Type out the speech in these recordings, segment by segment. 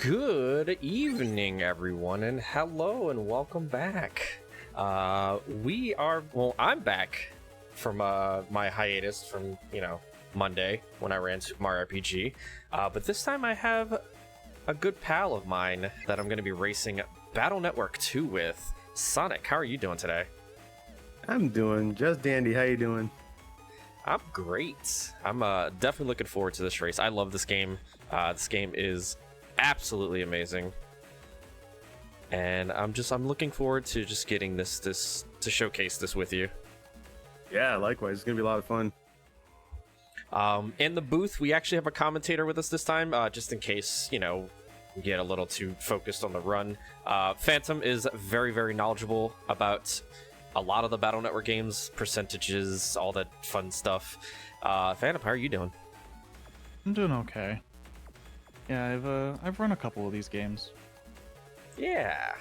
Good evening, everyone, and hello and welcome back. I'm back from my hiatus from, Monday when I ran Super Mario RPG. But this time I have a good pal of mine that I'm going to be racing Battle Network 2 with. Sonic, how are you doing today? I'm doing just dandy. How you doing? I'm great. I'm definitely looking forward to this race. I love this game. This game is absolutely amazing, and I'm looking forward to just getting this to showcase this with you. Yeah, likewise. It's gonna be a lot of fun. In the booth, we actually have a commentator with us this time, just in case we get a little too focused on the run. Phantom is very, very knowledgeable about a lot of the Battle Network games, percentages, all that fun stuff. Phantom, how are you doing? I'm doing okay. Yeah, I've run a couple of these games. Yeah.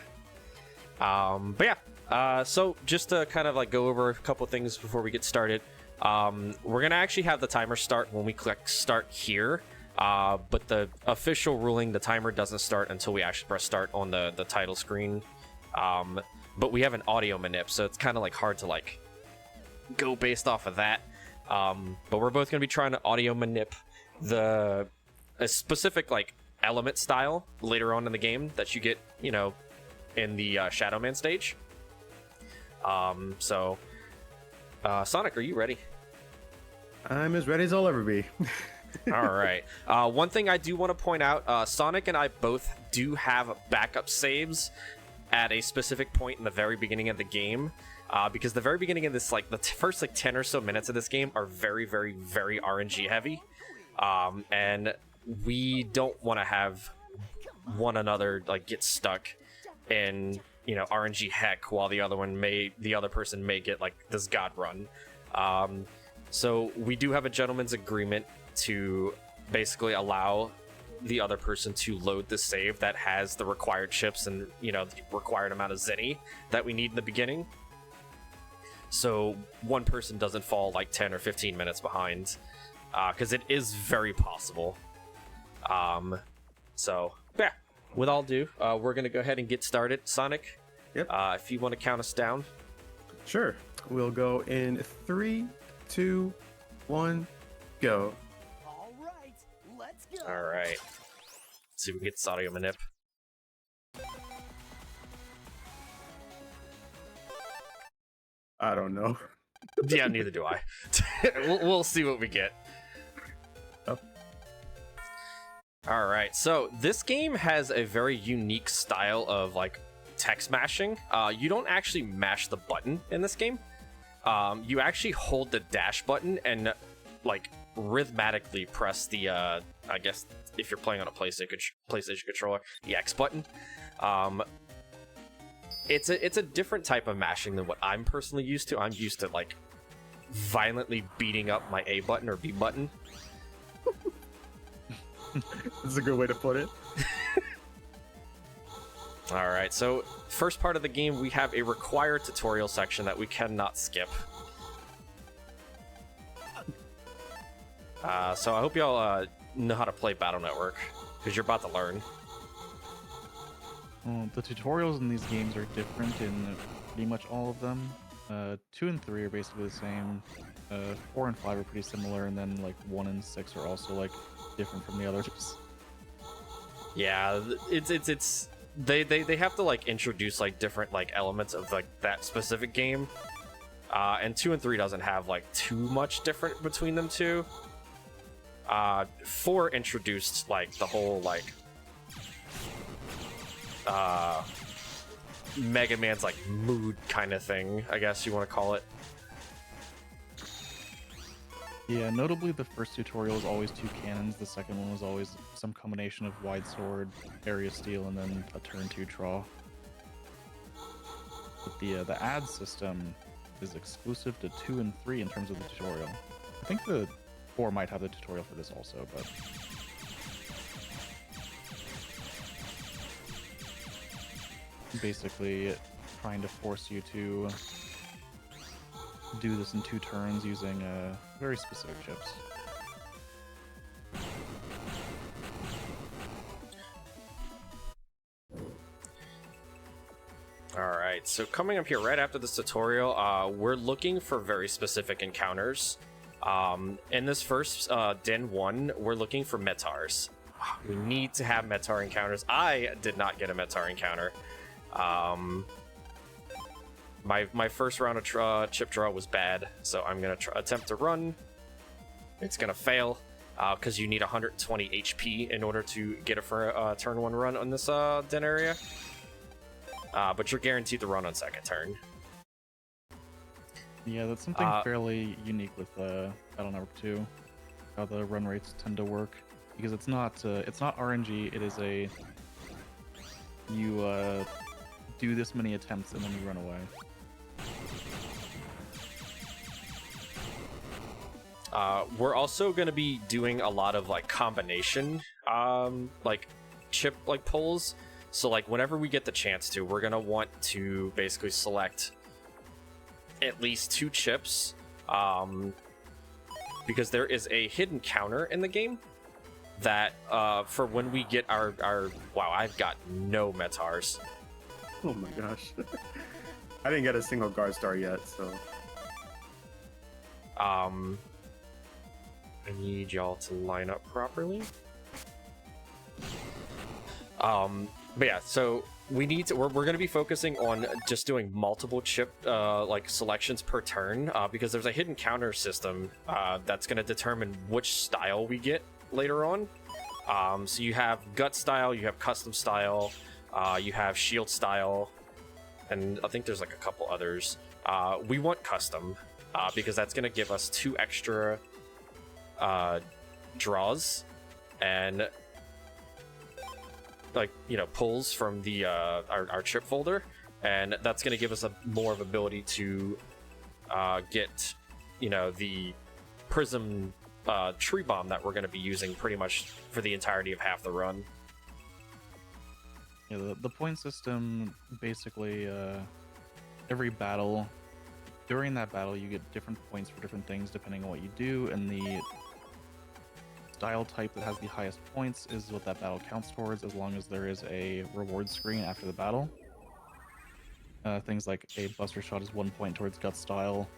So just to kind of like go over a couple things before we get started. We're gonna actually have the timer start when we click start here. But the official ruling, the timer doesn't start until we actually press start on the title screen. But we have an audio manip, so it's kind of like hard to like go based off of that. But we're both gonna be trying to audio manip a specific like element style later on in the game that you get, in the Shadow Man stage. Sonic, are you ready? I'm as ready as I'll ever be. All right. One thing I do want to point out, Sonic and I both do have backup saves at a specific point in the very beginning of the game. Because the very beginning of this, like the first like 10 or so minutes of this game are very, very, very RNG heavy. And we don't want to have one another like get stuck in RNG heck while the other person may get like this god run. So we do have a gentleman's agreement to basically allow the other person to load the save that has the required chips and the required amount of zenny that we need in the beginning, so one person doesn't fall like 10 or 15 minutes behind, because it is very possible. So yeah, with all due, we're gonna go ahead and get started. Sonic, Yep. If you want to count us down. Sure. We'll go in 3, 2, 1, go. All right, let's go. All right. Let's see if we can get this audio manip. I don't know. Yeah, neither do I. We'll see what we get. Oh. All right, so this game has a very unique style of like text mashing. You don't actually mash the button in this game. You actually hold the dash button and like rhythmically press the I guess if you're playing on a PlayStation controller, the X button. It's a different type of mashing than what I'm personally used to. I'm used to like violently beating up my A button or B button. This is a good way to put it. All right, so first part of the game, we have a required tutorial section that we cannot skip. So I hope y'all know how to play Battle Network, because you're about to learn. Well, the tutorials in these games are different in pretty much all of them. 2 and 3 are basically the same. 4 and 5 are pretty similar, and then like 1 and 6 are also like different from the others. Yeah, it's they have to like introduce like different like elements of like that specific game. And 2 and 3 doesn't have like too much different between them two. 4 introduced like the whole like Mega Man's like mood kind of thing, I guess you want to call it. Yeah, notably the first tutorial was always 2 cannons, the second one was always some combination of wide sword, area steal, and then a turn 2 draw. But the ad system is exclusive to 2 and 3 in terms of the tutorial. I think the 4 might have the tutorial for this also, but basically trying to force you to do this in 2 turns using very specific chips. right, so coming up here right after this tutorial, we're looking for very specific encounters. In this first Den 1, we're looking for Metars. We need to have Metar encounters. I did not get a Metar encounter. My first round of chip draw was bad, so I'm gonna attempt to run. It's gonna fail because you need 120 HP in order to get a turn 1 run on this den area. But you're guaranteed to run on second turn. Yeah, that's something fairly unique with Battle Network 2, how the run rates tend to work, because it's not RNG. It is you do this many attempts and then you run away. We're also going to be doing a lot of like combination like chip like pulls. So like whenever we get the chance to, we're going to want to basically select at least 2 chips, because there is a hidden counter in the game that for when we get our wow, I've got no Metars. Oh my gosh. I didn't get a single guard star yet, so I need y'all to line up properly. But yeah, so we need to. We're going to be focusing on just doing multiple chip like selections per turn, because there's a hidden counter system that's going to determine which style we get later on. So you have gut style, you have custom style, you have shield style, and I think there's like a couple others. We want custom because that's going to give us 2 extra draws and like, you know, pulls from the our chip folder, and that's going to give us a more of ability to get, you know, the prism tree bomb that we're going to be using pretty much for the entirety of half the run. Yeah, the point system basically every battle, during that battle you get different points for different things depending on what you do, and the style type that has the highest points is what that battle counts towards, as long as there is a reward screen after the battle. Things like a buster shot is 1 point towards gut style.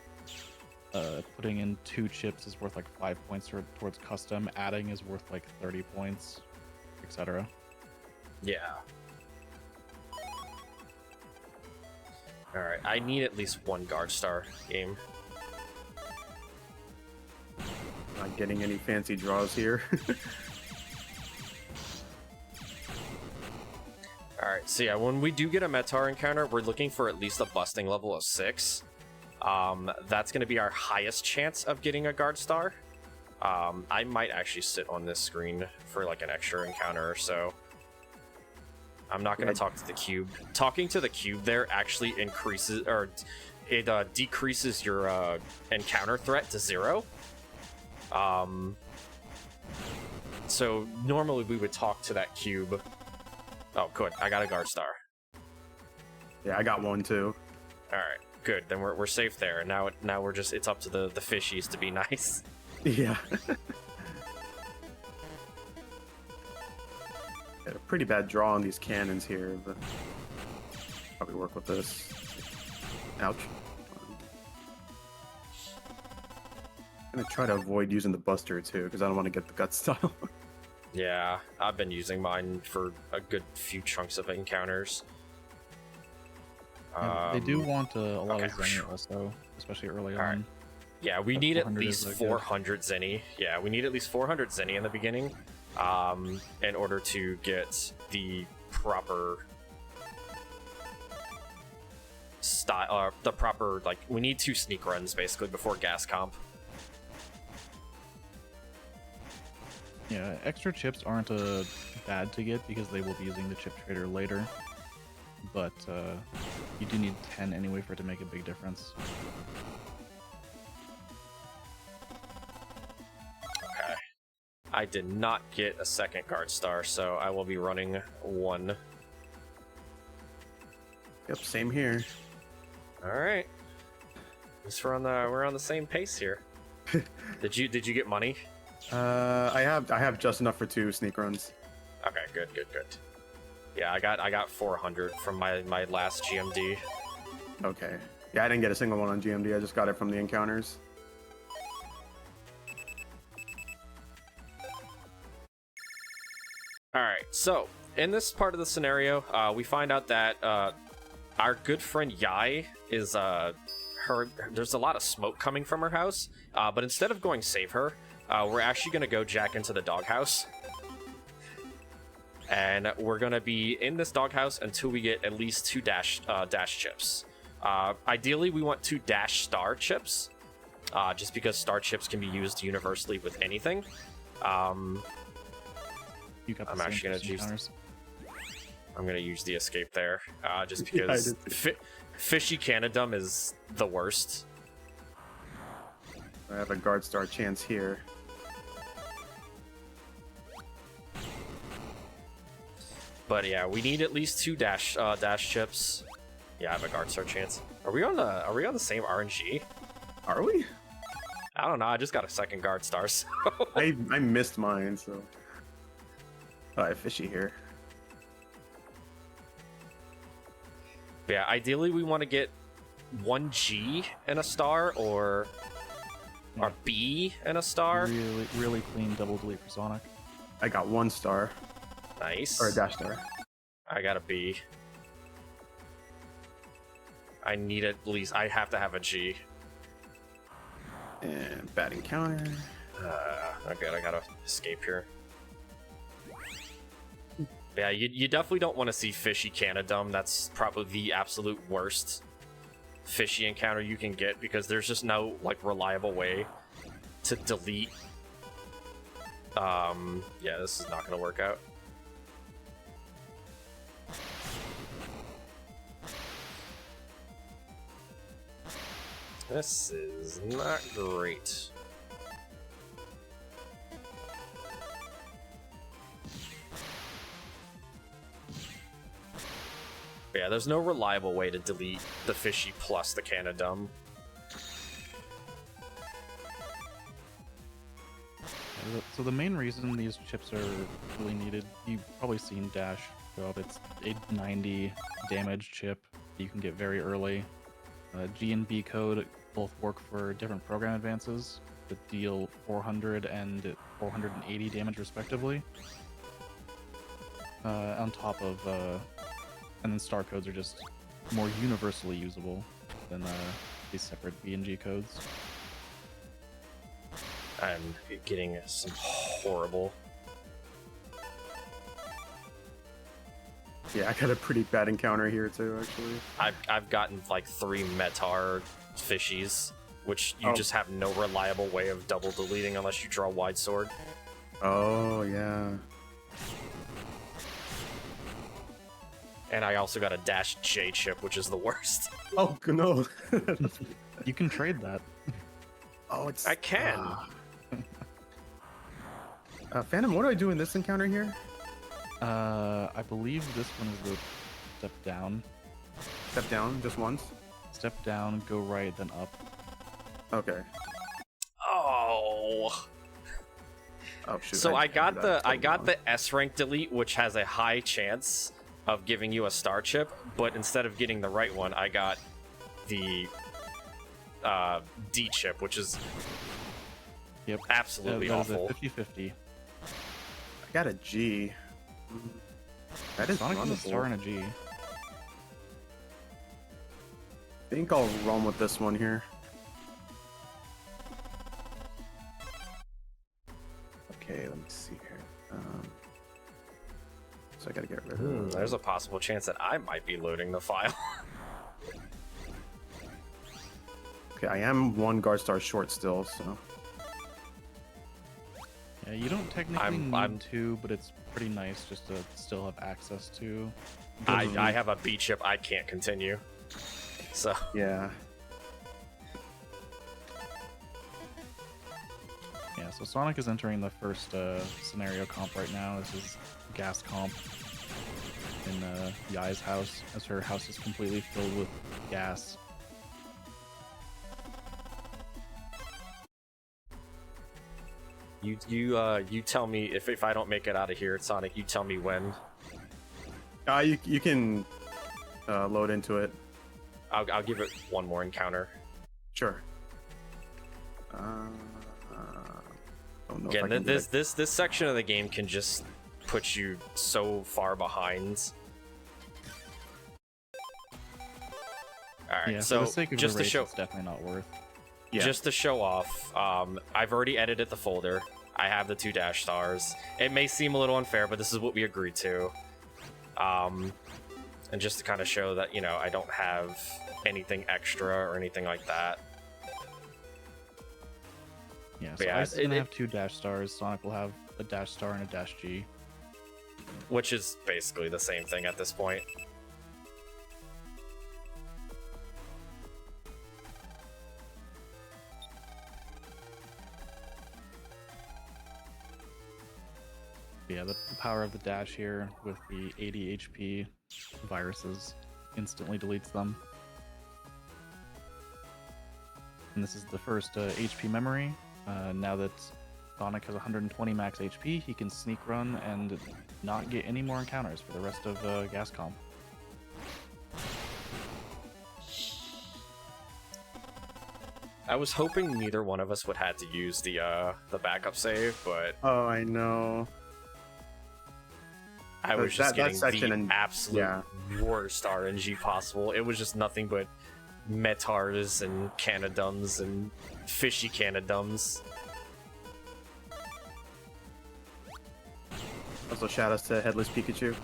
Putting in 2 chips is worth like 5 points towards custom. Adding is worth like 30 points, etc. Yeah. Alright, I need at least 1 guard star game. not getting any fancy draws here. Alright, so yeah, when we do get a Metar encounter, we're looking for at least a busting level of 6. That's going to be our highest chance of getting a guard star. I might actually sit on this screen for like an extra encounter or so. I'm not going to talk to the cube. Talking to the cube there actually increases, or it decreases your encounter threat to 0. So normally we would talk to that cube. Oh, good. I got a guard star. Yeah, I got one too. All right, good. Then we're safe there. Now we're just, it's up to the fishies to be nice. Yeah. Got a pretty bad draw on these cannons here, but probably work with this. Ouch. I'm gonna try to avoid using the buster too, because I don't want to get the gut style. Yeah, I've been using mine for a good few chunks of encounters. They do want a lot of okay. Zenny also, especially early All right. on. Yeah, we That need at 400 least is good. 400 Zenny. Yeah, we need at least 400 Zenny in the beginning, in order to get the proper style, the proper, like, we need 2 sneak runs basically before gas comp. Yeah, extra chips aren't bad to get because they will be using the chip trader later. But you do need 10 anyway for it to make a big difference. Okay. I did not get a second guard star, so I will be running 1. Yep, same here. All right. We're on the same pace here. Did you get money? I have just enough for 2 sneak runs. Okay, good. Yeah, I got 400 from my last GMD. Okay. Yeah, I didn't get a single one on GMD. I just got it from the encounters. All right, so in this part of the scenario, we find out that our good friend Yai is there's a lot of smoke coming from her house, but instead of going save her, we're actually gonna go jack into the doghouse, and we're gonna be in this doghouse until we get at least 2 dash chips. Ideally, we want 2 dash star chips, just because star chips can be used universally with anything. You got the I'm same actually gonna person use. counters. I'm gonna use the escape there, just Yeah, I because did too. fishy Canadum is the worst. I have a guard star chance here. But yeah, we need at least 2 dash chips. Yeah, I have a guard star chance. Are we on the same RNG? Are we? I don't know. I just got a second guard star. So. I missed mine, so. Oh, I have fishy here. But yeah, ideally we want to get 1 G and a star, or B and a star. Really, really clean double delete for Sonic. I got 1 star. Nice. Or a dash star. I got a B. I need at least. I have to have a G. And bad encounter. Okay, I gotta escape here. Yeah, you definitely don't want to see fishy Canadum. That's probably the absolute worst fishy encounter you can get, because there's just no like reliable way to delete. Yeah, this is not gonna work out. This is not great. But yeah, there's no reliable way to delete the fishy plus the Canadum. So the main reason these chips are really needed, you've probably seen Dash go up. It's a 90 damage chip that you can get very early. G and B code both work for different program advances that deal 400 and 480 damage respectively. On top of, and then star codes are just more universally usable than these separate B and G codes. I'm getting some horrible. Yeah, I got a pretty bad encounter here too, actually. I've gotten like 3 Metar fishies, which you just have no reliable way of double deleting unless you draw wide sword. Oh, yeah. And I also got a dash J chip, which is the worst. Oh, no. You can trade that. Oh, it's... I can. Phantom, what do I do in this encounter here? I believe this one is the step down. Step down just once? Step down, go right, then up. Okay. Oh. Oh, shoot. So I got the the S rank delete, which has a high chance of giving you a star chip, but instead of getting the right one, I got the D chip, which is absolutely that is a awful. 50-50. I got a G. That is Sonic has a star runnable. and a G. I think I'll run with this one here. Okay, let me see here. So I gotta get rid of... There's a possible chance that I might be loading the file. Okay, I am 1 guard star short still, so... Yeah, you don't technically I'm- need to, but it's pretty nice just to still have access to. I have a B chip. I can't continue. So Yeah. Yeah, so Sonic is entering the first scenario comp right now. This is gas comp in Yai's house, as her house is completely filled with gas. you tell me if I don't make it out of here, Sonic. You tell me when. You can load into it. I'll give it one more encounter. Sure. Don't know if I Again, can get this section of the game can just put you so far behind. All right, Yeah, so for the sake of just the to race, show, it's definitely not worth. Yeah. just to show off, I've already edited the folder. I have the 2 dash stars. It may seem a little unfair, but this is what we agreed to. And just to kind of show that, you know, I don't have anything extra or anything like that. Yeah, But so yeah, Ice is gonna have 2 dash stars. Sonic will have a dash star and a dash G. Which is basically the same thing at this point. Yeah, the power of the dash here with the 80 HP viruses instantly deletes them. And this is the first HP memory. Now that Sonic has 120 max HP, he can sneak run and not get any more encounters for the rest of Gas Comp. I was hoping neither one of us would have to use the backup save, but Oh, I know. I was just that getting section the and- absolute yeah. worst RNG possible. It was just nothing but Metars and Canadums and fishy Canadums. Also, shout outs to Headless Pikachu.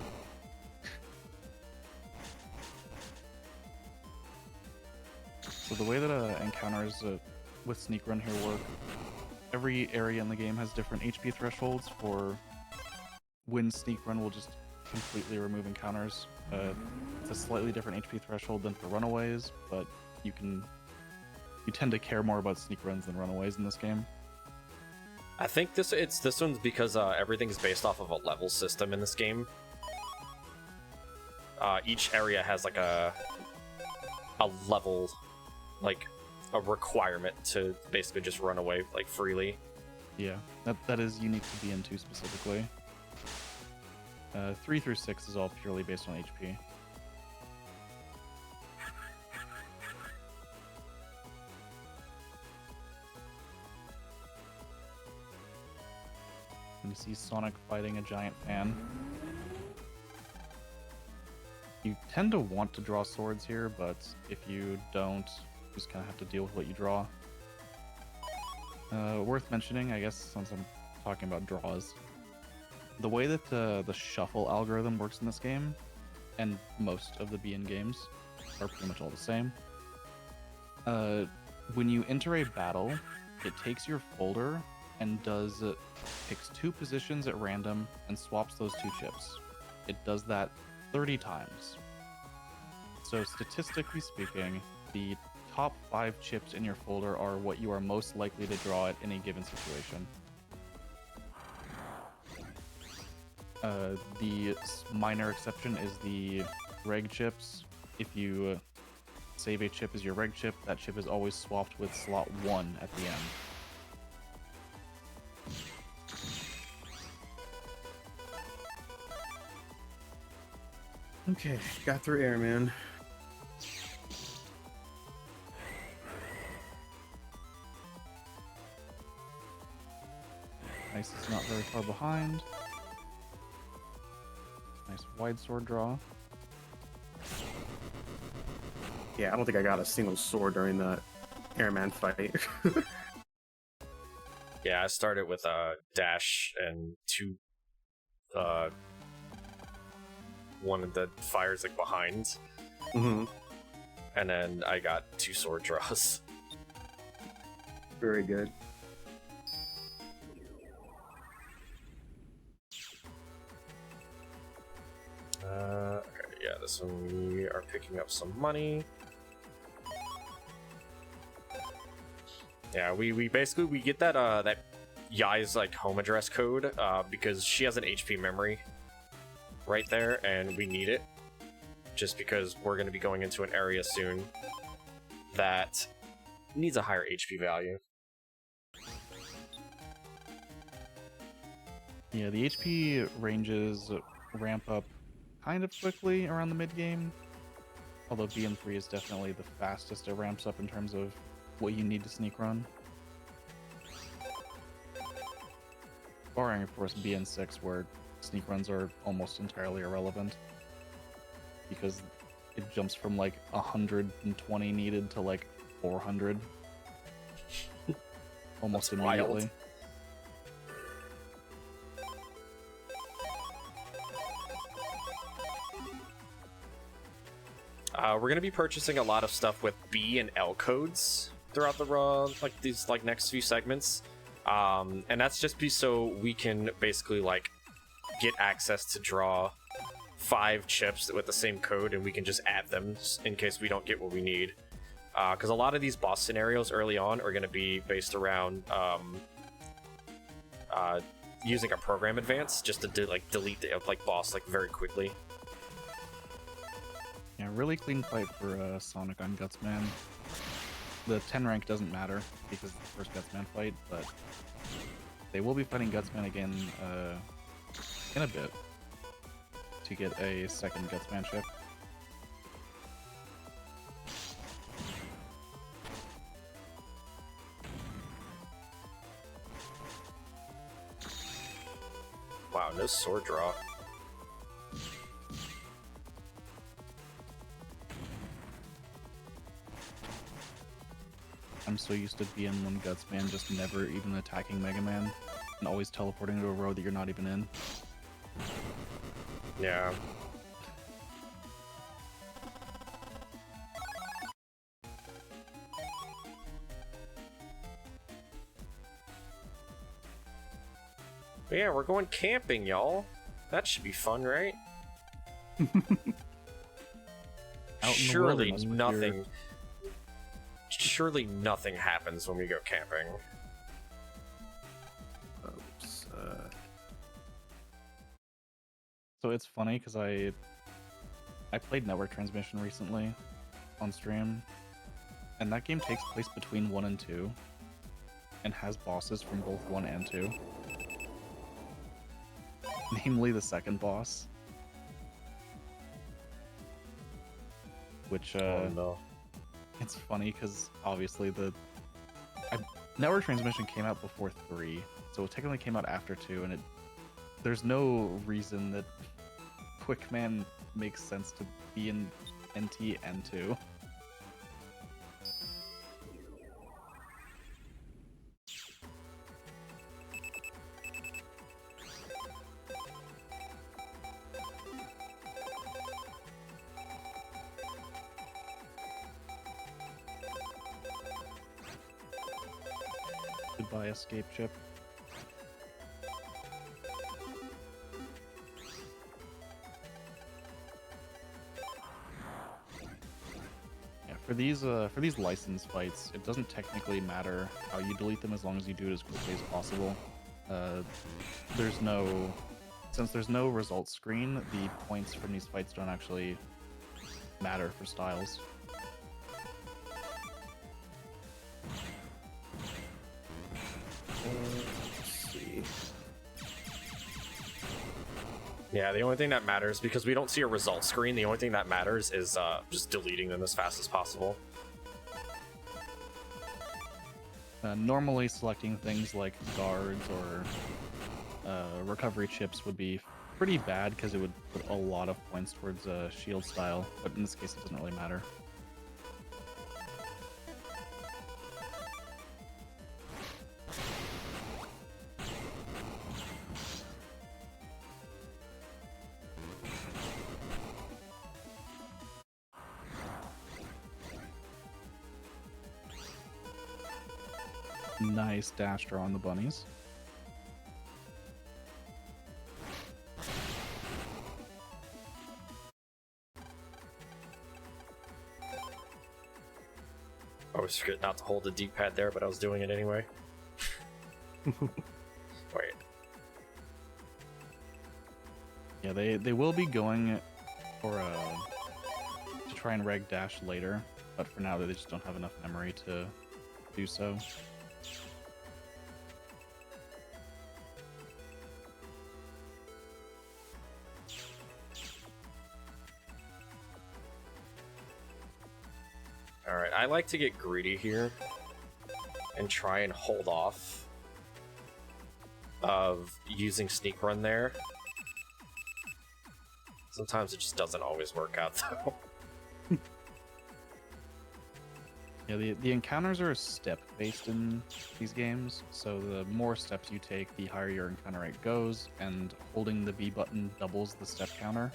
So the way that encounters with Sneak Run here work, every area in the game has different HP thresholds for when Sneak Run will just completely remove encounters. It's a slightly different HP threshold than for Runaways, but you tend to care more about Sneak Runs than Runaways in this game. I think this one's because everything's based off of a level system in this game. Each area has like a level, like a requirement to basically just run away like freely. Yeah, that is unique to BN2 specifically. 3 through 6 is all purely based on HP. And you see Sonic fighting a giant fan. You tend to want to draw swords here, but if you don't, you just kind of have to deal with what you draw. Worth mentioning, I guess, since I'm talking about draws, the way that the shuffle algorithm works in this game, and most of the BN games are pretty much all the same. When you enter a battle, it takes your folder and picks 2 positions at random and swaps those 2 chips. It does that 30 times. So statistically speaking, the top 5 chips in your folder are what you are most likely to draw at any given situation. The minor exception is the reg chips. If you save a chip as your reg chip, that chip is always swapped with slot 1 at the end. Okay, got through Airman. Ice is not very far behind. Nice wide sword draw. Yeah, I don't think I got a single sword during that Airman fight. Yeah, I started with a dash and 2 one of the fires like behind, Mm-hmm. and then I got 2 sword draws. Very good. Okay, yeah, this one we are picking up some money. Yeah, we basically get that that Yai's like home address code because she has an HP memory right there, and we need it just because we're going to be going into an area soon that needs a higher HP value. Yeah, the HP ranges ramp up kind of quickly around the mid game. Although BN3 is definitely the fastest it ramps up in terms of what you need to sneak run. Barring, of course, BN6, where sneak runs are almost entirely irrelevant. Because it jumps from like 120 needed to like 400. Almost That's immediately. wild. We're gonna be purchasing a lot of stuff with B and L codes throughout the like these like next few segments, and that's just so we can basically like get access to draw 5 chips with the same code, and we can just add them in case we don't get what we need. Because a lot of these boss scenarios early on are gonna be based around using a program advance just to delete the like boss like very quickly. Yeah, really clean fight for Sonic on Gutsman. The 10 rank doesn't matter because it's the first Gutsman fight, but they will be fighting Gutsman again in a bit to get a second Gutsman chip. Wow, no sword draw. I'm so used to being one Gutsman, just never even attacking Mega Man, and always teleporting to a row that you're not even in. Yeah. But yeah, we're going camping, y'all. That should be fun, right? Out in the Surely wilderness with nothing. Surely nothing happens when we go camping. Oops. So it's funny because I played Network Transmission recently on stream, and that game takes place between 1 and 2, and has bosses from both 1 and 2. Namely the second boss. Which, Oh no. it's funny because obviously Network Transmission came out before 3, so it technically came out after 2, and there's no reason that Quickman makes sense to be in NT and 2. Goodbye, escape chip. Yeah, for these license fights, it doesn't technically matter how you delete them as long as you do it as quickly as possible. Since there's no results screen, the points from these fights don't actually matter for styles. Let's see. Yeah, the only thing that matters, because we don't see a result screen, the only thing that matters is just deleting them as fast as possible. Normally selecting things like guards or recovery chips would be pretty bad because it would put a lot of points towards shield style, but in this case it doesn't really matter. Nice dash draw on the bunnies. I always forget not to hold the D-pad there, but I was doing it anyway. Wait. Yeah, they will be going for to try and reg dash later, but for now they just don't have enough memory to do so. Alright, I like to get greedy here and try and hold off of using Sneak Run there. Sometimes it just doesn't always work out, though. Yeah, the encounters are step-based in these games, so the more steps you take, the higher your encounter rate goes, and holding the B button doubles the step counter.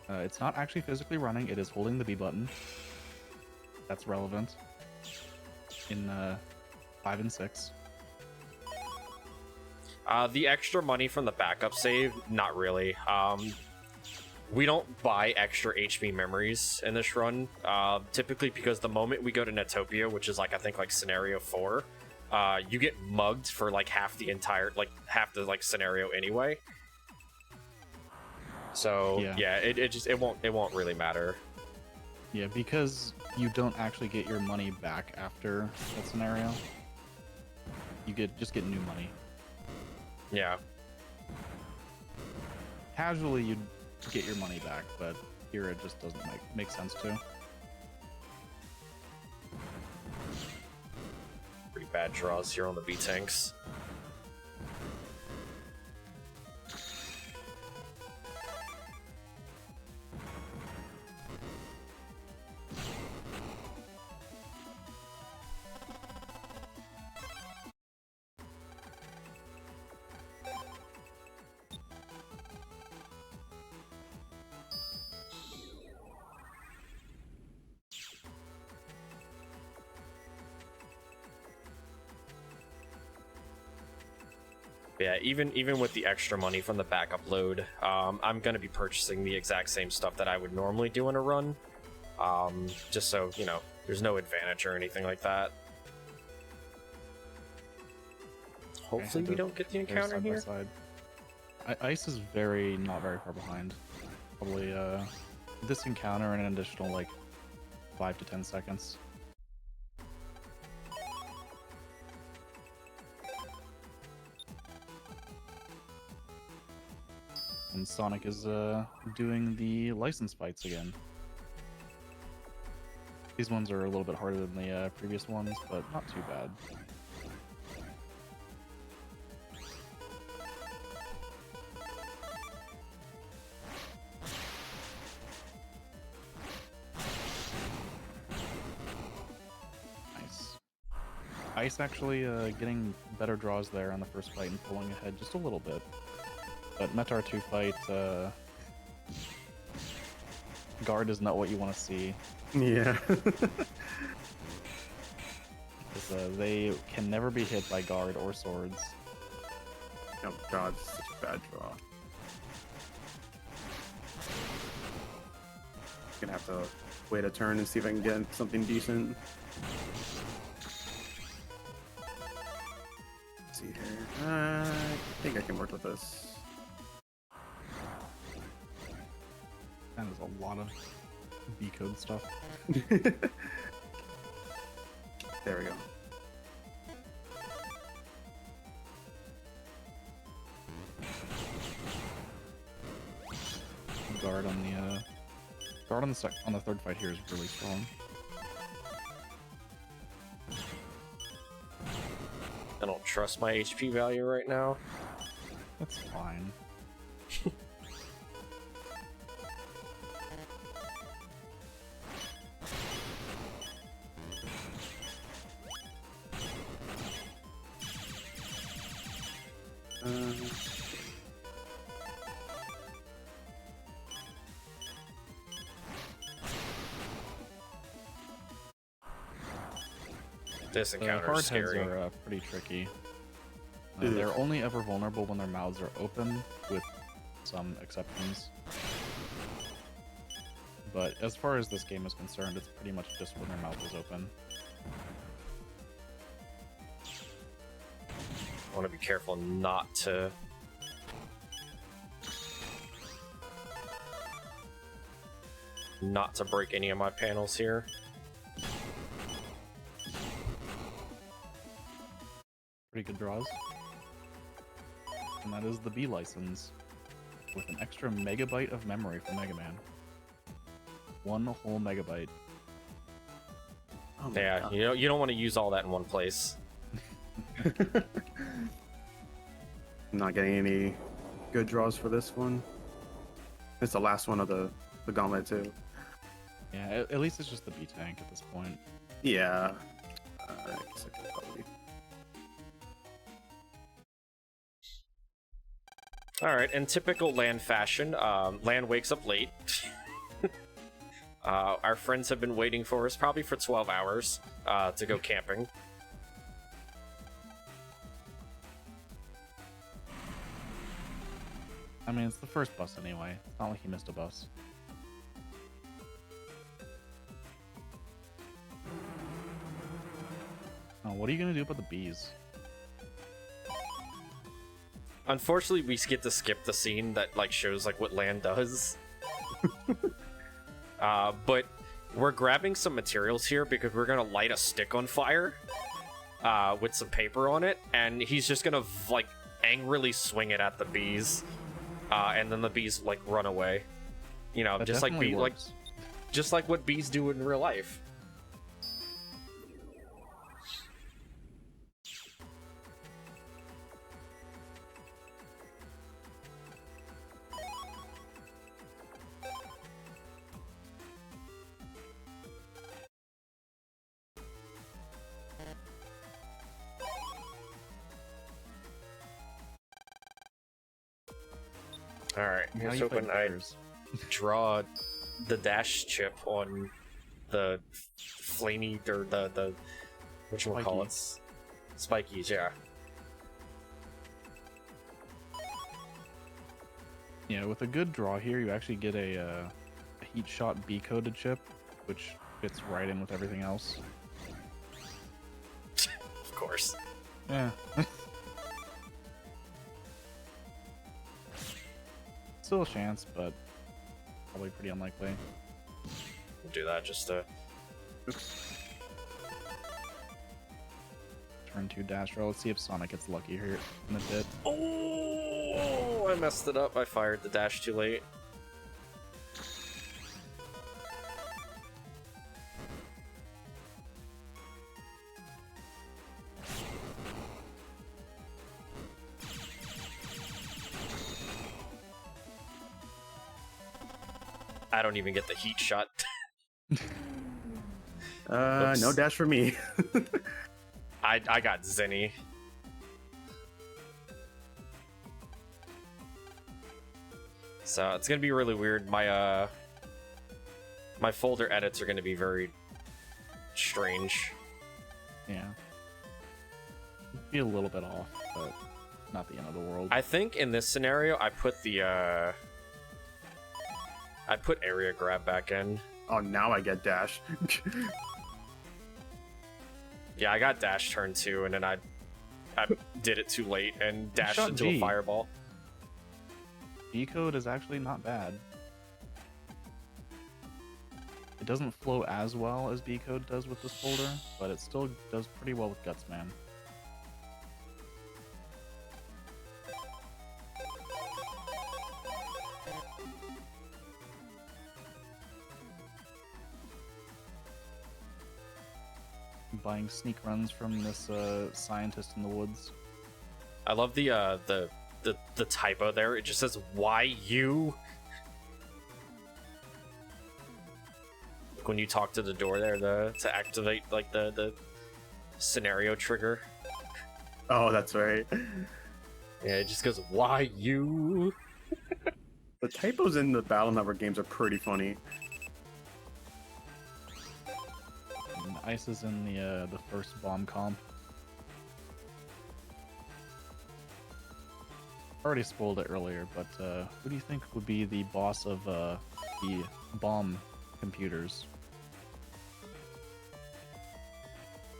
It's not actually physically running, it is holding the B button. That's relevant in 5 and 6. The extra money from the backup save, not really. We don't buy extra HP memories in this run, typically because the moment we go to Netopia, which is like I think like scenario 4, you get mugged for like half the scenario anyway. So yeah, it won't really matter. Yeah, because you don't actually get your money back after that scenario. You just get new money. Yeah. Casually, you'd get your money back, but here it just doesn't make sense to. Pretty bad draws here on the B-Tanks. Yeah, even with the extra money from the backup load, I'm going to be purchasing the exact same stuff that I would normally do in a run, just so, you know, there's no advantage or anything like that. Hopefully we don't get the encounter here. Side. Ice is not very far behind. Probably this encounter in an additional like 5 to 10 seconds. And Sonic is doing the license fights again. These ones are a little bit harder than the previous ones, but not too bad. Nice. Ice actually getting better draws there on the first fight and pulling ahead just a little bit. But Metar 2 fight, guard is not what you want to see. Yeah. Because they can never be hit by guard or swords. Oh god, this is such a bad draw. Gonna have to wait a turn and see if I can get something decent. Let's see here. I think I can work with this. That is a lot of B-code stuff. There we go. Guard on the third fight here is really strong. I don't trust my HP value right now. That's fine. This encounter hard is scary. heads are pretty tricky. They're only ever vulnerable when their mouths are open, with some exceptions. But as far as this game is concerned, it's pretty much just when their mouth is open. I want to be careful not to... break any of my panels here. Pretty good draws. And that is the B license, with an extra megabyte of memory for Mega Man. 1 whole megabyte. Oh my Yeah, God. you don't want to use all that in one place. I'm not getting any good draws for this one. It's the last one of the gauntlet too. Yeah, at least it's just the B tank at this point. Yeah. I guess I could probably. All right, in typical Land fashion, Land wakes up late. Our friends have been waiting for us probably for 12 hours to go camping. I mean, it's the first bus anyway. It's not like he missed a bus. Oh, what are you gonna do about the bees? Unfortunately, we get to skip the scene that like shows like what Land does. But we're grabbing some materials here because we're gonna light a stick on fire with some paper on it, and he's just gonna like angrily swing it at the bees, and then the bees like run away. You know, That just like definitely works. just like what bees do in real life. Alright, Now here's you play hoping I bears. draw the dash chip on the flamey, or the whatchamacallits? Spikies, yeah. Yeah, with a good draw here, you actually get a heat shot B-coded chip, which fits right in with everything else. Of course. Yeah. Still a chance, but probably pretty unlikely. We'll do that just to... Turn 2 dash roll. Let's see if Sonic gets lucky here in a bit. Oh, I messed it up. I fired the dash too late. I don't even get the heat shot. No Oops. dash for me. I got Zenny. So it's gonna be really weird. My my folder edits are gonna be very strange. Yeah. Be a little bit off, but not the end of the world. I think in this scenario I put the I put area grab back in. Oh, now I get dash. Yeah, I got dash turn 2 and then I did it too late and dashed shot into G. a fireball. B-code is actually not bad. It doesn't flow as well as B-code does with this folder, but it still does pretty well with Gutsman. Buying sneak runs from this scientist in the woods. I love the typo there. It just says "Why you?" When you talk to the door there, to activate like the scenario trigger. Oh, that's right. Yeah, it just goes "Why you?" The typos in the Battle Network games are pretty funny. And Ice is in the first bomb comp. Already spoiled it earlier, but who do you think would be the boss of the bomb computers?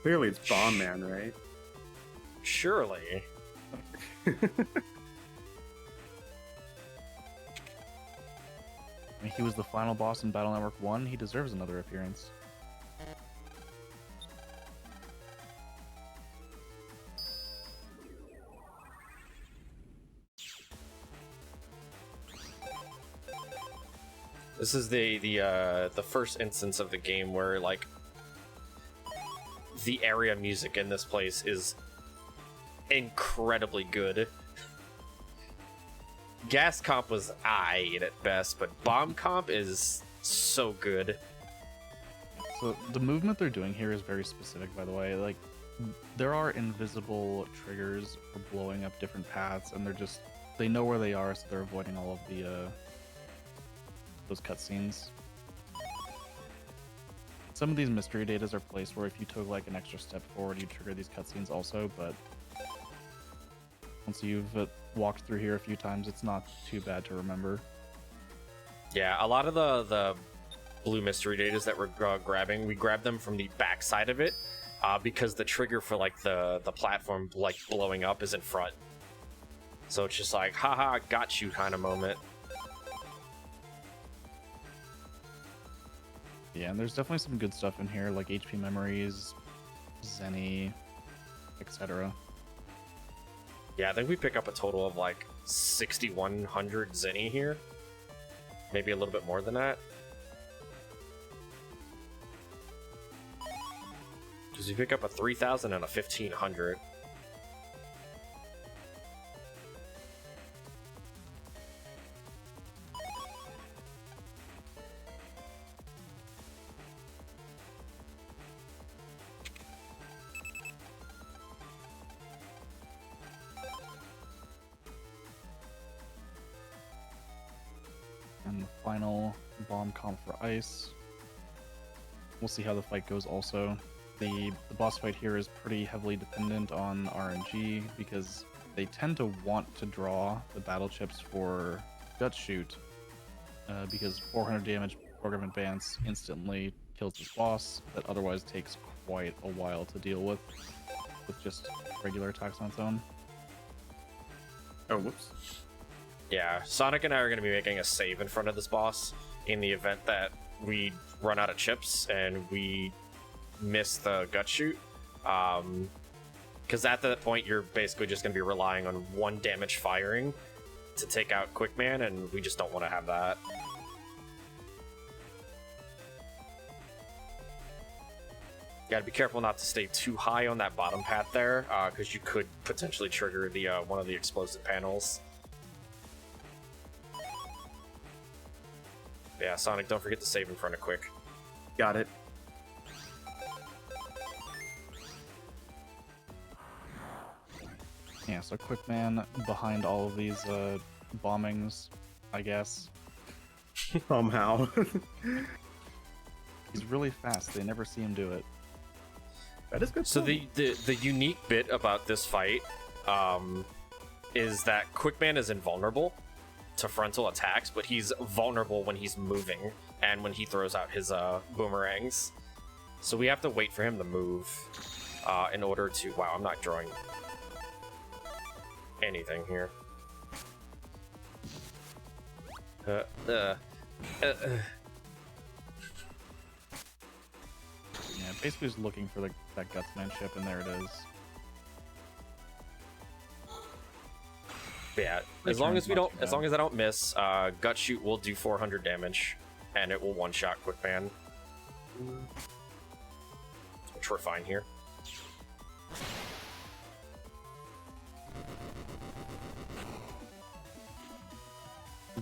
Clearly, it's Bombman, right? Surely. I mean, he was the final boss in Battle Network 1. He deserves another appearance. This is the first instance of the game where like the area music in this place is incredibly good. Gas comp was aight at best, but bomb comp is so good. So the movement they're doing here is very specific, by the way. Like, there are invisible triggers for blowing up different paths, and they know where they are, so they're avoiding all of the those cutscenes. Some of these mystery datas are placed where if you took like an extra step forward, you trigger these cutscenes also, but once you've walked through here a few times, it's not too bad to remember. Yeah, a lot of the blue mystery datas that we're grabbing, we grab them from the back side of it, because the trigger for like the platform like blowing up is in front. So it's just like, haha, got you kind of moment. Yeah, and there's definitely some good stuff in here, like HP memories, Zenny, etc. Yeah, I think we pick up a total of like 6,100 Zenny here. Maybe a little bit more than that. Because we pick up a 3,000 and a 1,500. And the final bomb comp for ice. We'll see how the fight goes also. The boss fight here is pretty heavily dependent on RNG because they tend to want to draw the battle chips for gut shoot because 400 damage program advance instantly kills this boss that otherwise takes quite a while to deal with just regular attacks on its own. Oh, whoops. Yeah, Sonic and I are going to be making a save in front of this boss in the event that we run out of chips and we miss the gut shoot. Because at that point, you're basically just going to be relying on one damage firing to take out Quickman, and we just don't want to have that. Gotta be careful not to stay too high on that bottom path there, because you could potentially trigger the one of the explosive panels. Yeah, Sonic, don't forget to save in front of Quick. Got it. Yeah, so Quickman behind all of these bombings, I guess. Somehow. He's really fast. They never see him do it. That is good. So the unique bit about this fight is that Quickman is invulnerable to frontal attacks, but he's vulnerable when he's moving and when he throws out his boomerangs. So we have to wait for him to move in order to... Wow, I'm not drawing anything here. Yeah, basically just looking for that Gutsman chip, and there it is. Yeah, as long as I don't miss, Gut Shoot will do 400 damage, and it will one-shot Quickman. Which we're fine here.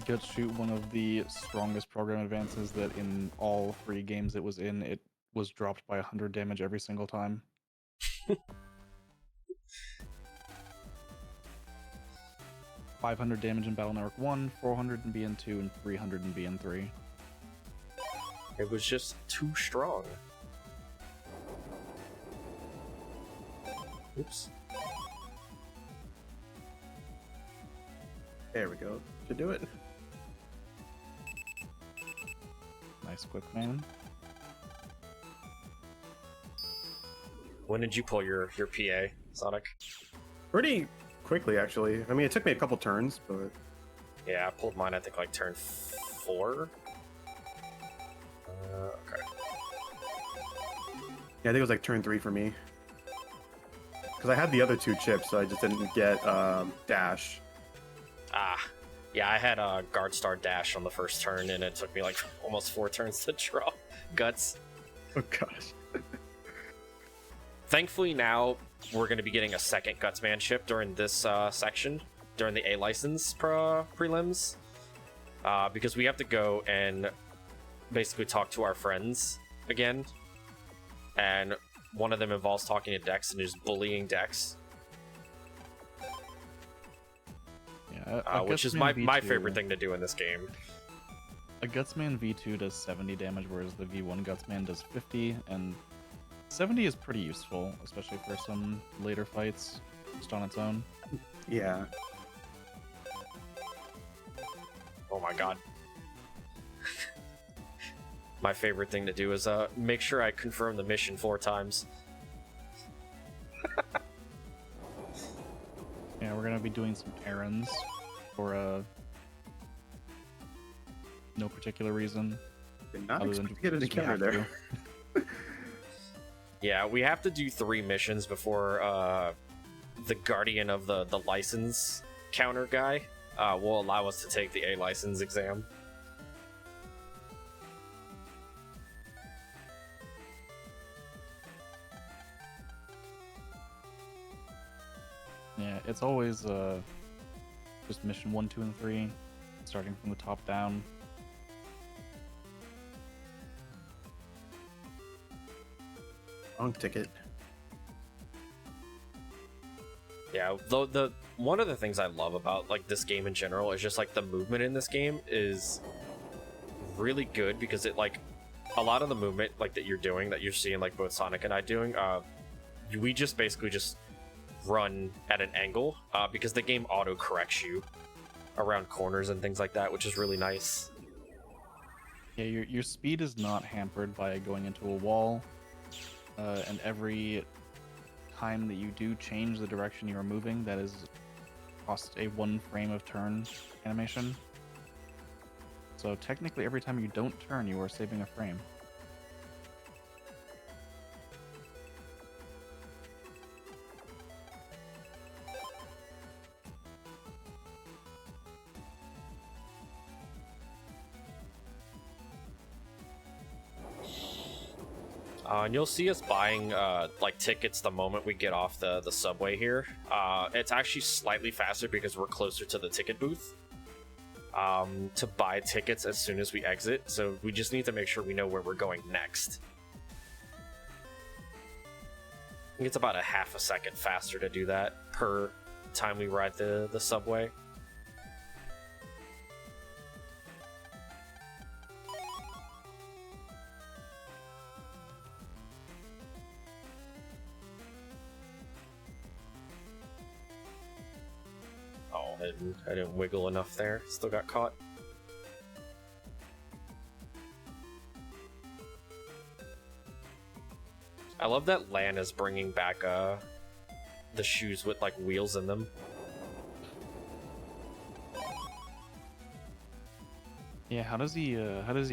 Gut Shoot, one of the strongest program advances that in all 3 games it was in, it was dropped by 100 damage every single time. 500 damage in Battle Network 1, 400 in BN2, and 300 in BN3. It was just too strong. Oops. There we go. Should do it. Nice Quickman. When did you pull your PA, Sonic? Pretty quickly, actually. I mean, it took me a couple turns, but... Yeah, I pulled mine, I think, like turn 4. Okay. Yeah, I think it was like turn 3 for me. Because I had the other 2 chips, so I just didn't get dash. Ah. Yeah, I had a Guard Star Dash on the first turn, and it took me like almost 4 turns to draw Guts. Oh gosh. Thankfully now we're going to be getting a second Gutsman ship during this section, during the A license prelims, because we have to go and basically talk to our friends again, and one of them involves talking to Dex and just bullying Dex. Yeah, which is my favorite thing to do in this game. A Gutsman V2 does 70 damage, whereas the V1 Gutsman does 50, and 70 is pretty useful, especially for some later fights, just on its own. Yeah. Oh my god. My favorite thing to do is make sure I confirm the mission 4 times. Yeah, we're gonna be doing some errands for no particular reason. Did not other than expect to get an just we encounter have there. to. Yeah, we have to do 3 missions before the Guardian of the license counter guy will allow us to take the A license exam. Yeah, it's always just mission 1, 2, and 3, starting from the top down. Wrong ticket. Yeah, though the one of the things I love about like this game in general is just like the movement in this game is really good, because it like a lot of the movement like that you're seeing like both Sonic and I doing, we just basically just run at an angle because the game auto corrects you around corners and things like that, which is really nice. Yeah, your speed is not hampered by going into a wall, and every time that you do change the direction you are moving, that is cost a 1 frame of turn animation. So technically every time you don't turn, you are saving a frame. And you'll see us buying like tickets the moment we get off the subway here. It's actually slightly faster because we're closer to the ticket booth to buy tickets as soon as we exit. So we just need to make sure we know where we're going next. I think it's about a half a second faster to do that per time we ride the subway. I didn't wiggle enough there. Still got caught. I love that Lan is bringing back the shoes with like wheels in them. Yeah, how does he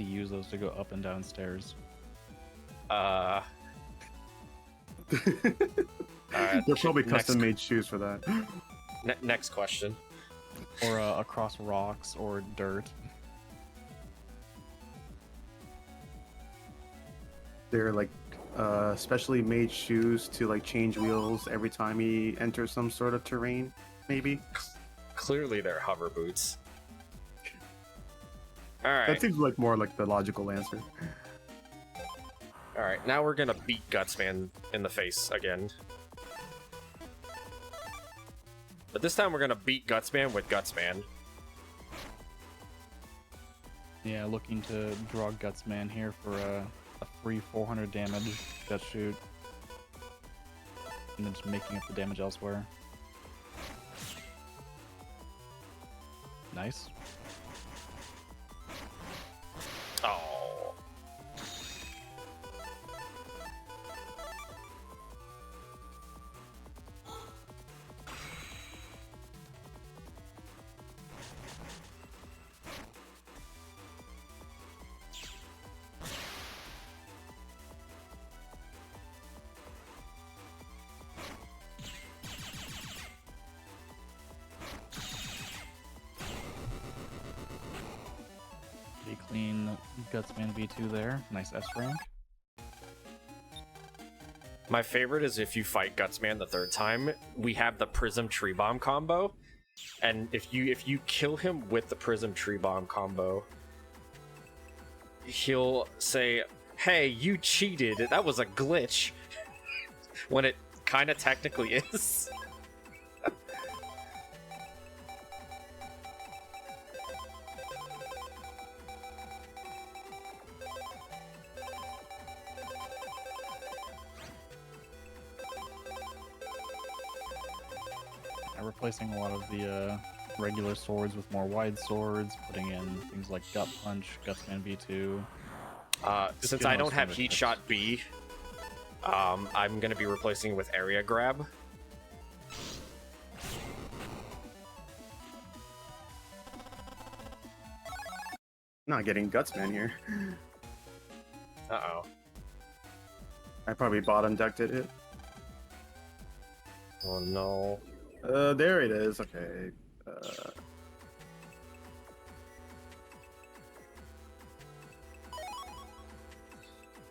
use those to go up and down stairs? They're probably custom-made shoes for that. Next question. Or across rocks or dirt. They're like specially made shoes to like change wheels every time he enters some sort of terrain, maybe. Clearly they're hover boots. Alright. That seems like more like the logical answer. Alright, now we're gonna beat Gutsman in the face again. But this time we're gonna beat Gutsman with Gutsman. Yeah, looking to draw Gutsman here for a free 400 damage gut shoot. And then just making up the damage elsewhere. Nice. Oh. Pretty clean Gutsman V2 there. Nice S rank. My favorite is if you fight Gutsman the third time, we have the Prism Tree Bomb combo, and if you kill him with the Prism Tree Bomb combo, he'll say, "Hey, you cheated. That was a glitch," when it kind of technically is. Replacing a lot of the regular swords with more wide swords, putting in things like Gut Punch, Gutsman V2. Since I don't have Heat Shot B, I'm going to be replacing with Area Grab. Not getting Gutsman here. Uh-oh. I probably bottom decked it. Oh no. There it is. Okay.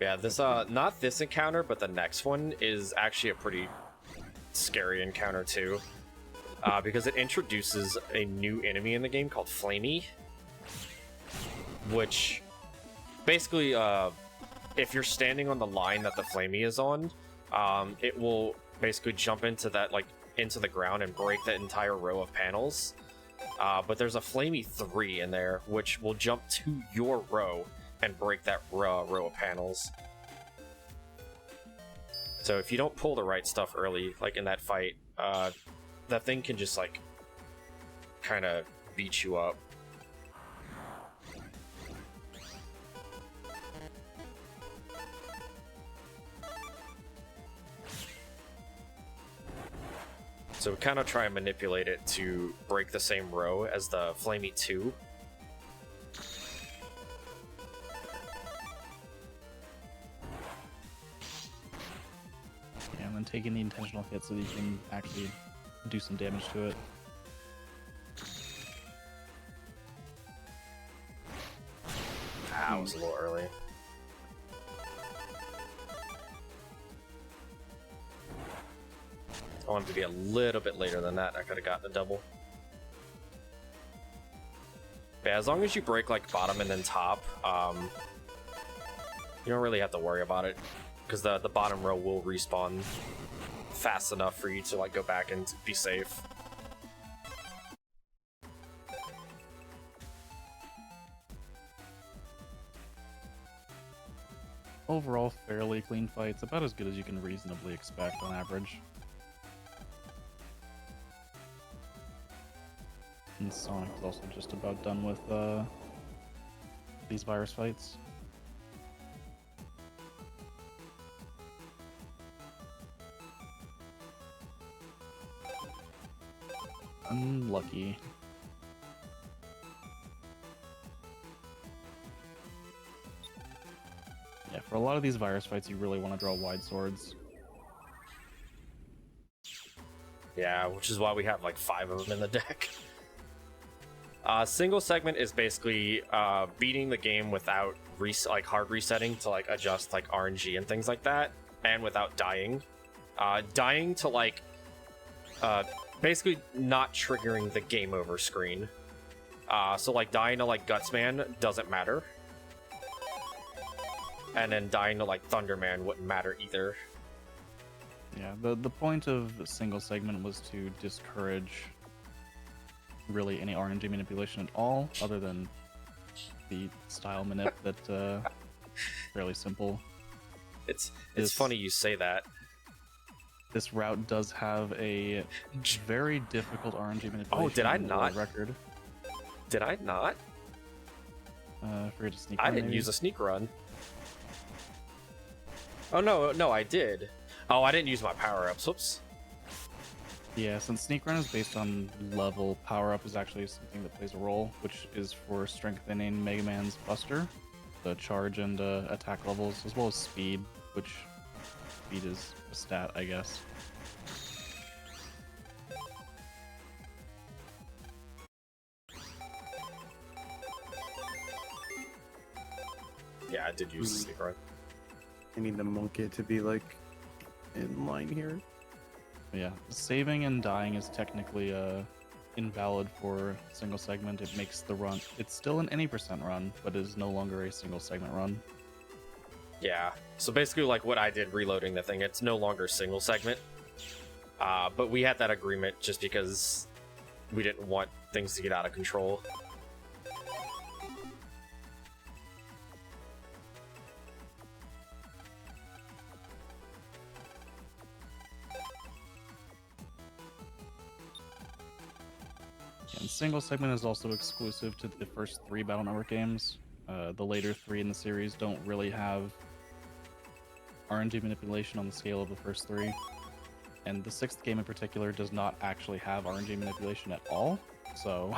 Yeah, this not this encounter, but the next one is actually a pretty scary encounter too. Because it introduces a new enemy in the game called Flamey. Which basically if you're standing on the line that the Flamey is on, it will basically jump into that into the ground and break that entire row of panels. But there's a Flamey 3 in there, which will jump to your row and break that row of panels. So if you don't pull the right stuff early, like in that fight, that thing can just kind of beat you up. So we kind of try and manipulate it to break the same row as the Flamey 2. Yeah, and then taking the intentional hit so that you can actually do some damage to it. That was a little early. I wanted to be a little bit later than that. I could have gotten a double. But yeah, as long as you break bottom and then top, you don't really have to worry about it, because the bottom row will respawn fast enough for you to go back and be safe. Overall, fairly clean fights, about as good as you can reasonably expect on average. And Sonic is also just about done with these virus fights. Unlucky. Yeah, for a lot of these virus fights, you really want to draw wide swords. Yeah, which is why we have 5 of them in the deck. Single segment is basically beating the game without hard resetting to adjust RNG and things like that, and without dying. Dying to basically not triggering the game over screen. So dying to Gutsman doesn't matter. And then dying to Thunderman wouldn't matter either. Yeah, the point of single segment was to discourage really any RNG manipulation at all, other than the style manip that fairly simple. It's funny you say that. This route does have a very difficult RNG manipulation. Oh, did I not? Record. Did I not? Forget to sneak. I didn't use a sneak run. Oh no, I did. Oh, I didn't use my power-ups. Whoops. Yeah, since Sneak Run is based on level, power-up is actually something that plays a role, which is for strengthening Mega Man's Buster, the charge and attack levels, as well as speed, which speed is a stat, I guess. Yeah, I did use the Sneak Run. I need the monkey to be in line here. Yeah, saving and dying is technically invalid for single segment. It makes the run. It's still an any percent run, but it is no longer a single segment run. Yeah. So basically, like what I did reloading the thing, it's no longer single segment. But we had that agreement just because we didn't want things to get out of control. And single segment is also exclusive to the first 3 Battle Network games. The later 3 in the series don't really have RNG manipulation on the scale of the first 3. And the 6th game in particular does not actually have RNG manipulation at all, so...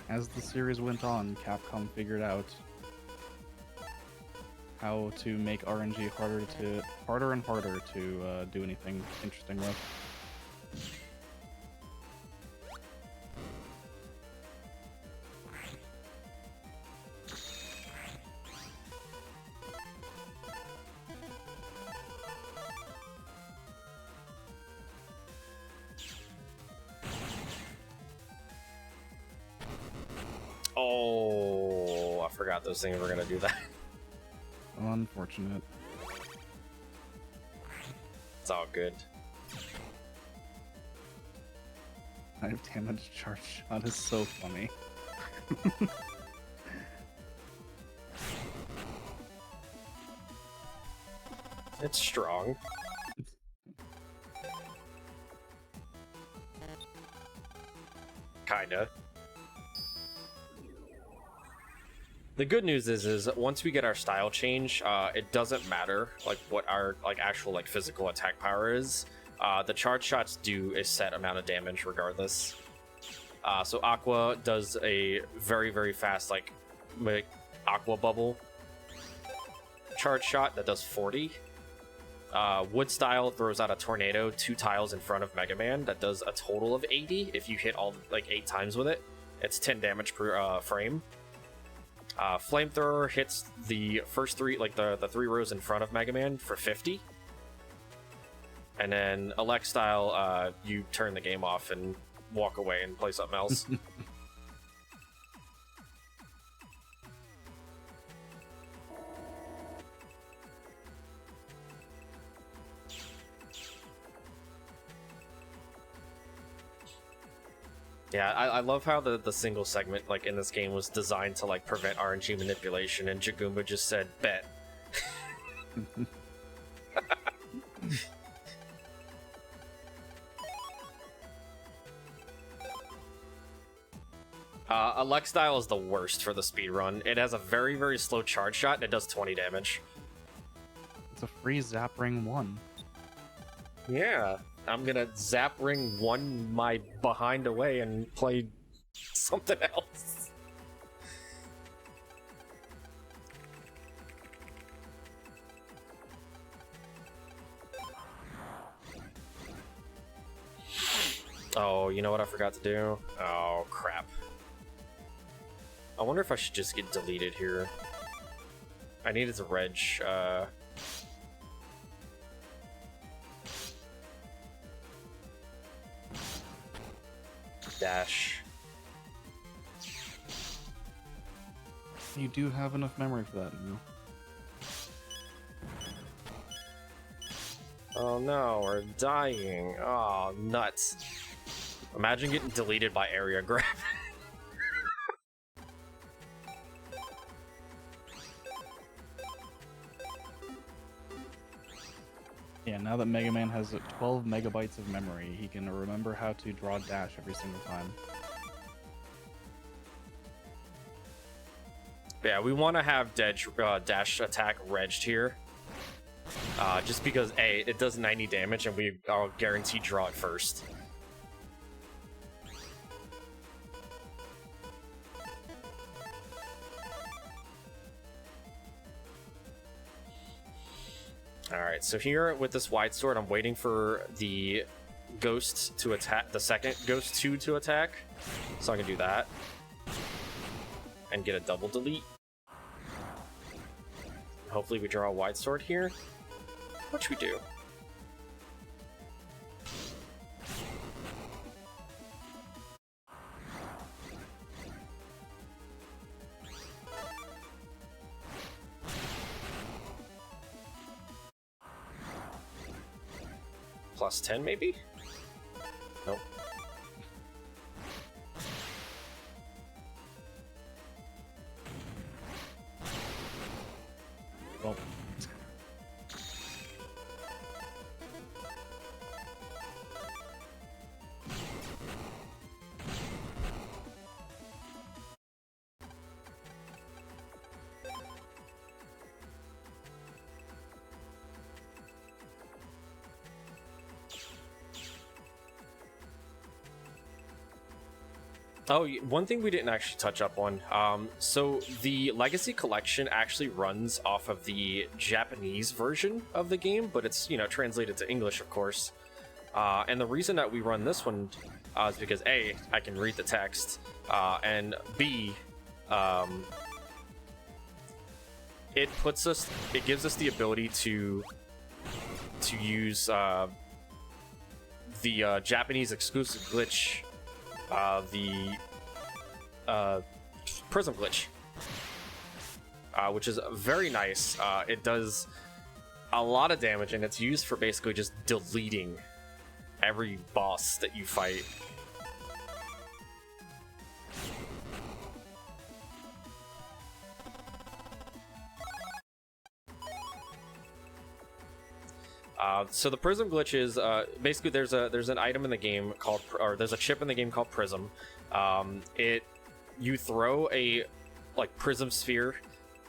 As the series went on, Capcom figured out how to make RNG harder and harder to do anything interesting with. Oh, I forgot those things were gonna do that. Unfortunate. It's all good. 5 damage charge shot is so funny. It's strong. Kinda. The good news is once we get our style change, it doesn't matter like what our actual physical attack power is. The charge shots do a set amount of damage regardless. So Aqua does a very fast Aqua Bubble charge shot that does 40. Wood Style throws out a tornado 2 tiles in front of Mega Man that does a total of 80 if you hit all 8 times with it. It's 10 damage per frame. Flamethrower hits the first 3, the 3 rows in front of Mega Man for 50. And then Elect Style, you turn the game off and walk away and play something else. Yeah, I love how the single segment in this game was designed to prevent RNG manipulation, and Jaguma just said bet. Elect Style is the worst for the speedrun. It has a very slow charge shot and it does 20 damage. It's a free Zap Ring 1. Yeah, I'm gonna Zap Ring 1 my behind away and play something else. Oh, you know what I forgot to do? Oh, crap. I wonder if I should just get deleted here. I needed to reg, dash. You do have enough memory for that, you know? Oh no, we're dying. Oh, nuts. Imagine getting deleted by area grab. Yeah, now that Mega Man has 12 megabytes of memory, he can remember how to draw dash every single time. Yeah, we want to have dash attack regged here. Just because, A, it does 90 damage and we are guaranteed draw it first. Alright, so here with this wide sword, I'm waiting for the Ghost to attack, the second Ghost 2 to attack. So I can do that. And get a double delete. Hopefully we draw a wide sword here. Which we do. Plus 10 maybe? Nope. Well, Oh, one thing we didn't actually touch up on. So the Legacy Collection actually runs off of the Japanese version of the game, but it's, you know, translated to English, of course. And the reason that we run this one is because A, I can read the text, and B, it gives us the ability to use the Japanese exclusive glitch. The Prism glitch, which is very nice. It does a lot of damage, and it's used for basically just deleting every boss that you fight. So the Prism glitch is basically there's an item in the game called, or there's a chip in the game called Prism. You throw a Prism sphere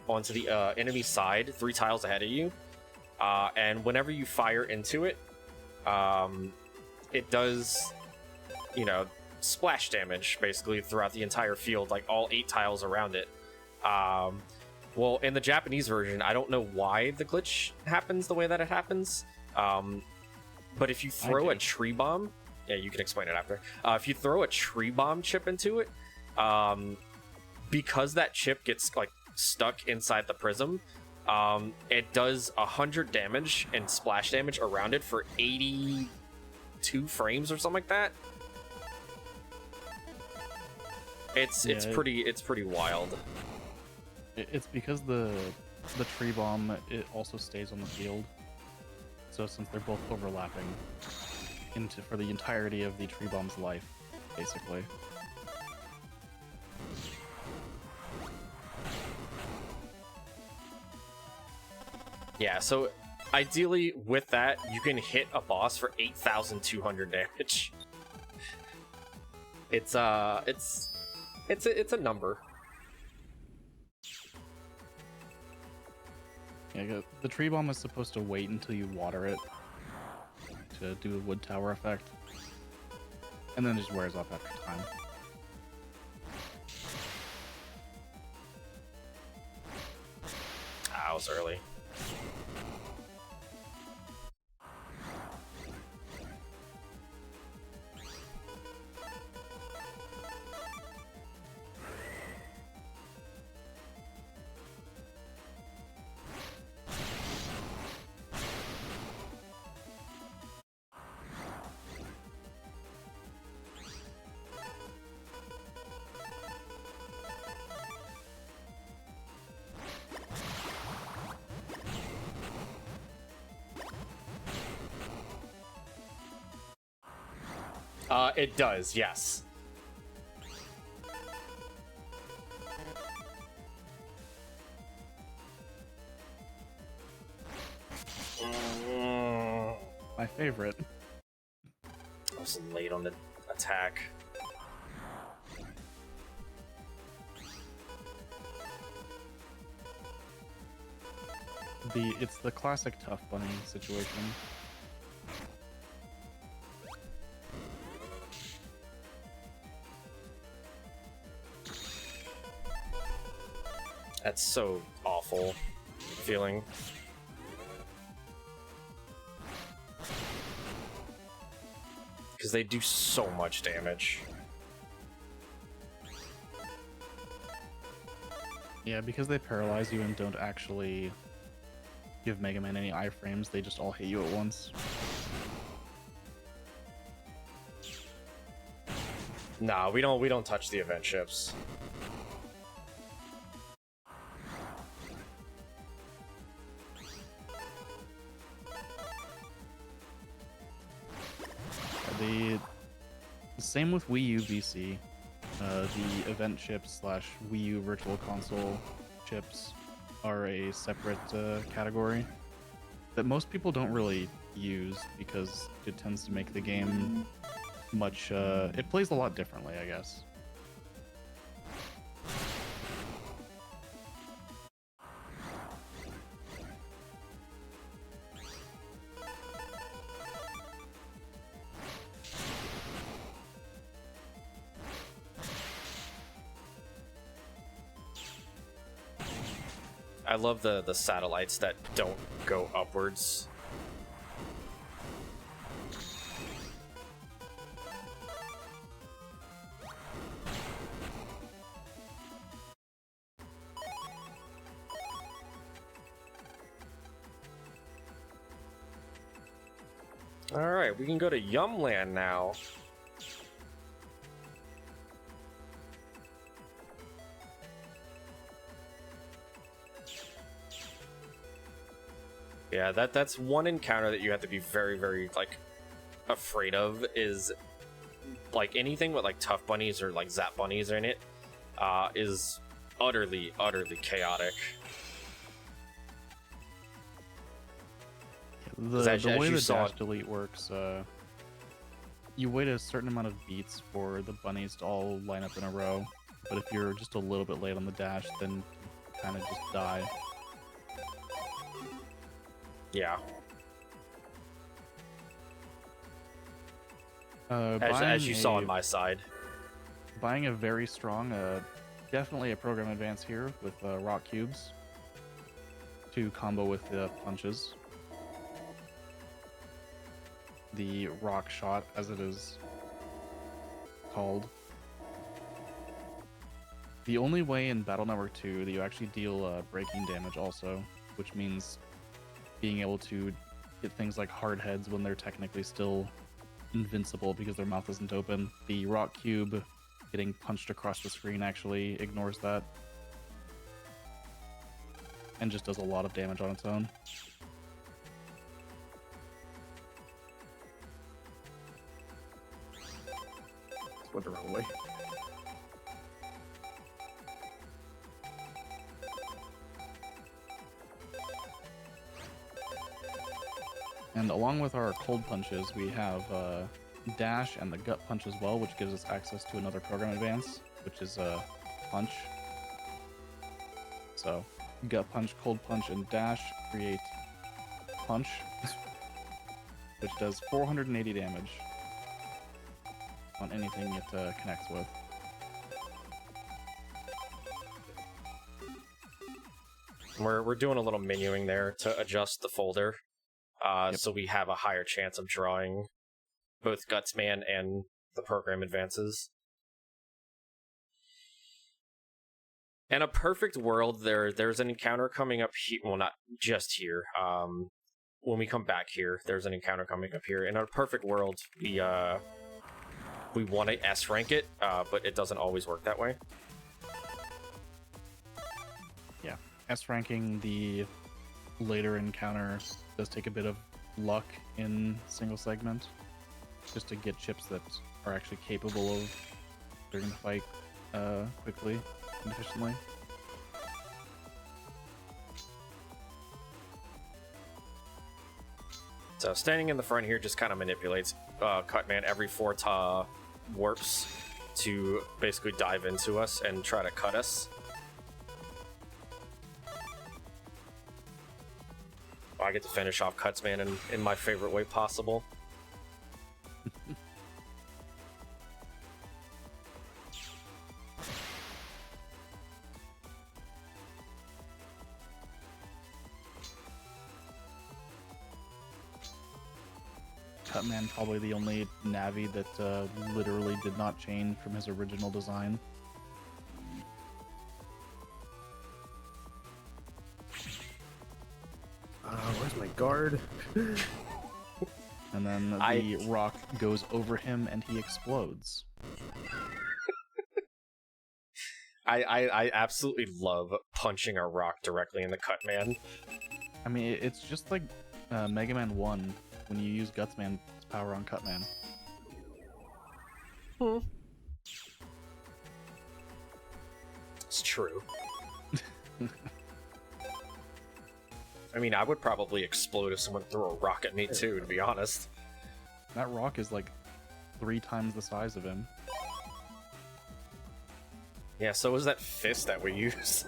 onto the enemy side 3 tiles ahead of you, and whenever you fire into it, it does, you know, splash damage basically throughout the entire field, like all 8 tiles around it. Well, in the Japanese version, I don't know why the glitch happens the way that it happens. But if you throw a tree bomb, yeah, you can explain it after. If you throw a tree bomb chip into it, because that chip gets stuck inside the prism, it does 100 damage and splash damage around it for 82 frames or something like that. It's pretty wild. It's because the tree bomb, it also stays on the field. So since they're both overlapping for the entirety of the tree bomb's life, basically. Yeah, so ideally with that, you can hit a boss for 8,200 damage. It's a number. Yeah, the tree bomb is supposed to wait until you water it to do the wood tower effect, and then it just wears off after time. I was early. It does, yes. My favorite. I was late on the attack. It's the classic tough bunny situation. That's so awful feeling. because they do so much damage. Yeah, because they paralyze you and don't actually give Mega Man any iframes, they just all hit you at once. Nah, we don't touch the event ships. The same with Wii U VC. The event chips / Wii U Virtual Console chips are a separate category that most people don't really use because it tends to make the game much. It plays a lot differently, I guess. I love the satellites that don't go upwards. Alright, we can go to Yumland now. Yeah, that's one encounter that you have to be very, very, like, afraid of, is, like, anything with, like, tough bunnies or, like, zap bunnies in it, is utterly, utterly chaotic. The way the dash delete works, you wait a certain amount of beats for the bunnies to all line up in a row, but if you're just a little bit late on the dash, then you kind of just die. Yeah. As you saw on my side. Buying a very strong, definitely a program advance here with rock cubes to combo with the punches. The rock shot, as it is called. The only way in Battle Network 2 that you actually deal breaking damage also, which means being able to hit things like hard heads when they're technically still invincible because their mouth isn't open. The rock cube getting punched across the screen actually ignores that and just does a lot of damage on its own. Went the wrong way. And along with our cold punches, we have dash and the gut punch as well, which gives us access to another program advance, which is punch. So gut punch, cold punch, and dash create punch, which does 480 damage on anything it connects with. We're doing a little menuing there to adjust the folder, so we have a higher chance of drawing both Gutsman and the program advances. In a perfect world, there's an encounter coming up here. Well, not just here. When we come back here, there's an encounter coming up here. In a perfect world, we want to S rank it, but it doesn't always work that way. Yeah, S ranking the later encounter does take a bit of luck in single segment, just to get chips that are actually capable of during the fight quickly and efficiently. So standing in the front here just kind of manipulates Cutman every 4 warps to basically dive into us and try to cut us. I get to finish off Cutman in my favorite way possible. Cutman probably the only Navi that literally did not change from his original design. Where's my guard? And then the rock goes over him and he explodes. I absolutely love punching a rock directly in the Cutman. I mean, it's just like Mega Man 1 when you use Gutsman's power on Cutman. It's true. I mean, I would probably explode if someone threw a rock at me too, to be honest. That rock is like 3 times the size of him. Yeah, so is that fist that we use.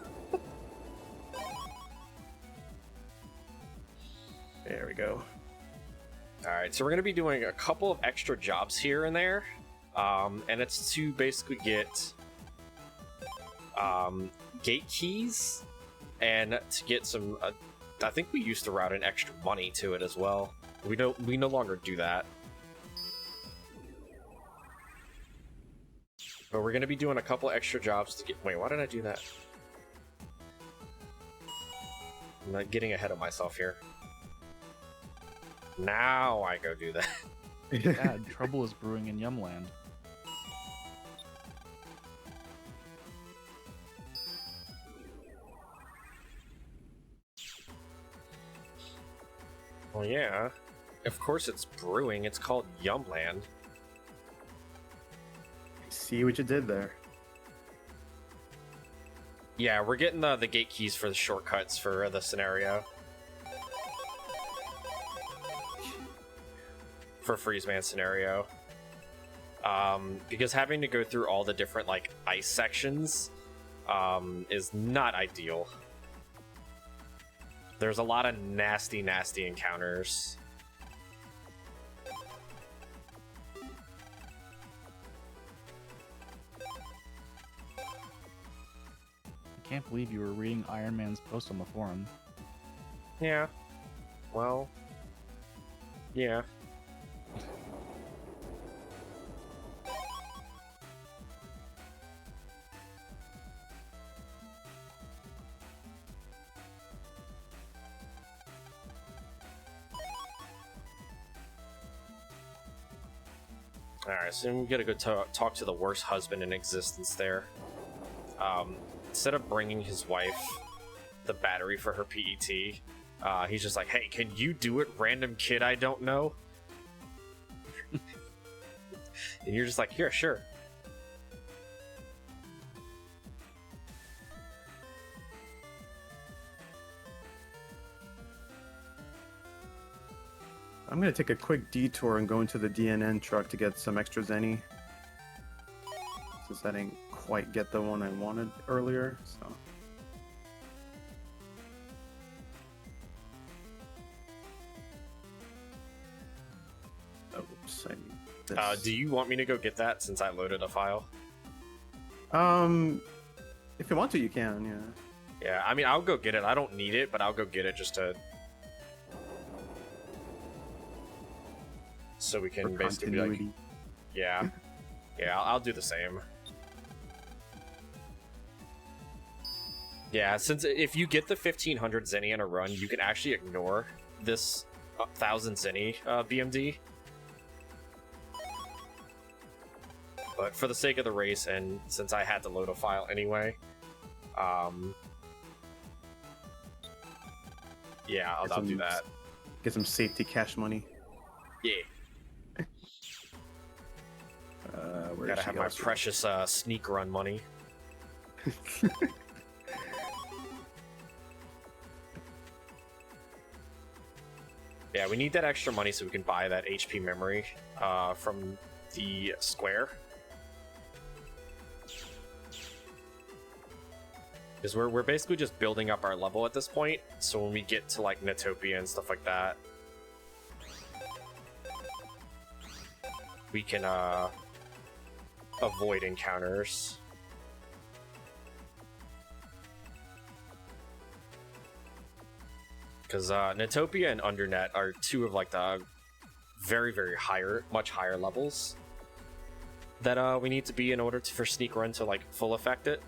There we go. Alright, so we're going to be doing a couple of extra jobs here and there. And it's to basically get gate keys and to get some... I think we used to route in extra money to it as well. We no longer do that. But we're going to be doing a couple extra jobs to get... Wait, why did I do that? I'm not getting ahead of myself here. Now I go do that. Yeah, trouble is brewing in Yumland. Well, yeah. Of course it's brewing. It's called Yumland. See what you did there. Yeah, we're getting the gate keys for the shortcuts for the scenario. For Freezman scenario. Because having to go through all the different, like, ice sections is not ideal. There's a lot of nasty, nasty encounters. I can't believe you were reading Iron Man's post on the forum. Yeah. Well. Yeah. Alright, so we gotta go talk to the worst husband in existence there. Instead of bringing his wife the battery for her PET, he's just like, hey, can you do it, random kid I don't know? And you're just like, here, sure. I'm gonna take a quick detour and go into the DNN truck to get some extra Zenny. Since I didn't quite get the one I wanted earlier, so. Oops, I need this. Do you want me to go get that since I loaded a file? If you want to, you can, yeah. Yeah, I mean, I'll go get it. I don't need it, but I'll go get it just to... So we can For basically be like... continuity. Yeah. Yeah, I'll do the same. Yeah, since if you get the 1500 Zenny in a run, you can actually ignore this 1000 Zenny BMD. But for the sake of the race, and since I had to load a file anyway, yeah, I'll do that. Get some safety cash money. Yeah. Where Gotta have my precious sneak run money. Yeah, we need that extra money so we can buy that HP memory from the square. Because we're basically just building up our level at this point, so when we get to like Netopia and stuff like that, we can avoid encounters. Because Netopia and Undernet are two of like the very, very much higher levels that we need to be in order for Sneak Run to like full effect it.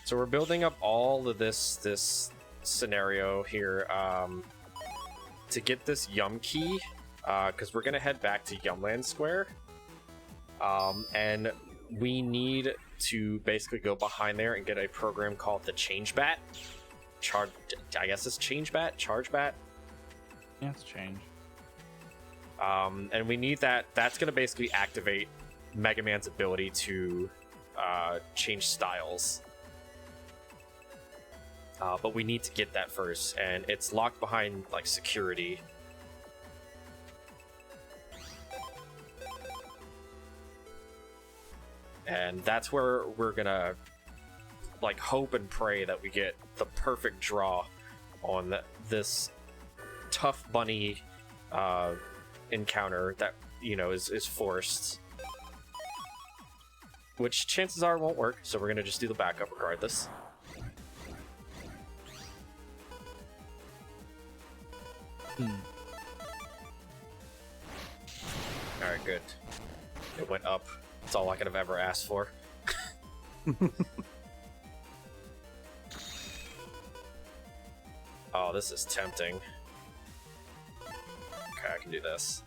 So we're building up all of this scenario here to get this Yum key, because we're gonna head back to Yumland Square, and we need to basically go behind there and get a program called the Change Bat. I guess it's Change Bat, Charge Bat. Yeah, it's change. And we need that. That's gonna basically activate Mega Man's ability to change styles. But we need to get that first, and it's locked behind like security. And that's where we're gonna like hope and pray that we get the perfect draw on this tough bunny encounter that, you know, is forced. Which chances are won't work, so we're gonna just do the backup regardless. Alright, good. It went up. That's all I could have ever asked for. Oh, this is tempting. Okay, I can do this.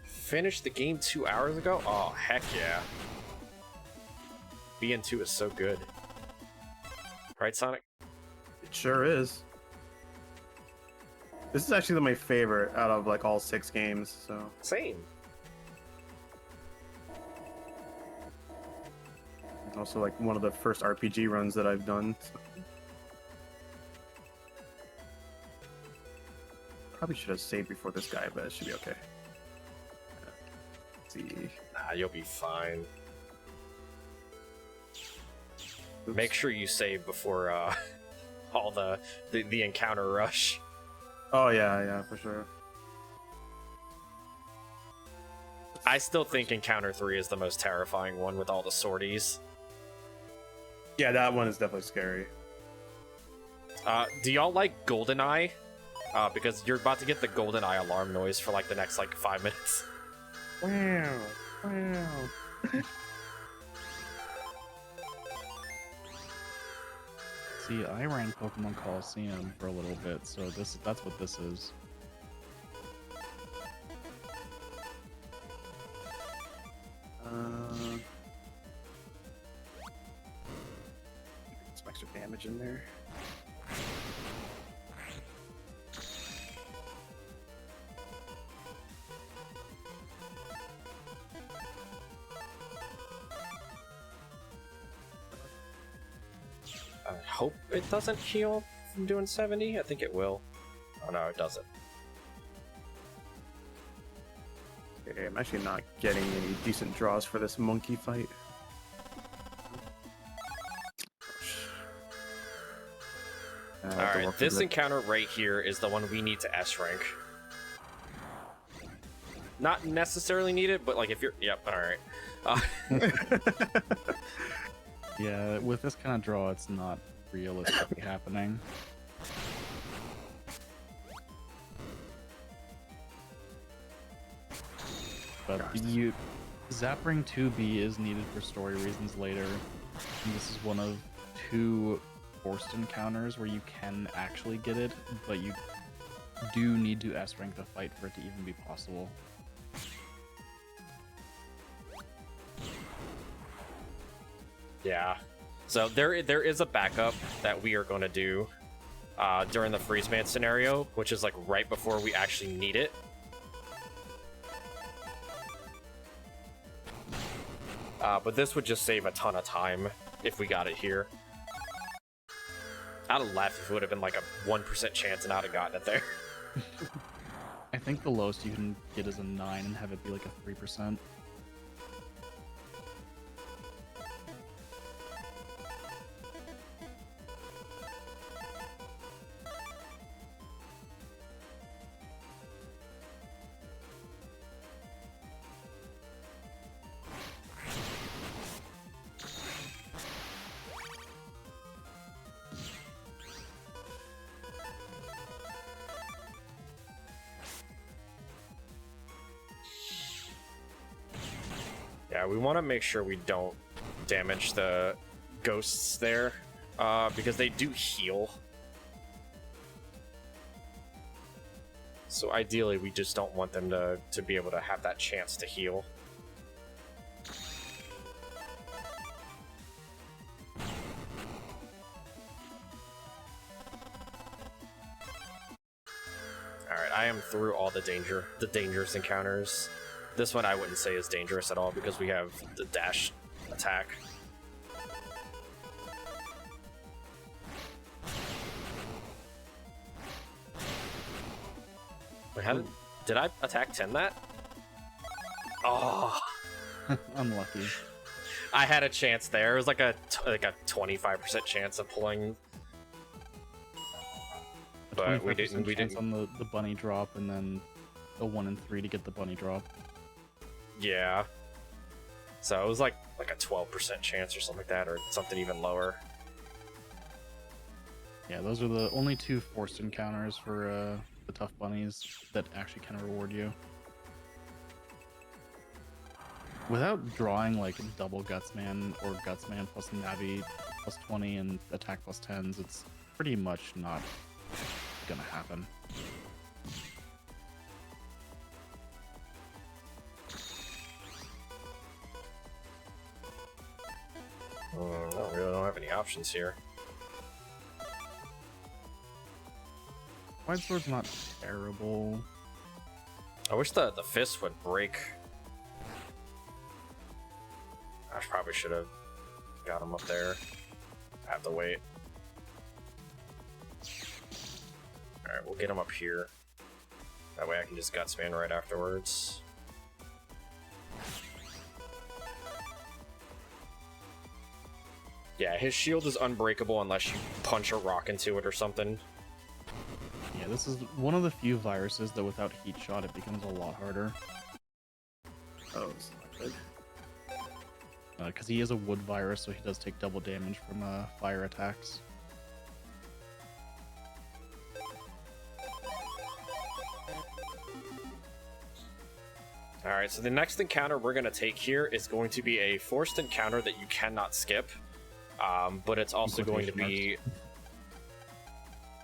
Finished the game 2 hours ago? Oh, heck yeah. BN2 is so good. Right, Sonic? It sure is. This is actually my favorite out of like all 6 games, so. Same. Also like one of the first RPG runs that I've done. So. Probably should have saved before this guy, but it should be okay. Let's see. Nah, you'll be fine. Oops. Make sure you save before all the encounter rush. Oh yeah, for sure. I still think Encounter 3 is the most terrifying one with all the sorties. Yeah, that one is definitely scary. Do y'all like GoldenEye? Because you're about to get the GoldenEye alarm noise for like the next like 5 minutes. Wow. See, I ran Pokemon Coliseum for a little bit, so that's what this is. Some extra damage in there. I hope it doesn't heal from doing 70. I think it will. Oh no, it doesn't. Okay, I'm actually not getting any decent draws for this monkey fight. Alright, this encounter right here is the one we need to S rank. Not necessarily needed, but like if you're... Yep, alright. Yeah, with this kind of draw, it's not realistically happening. But Zapping 2B is needed for story reasons later. And this is one of 2 forced encounters where you can actually get it, but you do need to S rank the fight for it to even be possible. Yeah. So there is a backup that we are going to do during the Freezman scenario, which is like right before we actually need it. But this would just save a ton of time if we got it here. I'd have laughed if it would have been like a 1% chance and I'd have gotten it there. I think the lowest you can get is a 9 and have it be like a 3%. Yeah, we want to make sure we don't damage the ghosts there, because they do heal. So ideally, we just don't want them to be able to have that chance to heal. Alright, I am through all the dangerous encounters. This one I wouldn't say is dangerous at all because we have the dash attack. Wait, did I attack 10 that? Oh, Unlucky. I had a chance there. It was like a 25% chance of pulling, but we 25% didn't. chance on the bunny drop, and then a 1 in 3 to get the bunny drop. Yeah. So it was like a 12% chance or something like that, or something even lower. Yeah, those are the only 2 forced encounters for the tough bunnies that actually can reward you. Without drawing like double Gutsman or Gutsman plus Navi plus 20 and attack plus 10s, it's pretty much not gonna happen. I really don't have any options here. Wide Sword's not terrible. I wish the fist would break. I probably should have got him up there. I have to wait. Alright, we'll get him up here. That way I can just Gutsman right afterwards. Yeah, his shield is unbreakable unless you punch a rock into it or something. Yeah, this is one of the few viruses that without Heat Shot it becomes a lot harder. Oh, it's not good. Because he is a wood virus, so he does take double damage from fire attacks. Alright, so the next encounter we're going to take here is going to be a forced encounter that you cannot skip. But it's also going to be...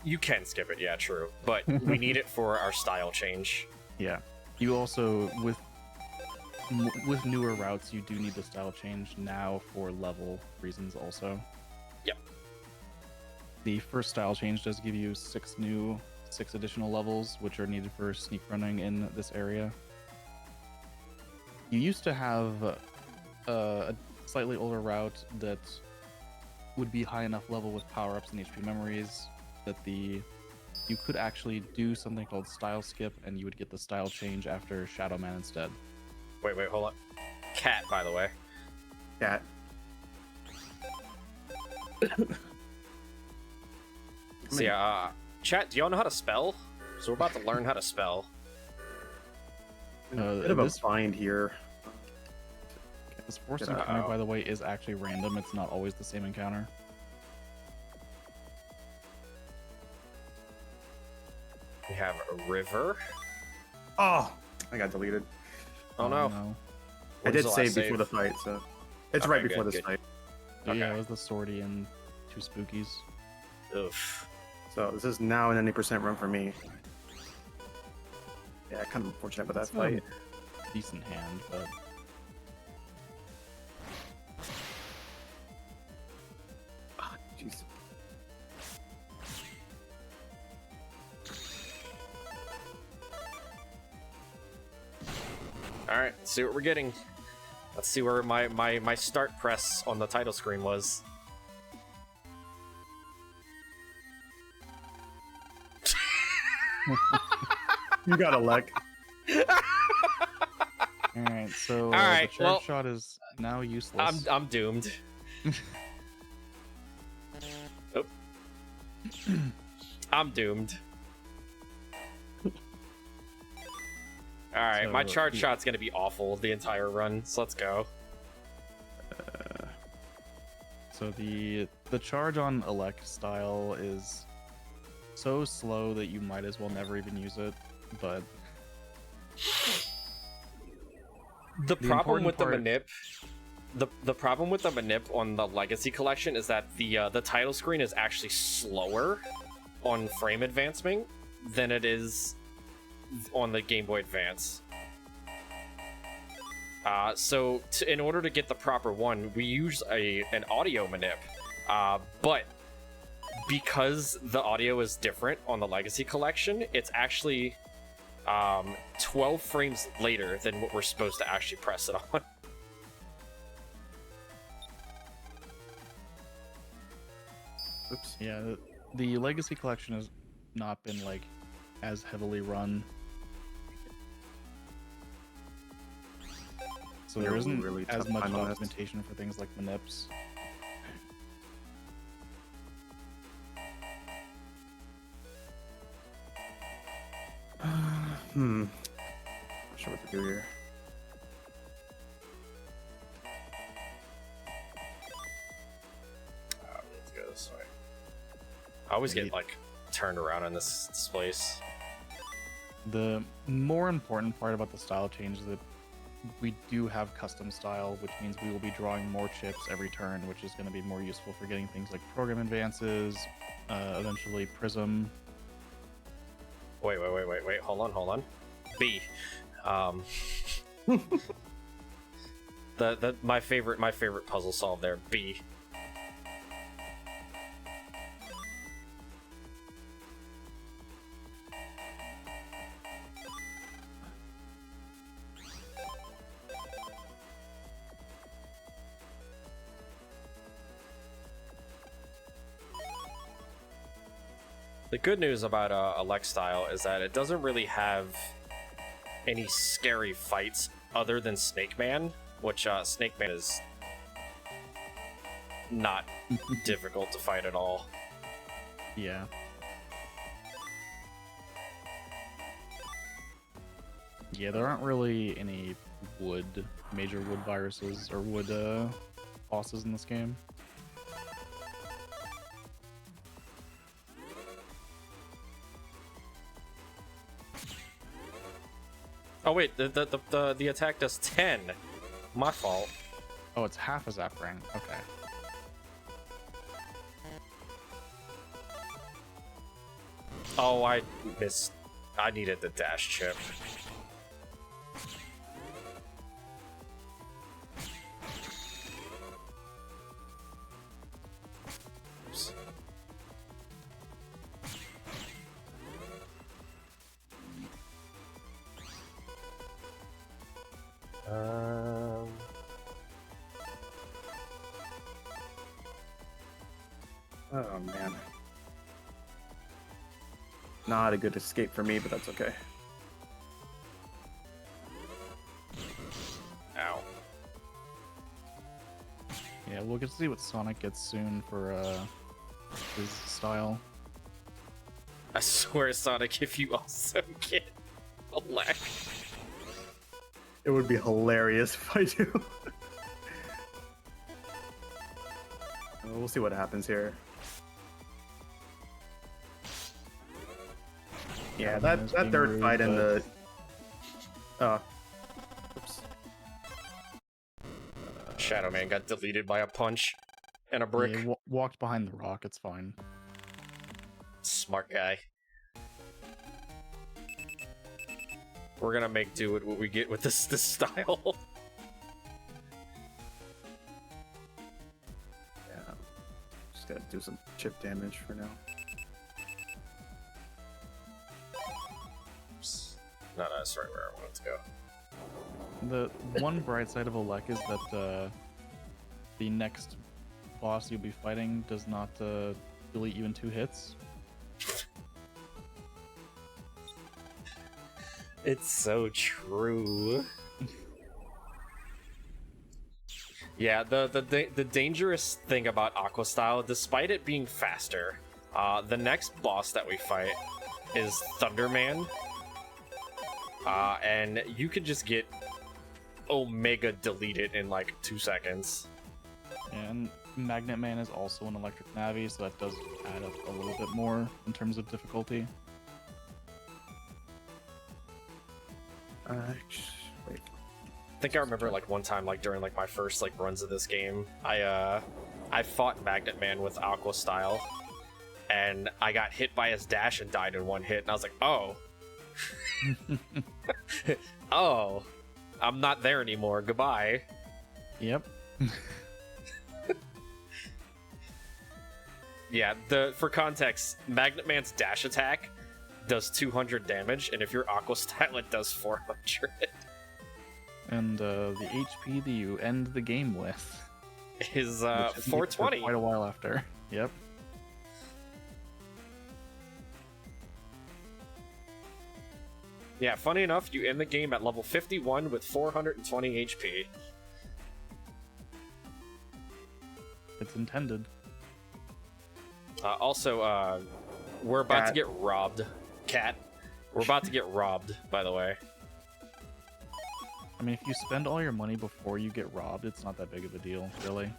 You can skip it, yeah, true. But we need it for our style change. Yeah. You also, with newer routes, you do need the style change now for level reasons also. Yep. The first style change does give you 6 additional levels, which are needed for sneak running in this area. You used to have a slightly older route that would be high enough level with power-ups and HP memories that you could actually do something called style skip, and you would get the style change after Shadow Man instead. Wait, hold on. Cat, by the way. Cat. So yeah, chat, do y'all know how to spell? So we're about to learn how to spell. Bit of a This bind here. forced encounter, by the way, is actually random. It's not always the same encounter. We have a river. Oh, I got deleted. Oh no. I What is did the save last before the fight, so it's right Okay, before good, this good. fight. So yeah, Okay. it was the Swordy and 2 Spookies. Oof. So this is now an 90% run for me. Yeah, kind of unfortunate with that It's fight. a decent hand, but Jeez. Alright, let's see what we're getting. Let's see where my start press on the title screen was. You got a Lek. All right, so All right, the charge well, shot is now useless. I'm doomed. Oh. I'm doomed. All right, my So, charge yeah. shot's gonna be awful the entire run. So let's go. So the charge on Elec style is so slow that you might as well never even use it. But The problem important with part- the problem with the manip on the Legacy Collection is that the title screen is actually slower on frame advancement than it is on the Game Boy Advance. So in order to get the proper one, we use an audio manip, but because the audio is different on the Legacy Collection, it's actually 12 frames later than what we're supposed to actually press it on. Oops. yeah, the Legacy Collection has not been like as heavily run. So Yeah, there we isn't really as took much time on this. documentation for things like manips. Not sure what to do here. Let's go this way. I always get like turned around in this place. The more important part about the style change is that we do have custom style, which means we will be drawing more chips every turn, which is going to be more useful for getting things like program advances, eventually Prism. Wait, hold on. B. My favorite puzzle solve there, B. The good news about Elec style is that it doesn't really have any scary fights other than Snake Man, which Snake Man is not difficult to fight at all. Yeah. Yeah, there aren't really any major wood viruses or wood bosses in this game. Oh wait, the attack does 10. My fault. Oh, it's half a zap ring. Okay. Oh, I missed. I needed the dash chip. Oops. Oh man. Not a good escape for me, but that's okay. Ow. Yeah, we'll get to see what Sonic gets soon for his style. I swear, Sonic, if you also get a lag. It would be hilarious if I do. We'll see what happens here. Yeah, Cutman that is being third rude, fight in but- the oops. Shadow Man got deleted by a punch and a Yeah, brick. he walked behind the rock. It's fine. Smart guy. We're gonna make do with what we get with this style. Yeah. Just gotta do some chip damage for now. Oops. No, that's right where I wanted to go. The one bright side of Elec is that the next boss you'll be fighting does not delete you in 2 hits. It's so true. Yeah, the dangerous thing about Aqua Style, despite it being faster, the next boss that we fight is Thunderman. And you could just get Omega deleted in like 2 seconds. And Magnet Man is also an electric Navi, so that does add up a little bit more in terms of difficulty. Wait. I think I remember like one time, like during like my first like runs of this game, I fought Magnet Man with Aqua Style, and I got hit by his dash and died in one hit, and I was like, oh, oh, I'm not there anymore. Goodbye. Yep. Yeah, for context, Magnet Man's dash attack does 200 damage, and if you're Aqua Style, it does 400. And the HP that you end the game with Is which I think it's for 420. quite a while after. Yep. Yeah, funny enough, you end the game at level 51 with 420 HP. It's intended. Also, we're about to Cat. get robbed. Cat. We're about to get robbed, by the way. I mean, if you spend all your money before you get robbed, it's not that big of a deal, really.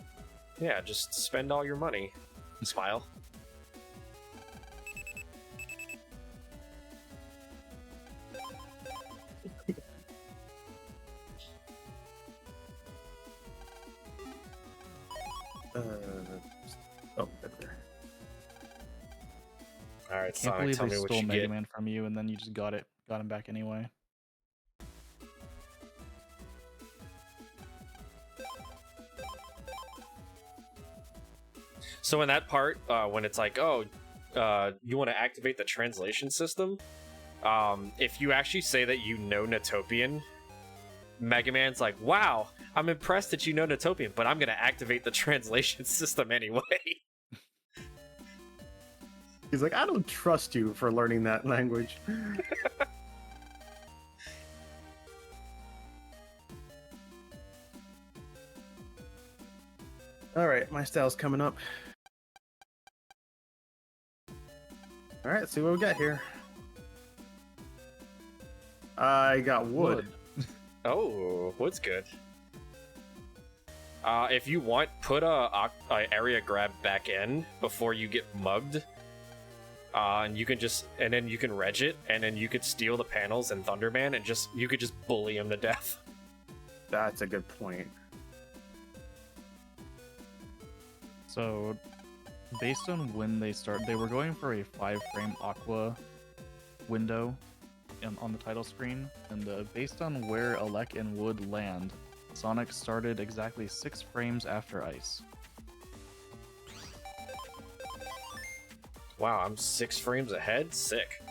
Yeah, just spend all your money. Smile. Oh, there. Alright, Can't Sonic, believe tell they me what stole you Mega get. Man from you, and then you just got him back anyway. So in that part, when it's like, oh, you want to activate the translation system, if you actually say that you know Natopian, Mega Man's like, wow, I'm impressed that you know Natopian, but I'm going to activate the translation system anyway. He's like, I don't trust you for learning that language. All right, my style's coming up. All right, let's see what we got here. I got wood. Oh, wood's good. If you want, put a area grab back in before you get mugged. And you can and then you can reg it, and then you could steal the panels in Thunderman, and you could just bully him to death. That's a good point. So, based on when they were going for a 5-frame Aqua window on the title screen, and based on where Alec and Wood land, Sonic started exactly 6 frames after Ice. Wow, I'm 6 frames ahead? Sick.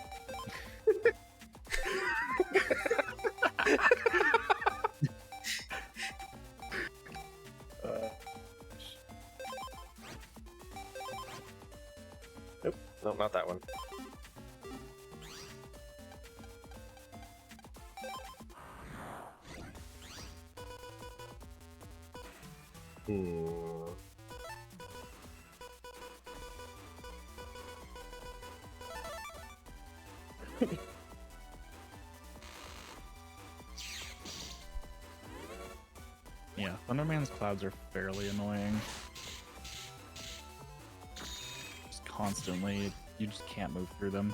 Nope, no, not that one. Yeah, Thunderman's clouds are fairly annoying. Just constantly, you just can't move through them.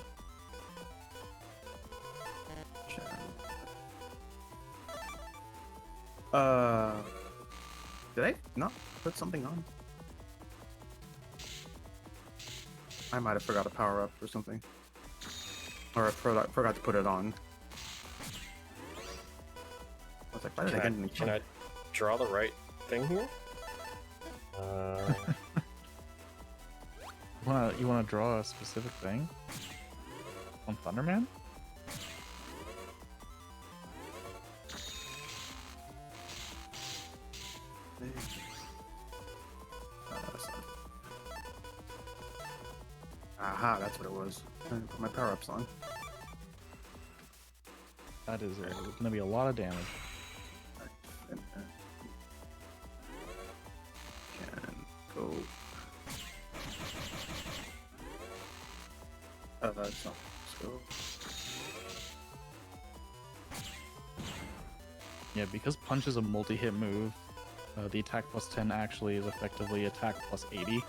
Did I not put something on? I might have forgot a power up or something. Or I forgot to put it on. I was like, why did I get any Can I draw the right thing here? You wanna draw a specific thing on Thunderman? Aha, that's what it was. I put my power ups on. That is gonna be a lot of damage. And can go. That's not. Let's go. Yeah, because punch is a multi-hit move, the attack plus 10 actually is effectively attack plus 80.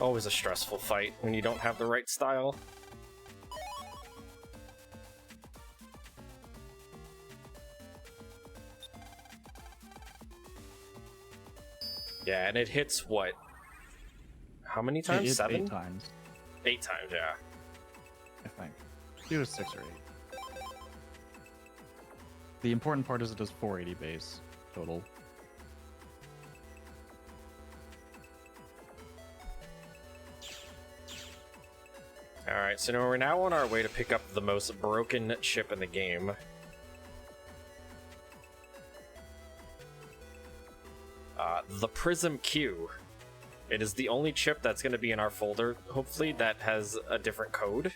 Always a stressful fight when you don't have the right style. Yeah, and it hits what? How many times? It's 7? 8 times, 8 times, yeah. I think. Either 6 or 8. The important part is it does 480 base total. Alright, so now we're now on our way to pick up the most broken chip in the game. The Prism Q. It is the only chip that's going to be in our folder, hopefully, that has a different code.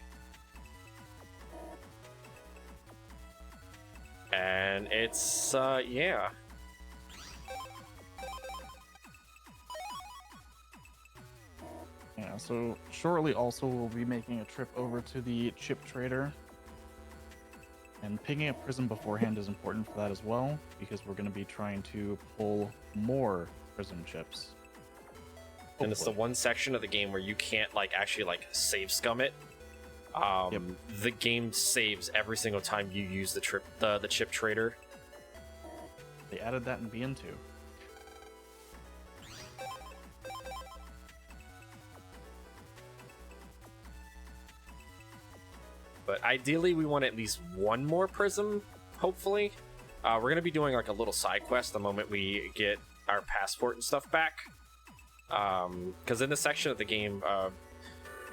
And it's, yeah. Yeah, so shortly also we'll be making a trip over to the chip trader. And picking up Prism beforehand is important for that as well, because we're going to be trying to pull more Prism chips. And it's the one section of the game where you can't, like, actually, like, save scum it. Yep. The game saves every single time you use the chip trader. They added that in BN2. But ideally, we want at least one more prism, hopefully. We're going to be doing like a little side quest the moment we get our passport and stuff back. Because in this section of the game,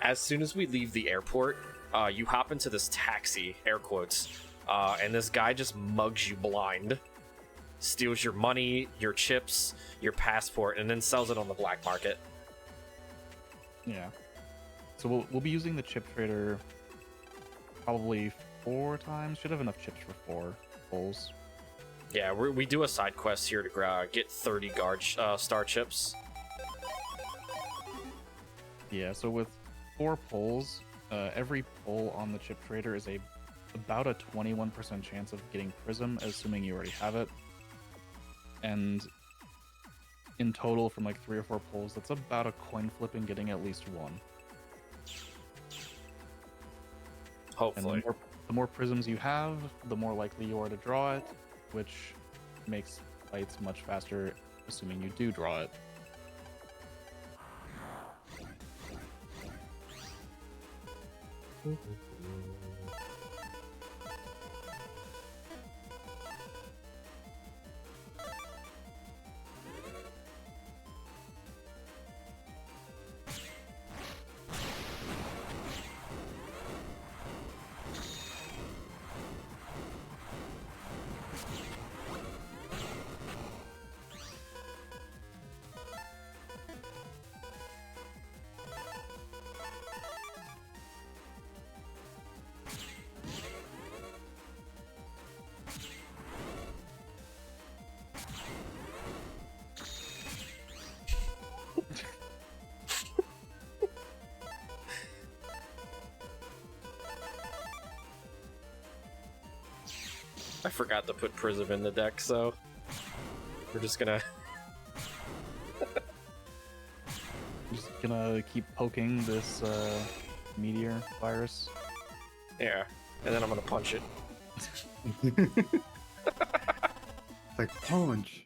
as soon as we leave the airport, you hop into this taxi, air quotes, and this guy just mugs you blind. Steals your money, your chips, your passport, and then sells it on the black market. Yeah. So we'll be using the chip trader probably 4 times. Should have enough chips for 4 pulls. Yeah, we do a side quest here to get 30 guard star chips. Yeah, so with 4 pulls, every pull on the chip trader is about a 21% chance of getting Prism, assuming you already have it. And in total, from like 3 or 4 pulls, that's about a coin flip in getting at least 1. Hopefully. And the more prisms you have, the more likely you are to draw it, which makes fights much faster, assuming you do draw it. I forgot to put Prism in the deck, so we're just gonna... Just gonna keep poking this meteor virus. Yeah, and then I'm gonna punch it. Like punch.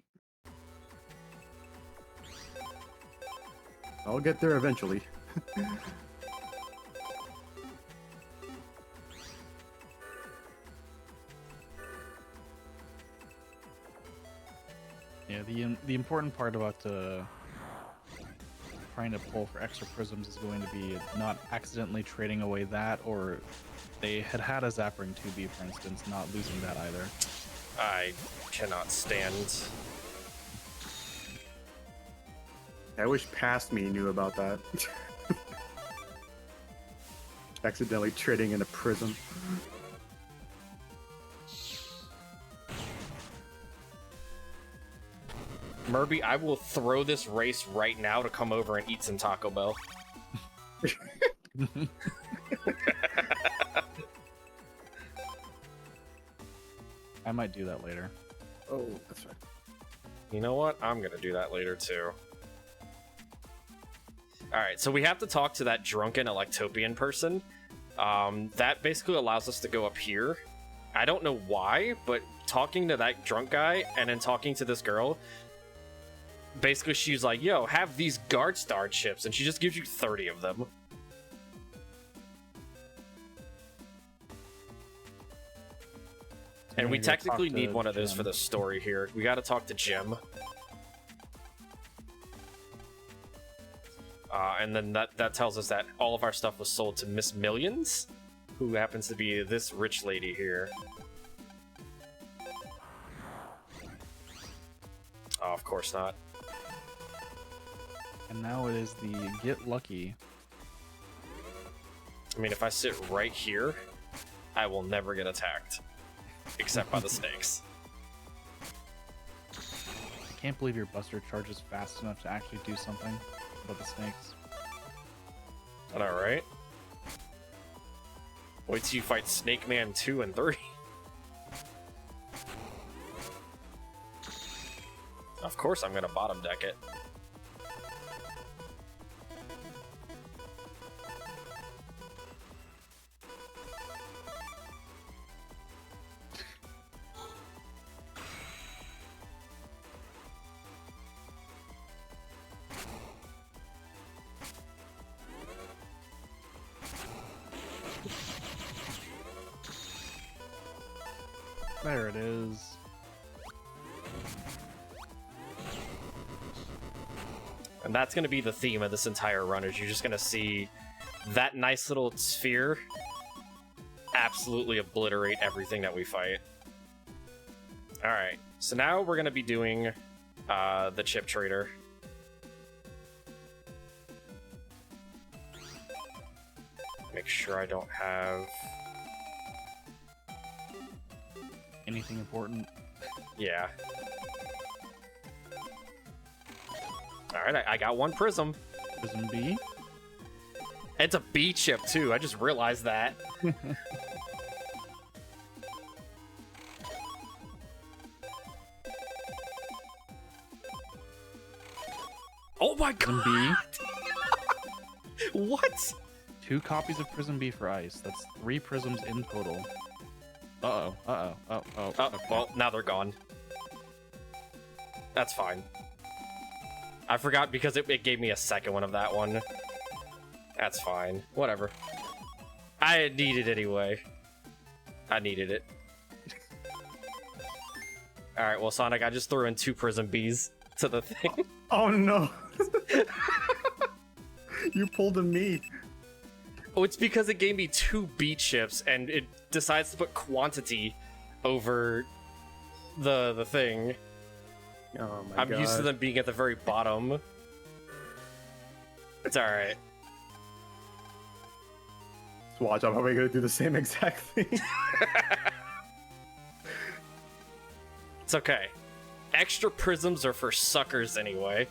I'll get there eventually. Yeah, the important part about trying to pull for extra prisms is going to be not accidentally trading away that, or they had a Zappering 2B, for instance, not losing that either. I cannot stand... I wish past me knew about that. Accidentally trading in a prism. Murby, I will throw this race right now to come over and eat some Taco Bell. I might do that later. Oh, that's right. You know what? I'm gonna do that later too. Alright, so we have to talk to that drunken Electopian person. That basically allows us to go up here. I don't know why, but talking to that drunk guy and then talking to this girl, basically she's like, yo, have these Guard Star chips, and she just gives you 30 of them. And we technically need one of those for the story here. We gotta talk to Jim. And then that tells us that all of our stuff was sold to Miss Millions, who happens to be this rich lady here. Oh, of course not. And now it is the Get Lucky. I mean, if I sit right here, I will never get attacked. Except by the snakes. I can't believe your Buster charges fast enough to actually do something about the snakes. I know, right? Wait till you fight Snake Man 2 and 3. Of course I'm gonna bottom deck it. There it is. And that's going to be the theme of this entire run, is you're just going to see that nice little sphere absolutely obliterate everything that we fight. Alright, so now we're going to be doing the chip trader. Make sure I don't have... Anything important? Yeah. Alright, I got one prism. Prism B? It's a B chip, too. I just realized that. Oh my Prism god! B? What? 2 copies of Prism B for ice. That's 3 prisms in total. Uh-oh, uh-oh, oh. Oh, Okay. well, now they're gone. That's fine. I forgot because it gave me a second one of that one. That's fine. Whatever. I needed it anyway. I needed it. Alright, well, Sonic, I just threw in 2 Prism Bs to the thing. Oh no! You pulled a me. Oh, it's because it gave me 2 B chips, and it decides to put quantity over the thing. Oh my I'm god. used to them being at the very bottom. It's alright. Watch, I'm probably gonna do the same exact thing. It's okay. Extra prisms are for suckers anyway.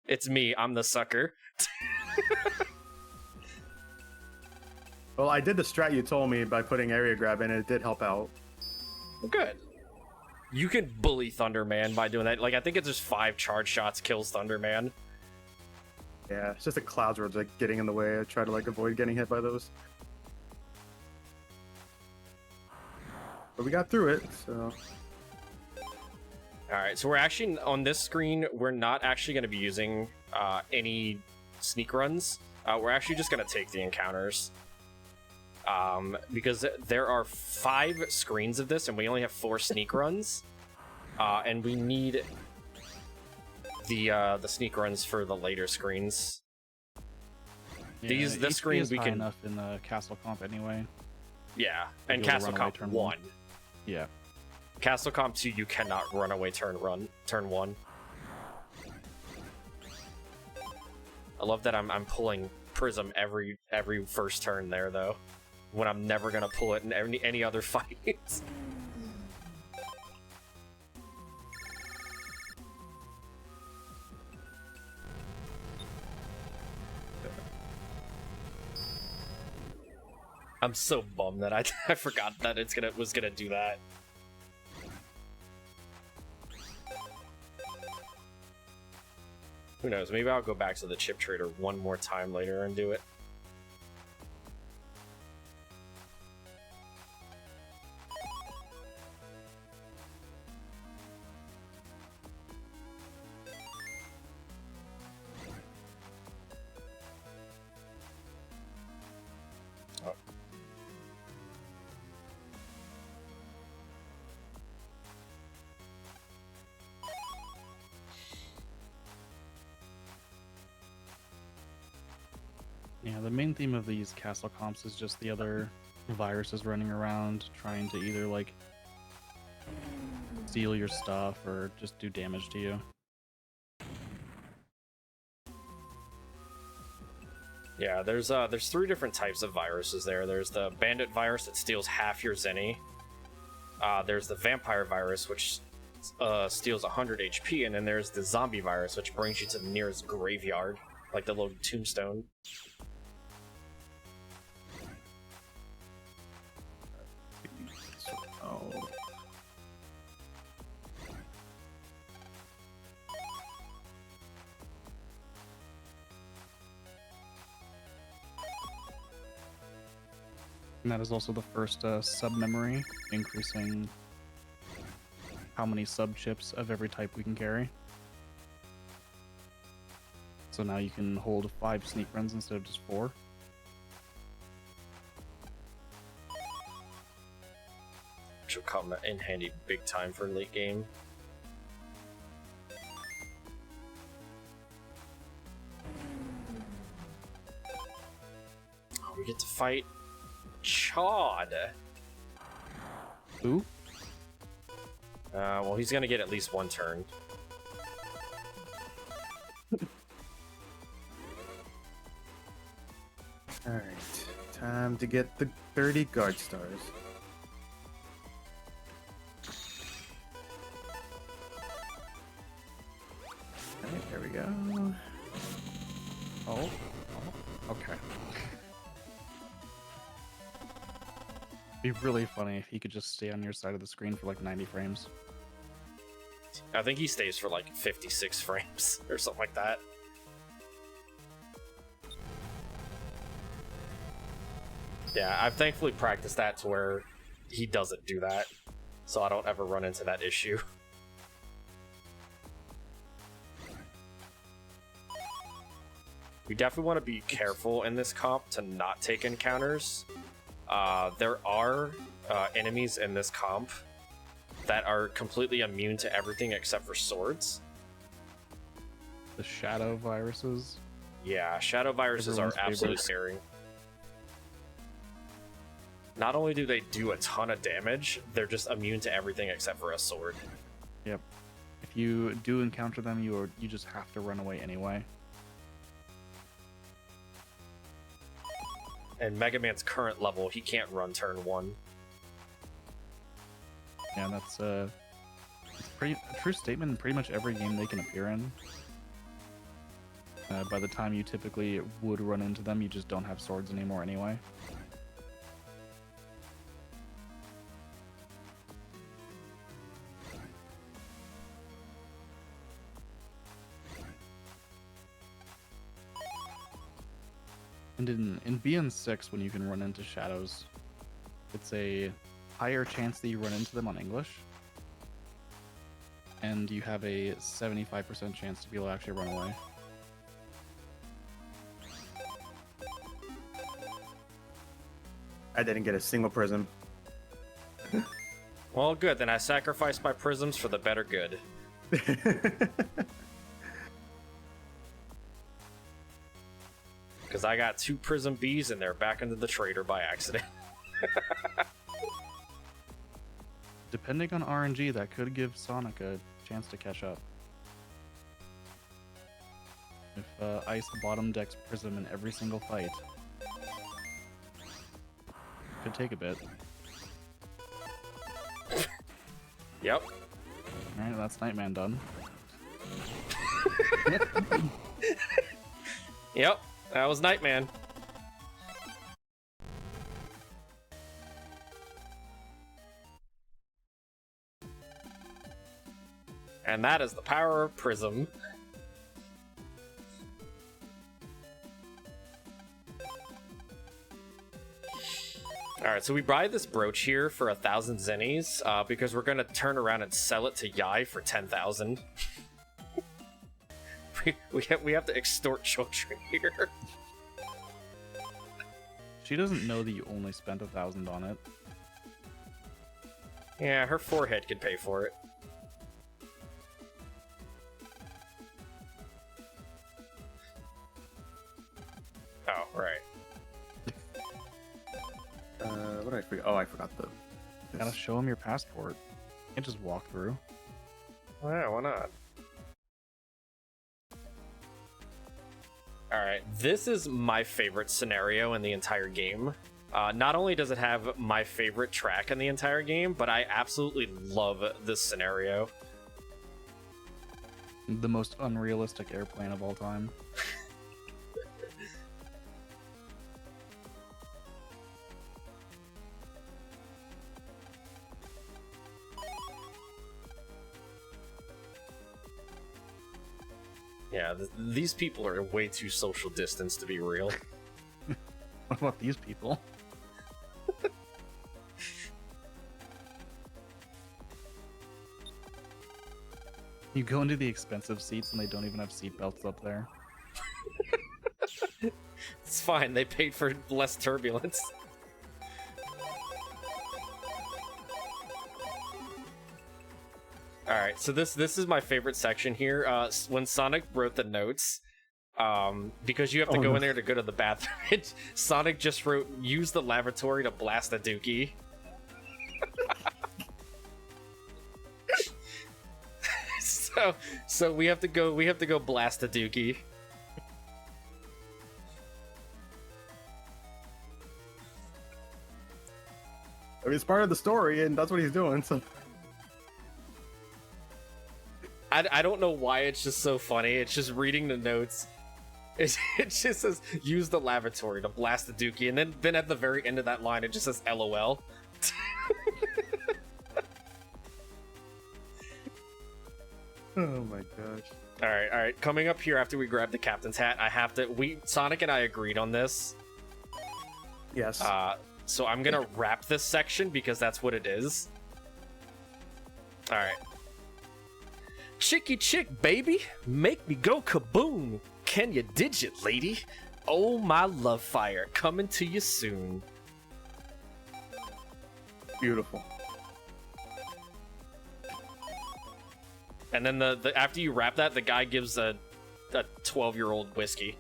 It's me, I'm the sucker. Well, I did the strat you told me by putting area grab in, and it did help out. Good. You can bully Thunderman by doing that. Like, I think it's just 5 charge shots kills Thunderman. Yeah, it's just the clouds were like getting in the way. I try to like avoid getting hit by those. But we got through it, so... Alright, so we're actually, on this screen, we're not actually going to be using any sneak runs. We're actually just going to take the encounters. Because there are 5 screens of this, and we only have 4 sneak runs. And we need the sneak runs for the later screens. Yeah, This HP screen is we high can... enough in the Castle Comp anyway. Yeah, You'll and be able to Castle run away Comp turn 1. Yeah. Castle Comp 2, you cannot run away turn 1. I love that I'm pulling Prism every first turn there, though. When I'm never gonna pull it in any other fights. I'm so bummed that I forgot that was gonna do that. Who knows? Maybe I'll go back to the chip trader one more time later and do it. Yeah, the main theme of these castle comps is just the other viruses running around trying to either like steal your stuff or just do damage to you. Yeah, there's 3 different types of viruses there. There's the bandit virus that steals half your zenny. There's the vampire virus, which steals 100 HP, and then there's the zombie virus, which brings you to the nearest graveyard, like the little tombstone. Oh. And that is also the first sub-memory, increasing how many sub-chips of every type we can carry. So now you can hold 5 sneak runs instead of just 4. Which will come in handy big time for late game. Oh, we get to fight Chod. Who? Well, he's gonna get at least 1 turn. Alright, time to get the 30 guard stars. Alright, there we go. Oh, okay. Be really funny if he could just stay on your side of the screen for like 90 frames. I think he stays for like 56 frames or something like that. Yeah, I've thankfully practiced that to where he doesn't do that, so I don't ever run into that issue. We definitely want to be careful in this comp to not take encounters. There are enemies in this comp that are completely immune to everything except for swords. The shadow viruses. Yeah, shadow viruses are Everyone's absolutely favorite. scary. Not only do they do a ton of damage, they're just immune to everything except for a sword. Yep. If you do encounter them, you just have to run away anyway. And Mega Man's current level, he can't run turn 1. Yeah, that's it's pretty a true statement in pretty much every game they can appear in. By the time you typically would run into them, you just don't have swords anymore anyway. And in BN6, when you can run into shadows, it's a higher chance that you run into them on English. And you have a 75% chance to be able to actually run away. I didn't get a single prism. Well, good, then I sacrificed my prisms for the better good. Because I got 2 prism Bs and they're back into the trader by accident. Depending on RNG, that could give Sonic a chance to catch up. If Ice Bottom Dex Prism in every single fight. Could take a bit. Yep. Alright, that's Nightman done. Yep, that was Nightman. And that is the power of Prism. Alright, so we buy this brooch here for 1,000 zennies, because we're gonna turn around and sell it to Yai for 10,000. we have to extort children here. She doesn't know that you only spent 1,000 on it. Yeah, her forehead could pay for it. Oh, right. What did I forget? Oh, I forgot the. Gotta show him your passport. You can't just walk through. Yeah, why not? Alright, this is my favorite scenario in the entire game. Not only does it have my favorite track in the entire game, but I absolutely love this scenario. The most unrealistic airplane of all time. Yeah, these people are way too social distance to be real. What about these people? You go into the expensive seats and they don't even have seat belts up there. It's fine, they paid for less turbulence. Alright, so this is my favorite section here. When Sonic wrote the notes, because you have to go in there to go to the bathroom, Sonic just wrote, use the lavatory to blast a dookie. So we have to go blast a dookie. I mean, it's part of the story, and that's what he's doing. So I don't know why it's just so funny. It's just reading the notes. It just says, use the lavatory to blast the dookie, and then at the very end of that line, it just says LOL. oh my gosh. Alright. Coming up here after we grab the captain's hat, Sonic and I agreed on this. Yes. So I'm gonna wrap this section because that's what it is. Alright. Chicky chick, baby, make me go kaboom. Can you digit, lady? Oh, my love fire, coming to you soon. Beautiful. And then the after you wrap that, the guy gives a 12-year-old whiskey.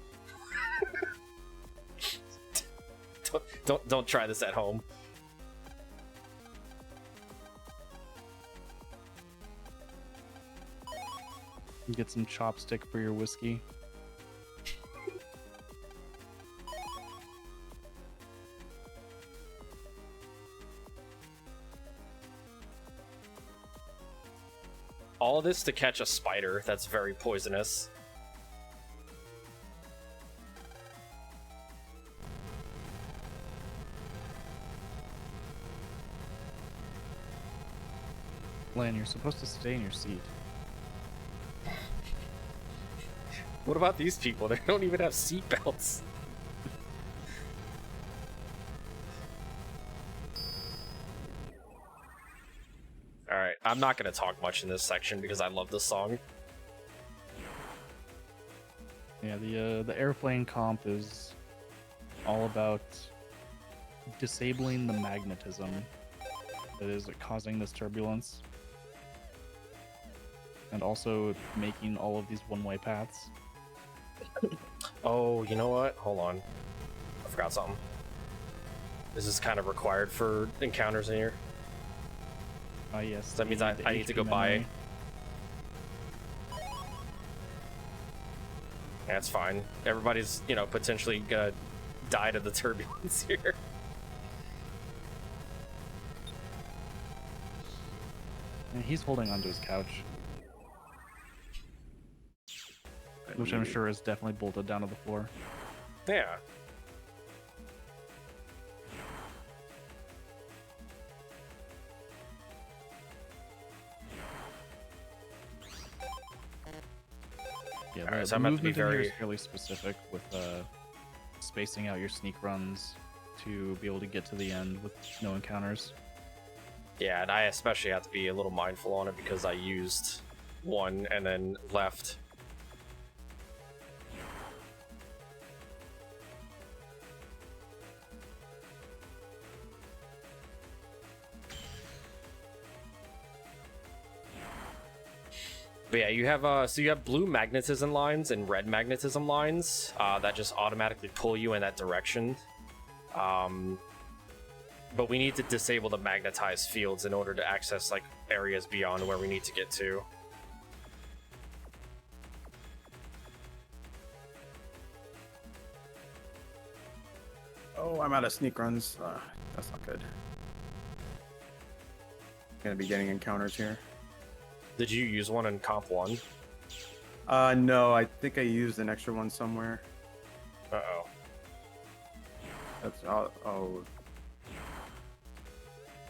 Don't try this at home. Get some chopstick for your whiskey. All this to catch a spider that's very poisonous. Lan, you're supposed to stay in your seat. What about these people? They don't even have seatbelts. Alright, I'm not gonna talk much in this section because I love this song. Yeah, the airplane comp is all about disabling the magnetism that is causing this turbulence. And also making all of these one-way paths. Oh, you know what? Hold on. I forgot something. This is kind of required for encounters in here. Yes. So that means I need to go buy... That's fine. Everybody's, you know, potentially gonna die to the turbulence here. And he's holding onto his couch, which I'm sure is definitely bolted down to the floor. Yeah. Yeah, Alright, the so I'm about to be movement in here very- is fairly specific with spacing out your sneak runs to be able to get to the end with no encounters. Yeah, and I especially have to be a little mindful on it because I used one and then left. But yeah, you have so you have blue magnetism lines and red magnetism lines that just automatically pull you in that direction. But we need to disable the magnetized fields in order to access like areas beyond where we need to get to. Oh, I'm out of sneak runs. That's not good. Gonna be getting encounters here. Did you use one in Comp 1? No, I think I used an extra one somewhere. Uh-oh. That's oh.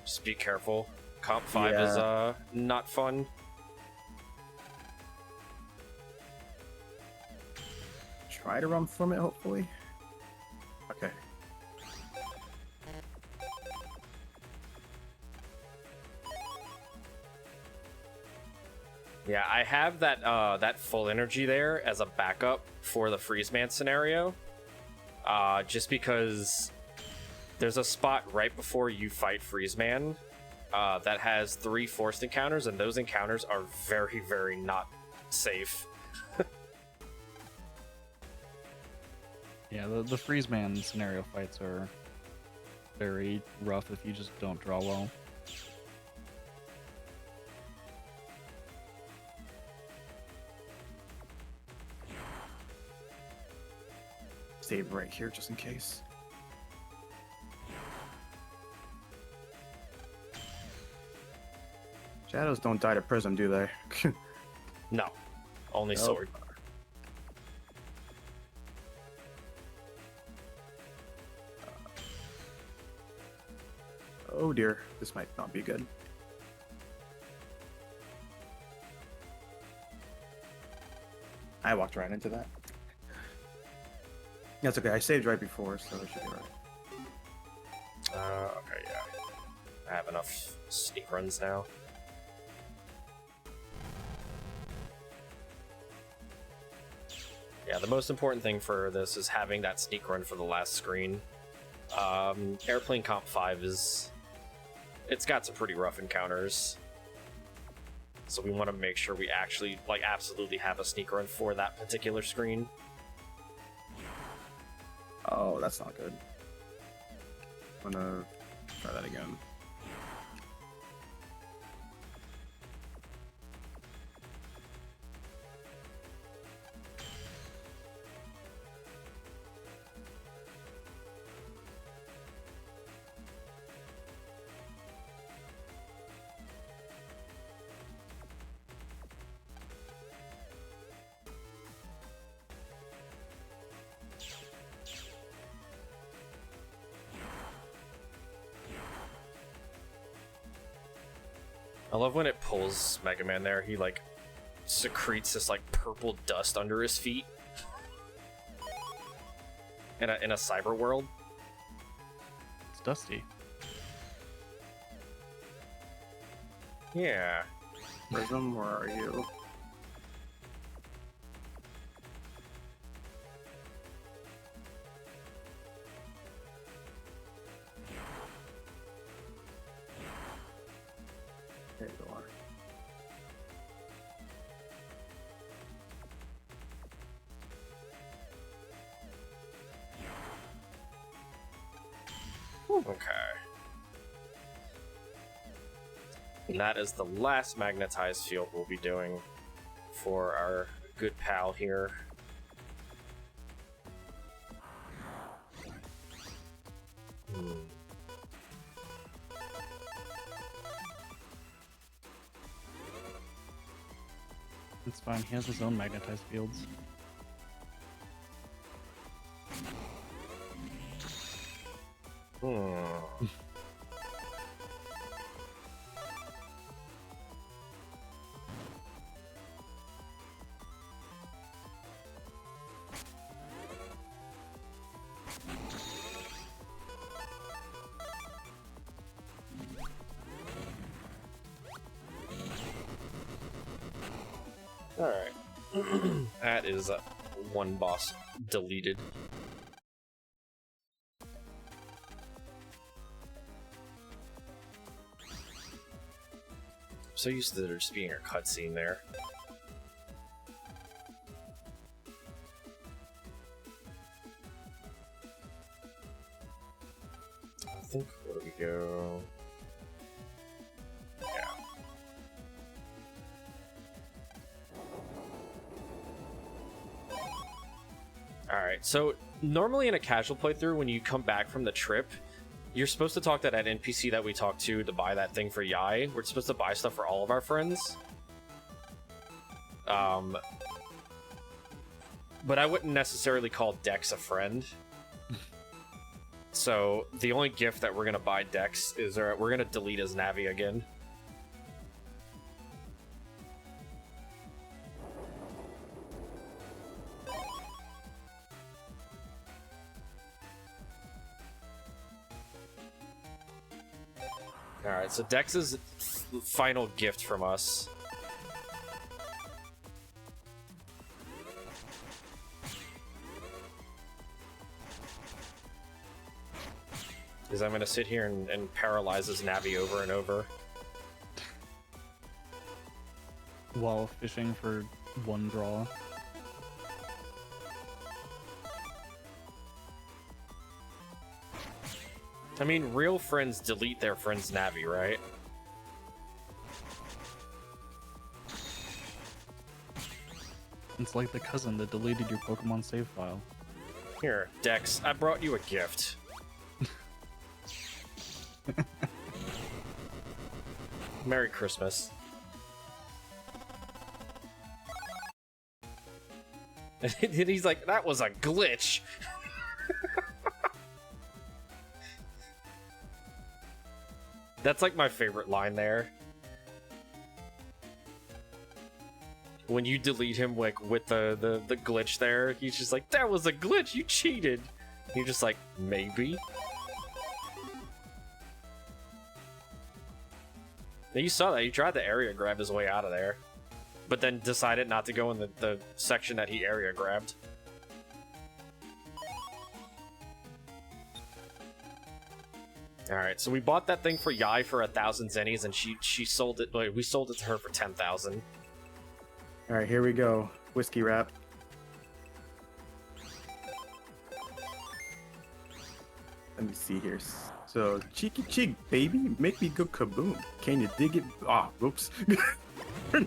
Just be careful. Comp 5 Yeah. is not fun. Try to run from it, hopefully. Okay. Yeah, I have that that full energy there as a backup for the Freezman scenario. Just because there's a spot right before you fight Freezman that has 3 forced encounters, and those encounters are very, very not safe. Yeah, the Freezman scenario fights are very rough if you just don't draw well. Save right here just in case. Shadows don't die to Prism, do they? No, only Nope. sword. Oh dear, this might not be good. I walked right into that. That's okay, I saved right before, so it should be right. Okay, yeah. I have enough sneak runs now. Yeah, the most important thing for this is having that sneak run for the last screen. Airplane Comp 5 is... It's got some pretty rough encounters. So we want to make sure we actually, like, absolutely have a sneak run for that particular screen. Oh, that's not good. I'm gonna try that again. I love when it pulls Mega Man there, he, like, secretes this, like, purple dust under his feet. In a cyber world. It's dusty. Yeah. Prism, where are you? There you are. Okay. And that is the last magnetized field we'll be doing for our good pal here. It's fine. He has his own magnetized fields. Hmm. Alright. That is one boss deleted. I'm so used to there just being a cutscene there. I think, where do we go? Yeah. Alright, so normally in a casual playthrough, when you come back from the trip, you're supposed to talk to that NPC that we talked to buy that thing for Yai. We're supposed to buy stuff for all of our friends. But I wouldn't necessarily call Dex a friend. So the only gift that we're going to buy Dex is we're going to delete his Navi again. Alright, so Dex's final gift from us. Is I'm going to sit here and paralyze his Navi over and over. While fishing for one draw. I mean, real friends delete their friend's Navi, right? It's like the cousin that deleted your Pokemon save file. Here, Dex, I brought you a gift. Merry Christmas. And he's like, that was a glitch. That's like my favorite line there. When you delete him like with the glitch there, he's just like, that was a glitch, you cheated. You're just like, maybe. Now you saw that, he tried to area grab his way out of there, but then decided not to go in the section that he area grabbed. Alright, so we bought that thing for Yai for 1,000 zennies, and she sold it, like, we sold it to her for 10,000. All right, here we go. Whiskey rap. Let me see here. So, cheeky cheek, baby, make me go kaboom. Can you dig it? Ah, whoops.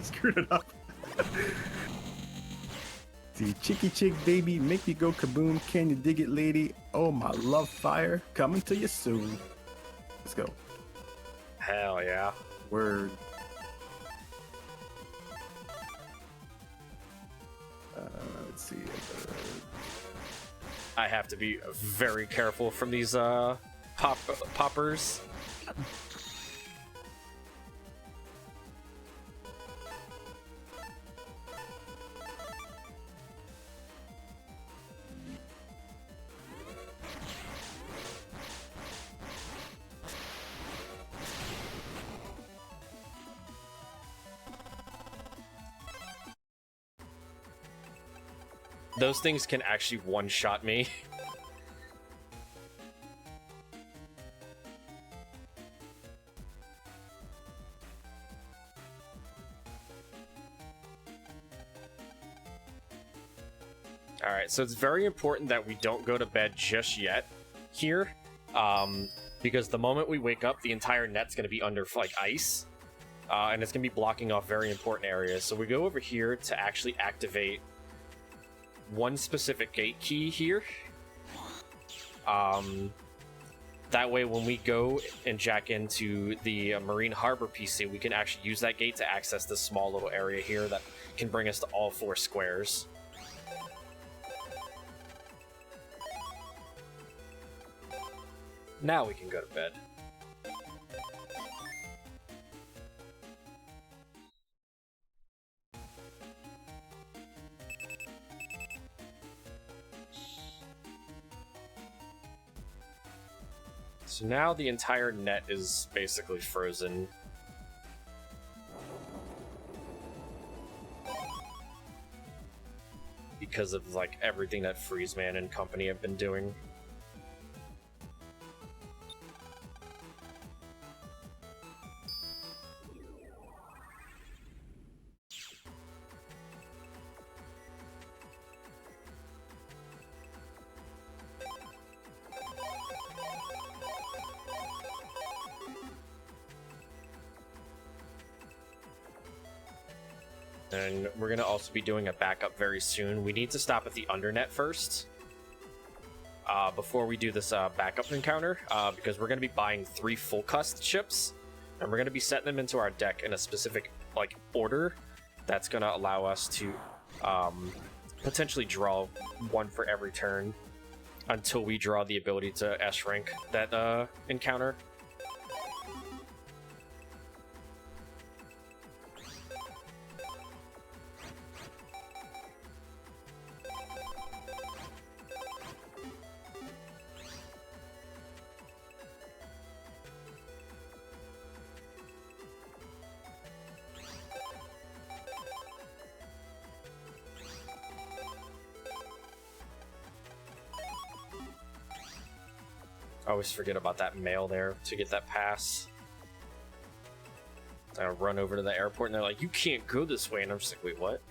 Screwed it up. See, cheeky chick, baby, make me go kaboom. Can you dig it, lady? Oh, my love fire, coming to you soon. Let's go. Hell yeah. Word. Let's see. I have to be very careful from these poppers. Those things can actually one-shot me. Alright, so it's very important that we don't go to bed just yet here, because the moment we wake up, the entire net's going to be under, like, ice, and it's going to be blocking off very important areas. So we go over here to actually activate one specific gate key here. That way, when we go and jack into the Marine Harbor PC, we can actually use that gate to access this small little area here that can bring us to all 4 squares. Now we can go to bed. So now the entire net is basically frozen. Because of like everything that Freezman and company have been doing. And we're going to also be doing a backup very soon. We need to stop at the Undernet first. Before we do this backup encounter. Because we're going to be buying 3 full cust ships. And we're going to be setting them into our deck in a specific like order. That's going to allow us to potentially draw 1 for every turn. Until we draw the ability to S-rank that encounter. I always forget about that mail there to get that pass. I run over to the airport and they're like, you can't go this way. And I'm just like, wait, what?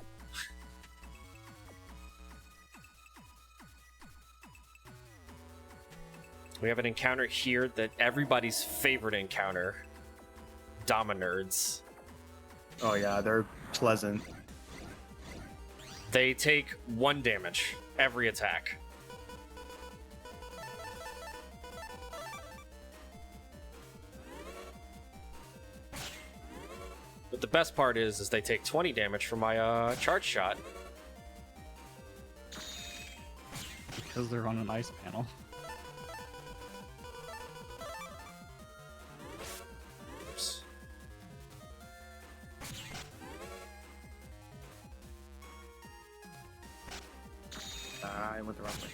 We have an encounter here that everybody's favorite encounter. Dominerds. Oh yeah, they're pleasant. They take 1 damage every attack. But the best part is they take 20 damage from my charge shot. Because they're on an ice panel. Oops. I went the wrong way.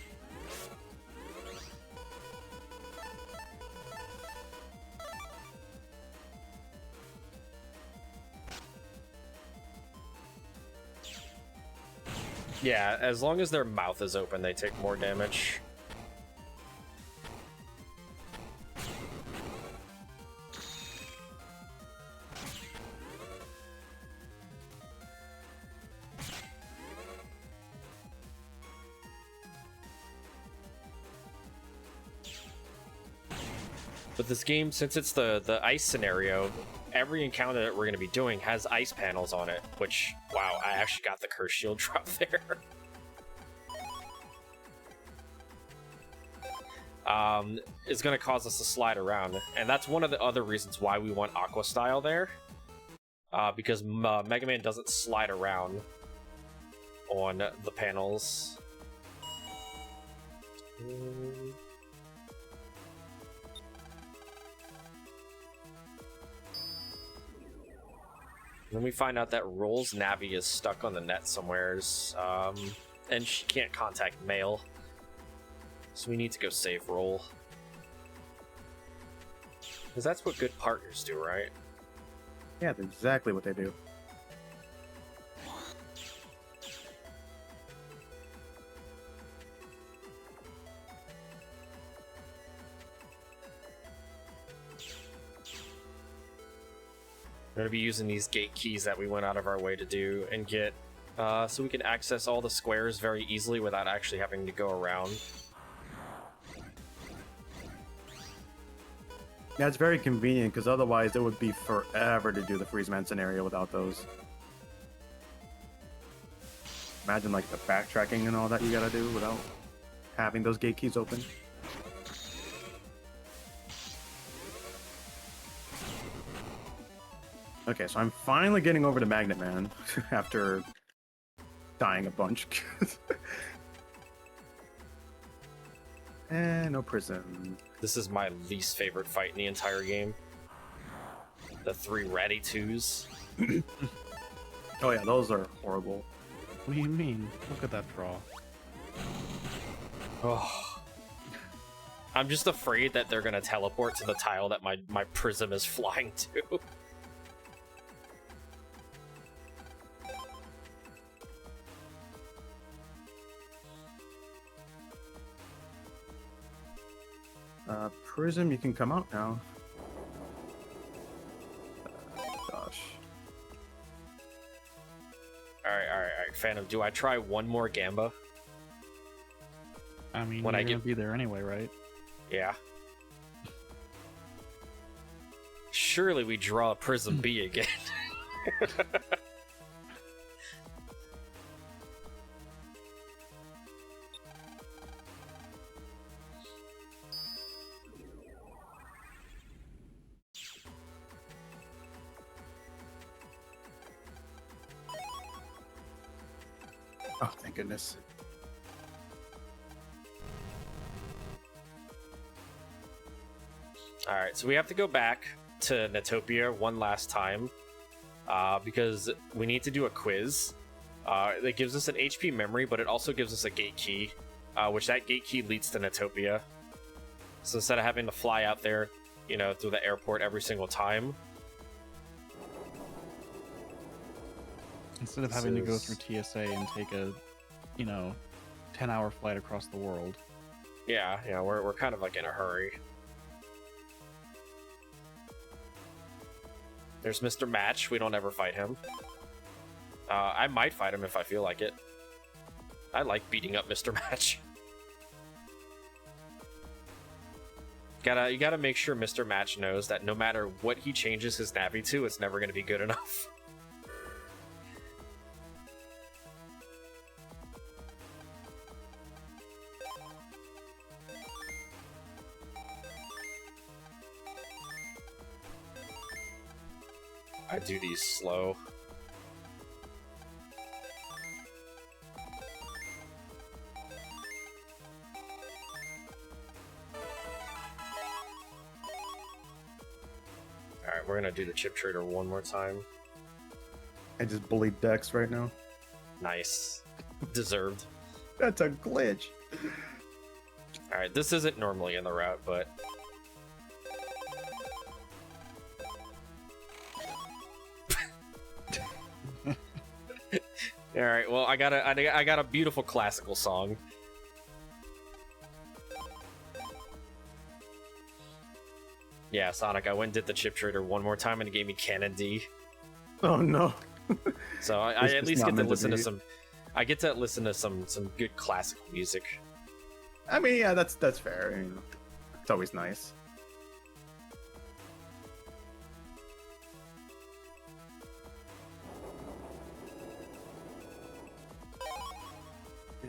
Yeah, as long as their mouth is open, they take more damage. But this game, since it's the ice scenario, every encounter that we're going to be doing has ice panels on it, which, wow, I actually got the curse shield drop there. Is going to cause us to slide around, and that's one of the other reasons why we want Aqua Style there, because Mega Man doesn't slide around on the panels. Then we find out that Roll's Navi is stuck on the net somewheres, and she can't contact Mail. So we need to go save Roll. Because that's what good partners do, right? Yeah, that's exactly what they do. We're going to be using these gate keys that we went out of our way to do and get, so we can access all the squares very easily without actually having to go around. Yeah, it's very convenient because otherwise it would be forever to do the Freezman scenario without those. Imagine like the backtracking and all that you gotta do without having those gate keys open. Okay, so I'm finally getting over to Magnet Man after dying a bunch. And no prism. This is my least favorite fight in the entire game. The 3 Ratty 2s. Oh yeah, those are horrible. What do you mean? Look at that draw. Oh. I'm just afraid that they're gonna teleport to the tile that my prism is flying to. Prism, you can come out now. Gosh. Alright, Phantom, do I try one more Gamba? I mean, When you're I gonna get- be there anyway, right? Yeah. Surely we draw a Prism B again. Oh, thank goodness. Alright, so we have to go back to Netopia one last time because we need to do a quiz. It gives us an HP memory, but it also gives us a gate key, which that gate key leads to Netopia. So instead of having to fly out there, you know, through the airport every single time, Instead of having to go through TSA and take a, 10-hour flight across the world. yeah, we're kind of like in a hurry. There's Mr. Match. We don't ever fight him. I might fight him if I feel like it. I like beating up Mr. Match. You gotta make sure Mr. Match knows that no matter what he changes his Navi to, it's never gonna be good enough. I do these slow. Alright, we're gonna do the chip trader one more time. I just bullied Dex right now. Nice. Deserved. That's a glitch. Alright, this isn't normally in the route, but... Alright, well, I got a beautiful classical song. Yeah, Sonic, I went and did the chip trader one more time and it gave me Canon D. Oh no. So I It's at just least not get to meant to listen to be. some... I get to listen to some good classical music. I mean, yeah, that's fair. It's always nice.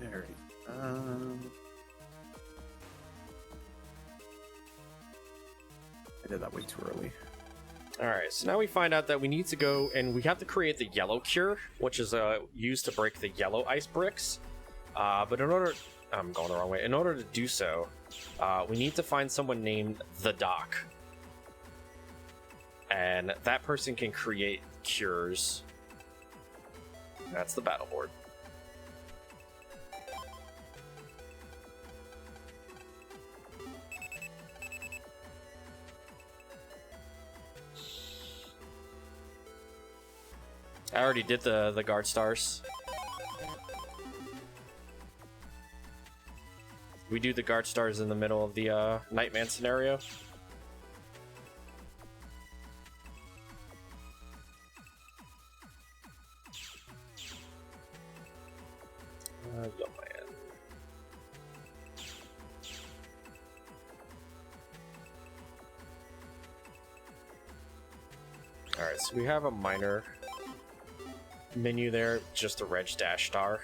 Alright. I did that way too early. Alright, so now we find out that we need to go and we have to create the yellow cure, which is used to break the yellow ice bricks. But in order... I'm going the wrong way. In order to do so, we need to find someone named The Doc. And that person can create cures. That's the battle board. I already did the guard stars. We do the guard stars in the middle of the Nightman scenario. Yumland. Alright, so we have a minor menu there, just a reg dash star.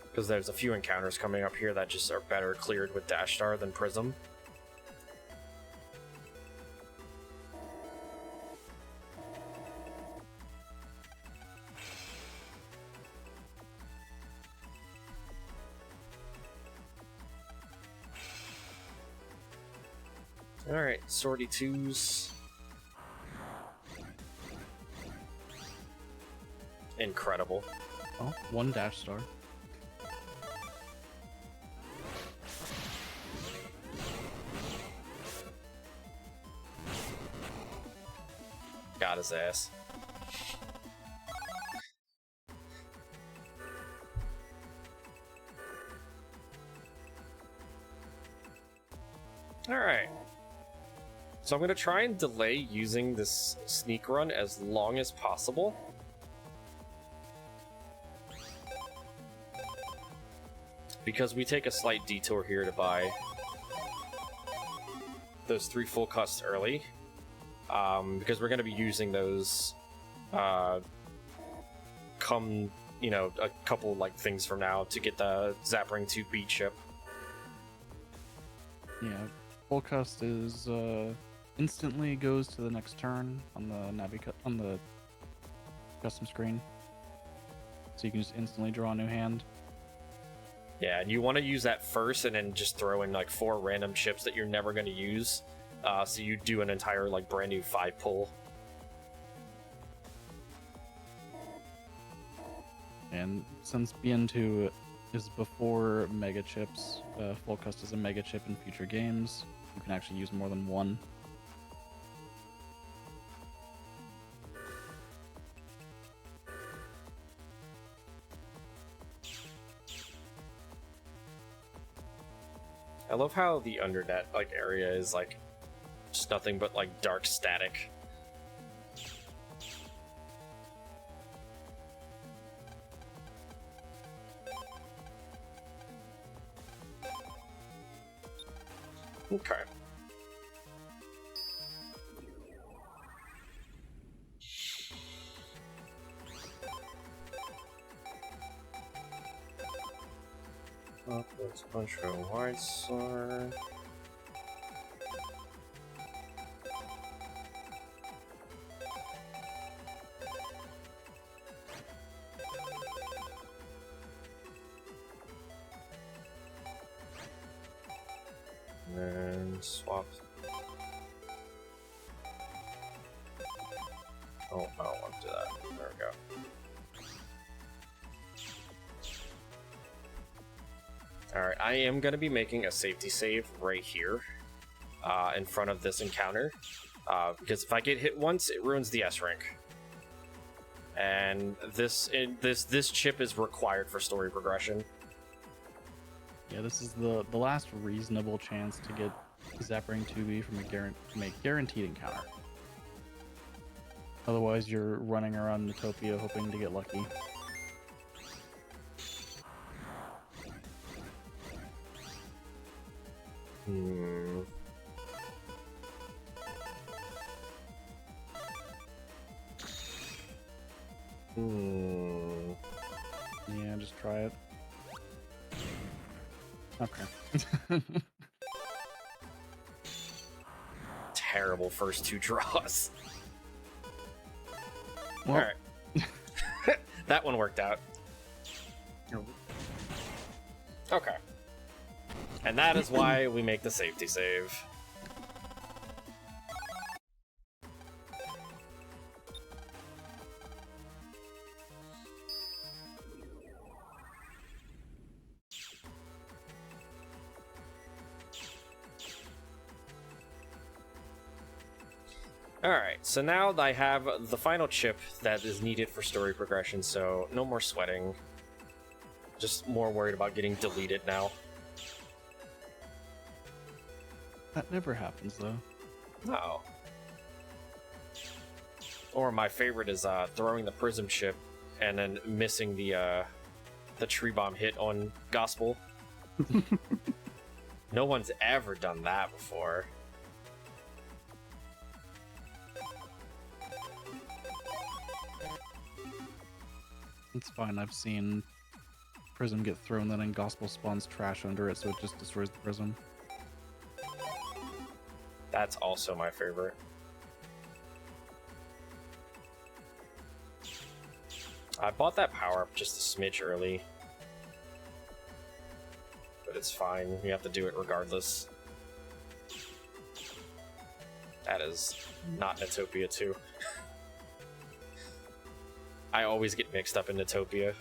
Because there's a few encounters coming up here that just are better cleared with dash star than prism. Alright, Swordy 2s. Incredible. Oh, one dash star. Got his ass. Alright. So I'm going to try and delay using this sneak run as long as possible. Because we take a slight detour here to buy those 3 full cuts early. Because we're going to be using those come, you know, a couple like things from now to get the Zapring 2 beat ship. Yeah, full cust is instantly goes to the next turn on the custom screen, so you can just instantly draw a new hand. Yeah, and you want to use that first, and then just throw in like 4 random chips that you're never going to use. So you do an entire like brand new 5 pull. And since BN2 is before mega chips, full cust is a mega chip in future games. You can actually use more than one. I love how the Undernet like area is like just nothing but like dark static. Okay. Let's punch a wide sword. And swap. Oh, I don't want to do that. There we go. Alright, I am going to be making a safety save right here in front of this encounter. Because if I get hit once, it ruins the S rank. And this chip is required for story progression. Yeah, this is the last reasonable chance to get Zapring 2B from a guaranteed encounter. Otherwise, you're running around Utopia hoping to get lucky. Hmm. Yeah, just try it. Okay. Terrible first 2 draws. Well, Alright. That one worked out. Okay. And that is why we make the safety save. Alright, so now I have the final chip that is needed for story progression, so no more sweating. Just more worried about getting deleted now. that never happens though. No. Or my favorite is throwing the prism chip and then missing the tree bomb hit on Gospel. No one's ever done that before. It's fine. I've seen prism get thrown, then Gospel spawns trash under it, so it just destroys the prism. That's also my favorite. I bought that power-up just a smidge early. But it's fine, we have to do it regardless. That is not Netopia 2. I always get mixed up in Netopia.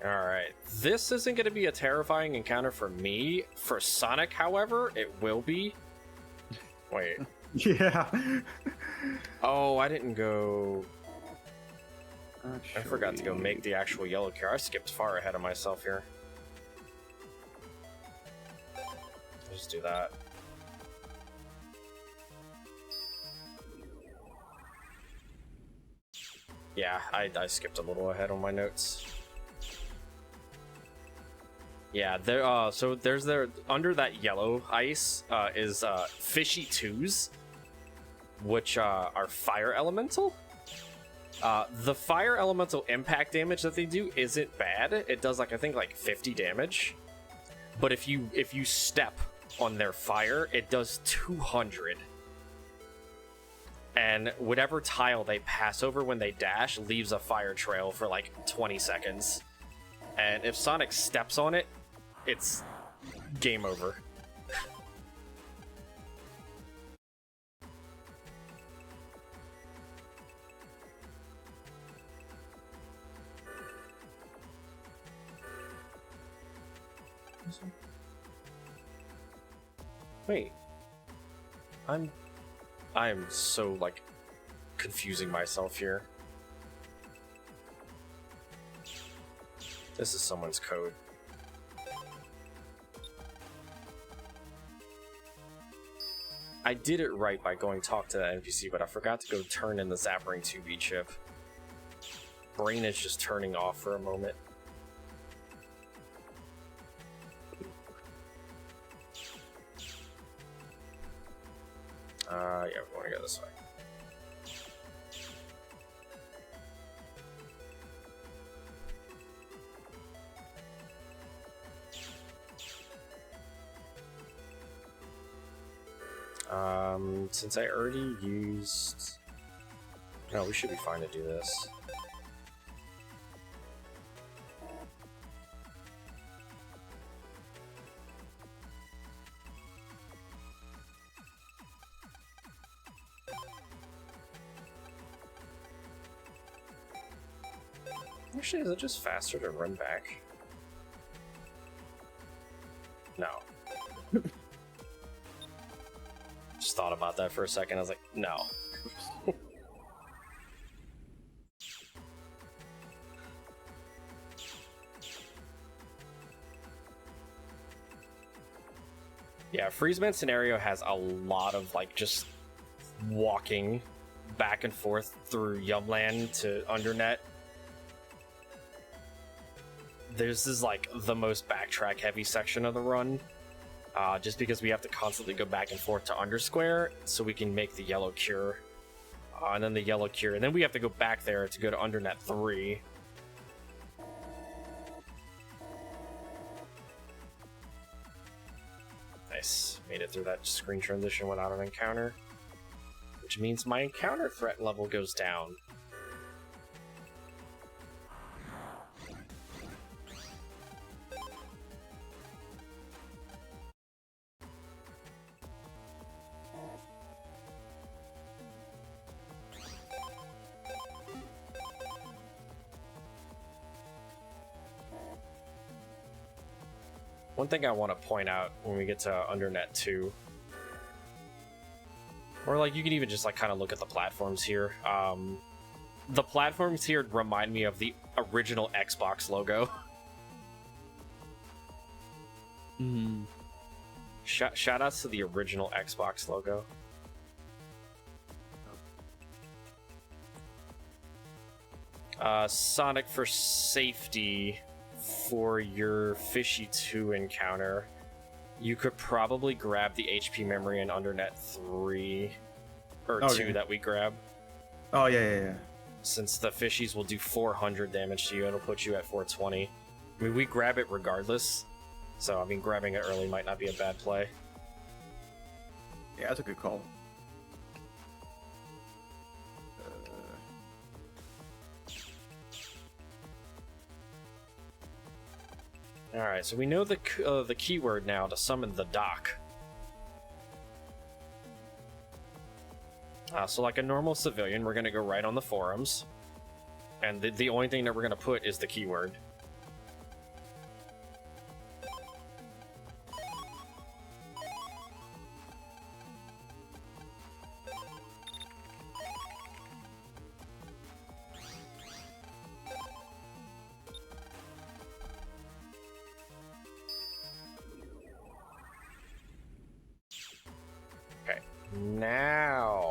Alright, this isn't going to be a terrifying encounter for me. For Sonic, however, it will be. Wait. Yeah. Oh, I didn't go... I forgot to go make the actual yellow car. I skipped far ahead of myself here. I'll just do that. Yeah, I skipped a little ahead on my notes. Yeah, there. So there's under that yellow ice is fishy twos, which are fire elemental. The fire elemental impact damage that they do isn't bad. It does like I think like 50 damage, but if you step on their fire, it does 200. And whatever tile they pass over when they dash leaves a fire trail for like 20 seconds. And if Sonic steps on it, it's game over. Wait. I am so, like, confusing myself here. This is someone's code. I did it right by going talk to that NPC, but I forgot to go turn in the Zappering 2B chip. Brain is just turning off for a moment. Yeah, we want to go this way. Since I already used... No, we should be fine to do this. Actually, is it just faster to run back? No. Just thought about that for a second. I was like, no. Yeah, Freezman scenario has a lot of like just walking back and forth through Yumland to Undernet. This is like the most backtrack heavy section of the run, just because we have to constantly go back and forth to Undersquare so we can make the yellow cure, and then the yellow cure, and then we have to go back there to go to Undernet 3. Nice, made it through that screen transition without an encounter, which means my encounter threat level goes down. One thing I want to point out when we get to Undernet 2, or like you can even just like kind of look at the platforms here. The platforms here remind me of the original Xbox logo. Mm. Shout outs to the original Xbox logo. Sonic, for safety, for your Fishy 2 encounter, you could probably grab the HP memory in Undernet 3 or 2 that we grab. Oh, yeah. Since the Fishies will do 400 damage to you, it'll put you at 420. I mean, we grab it regardless, so I mean, grabbing it early might not be a bad play. Yeah, that's a good call. All right, so we know the keyword now to summon the dock. So like a normal civilian, we're gonna go right on the forums, and the only thing that we're gonna put is the keyword. Okay, now.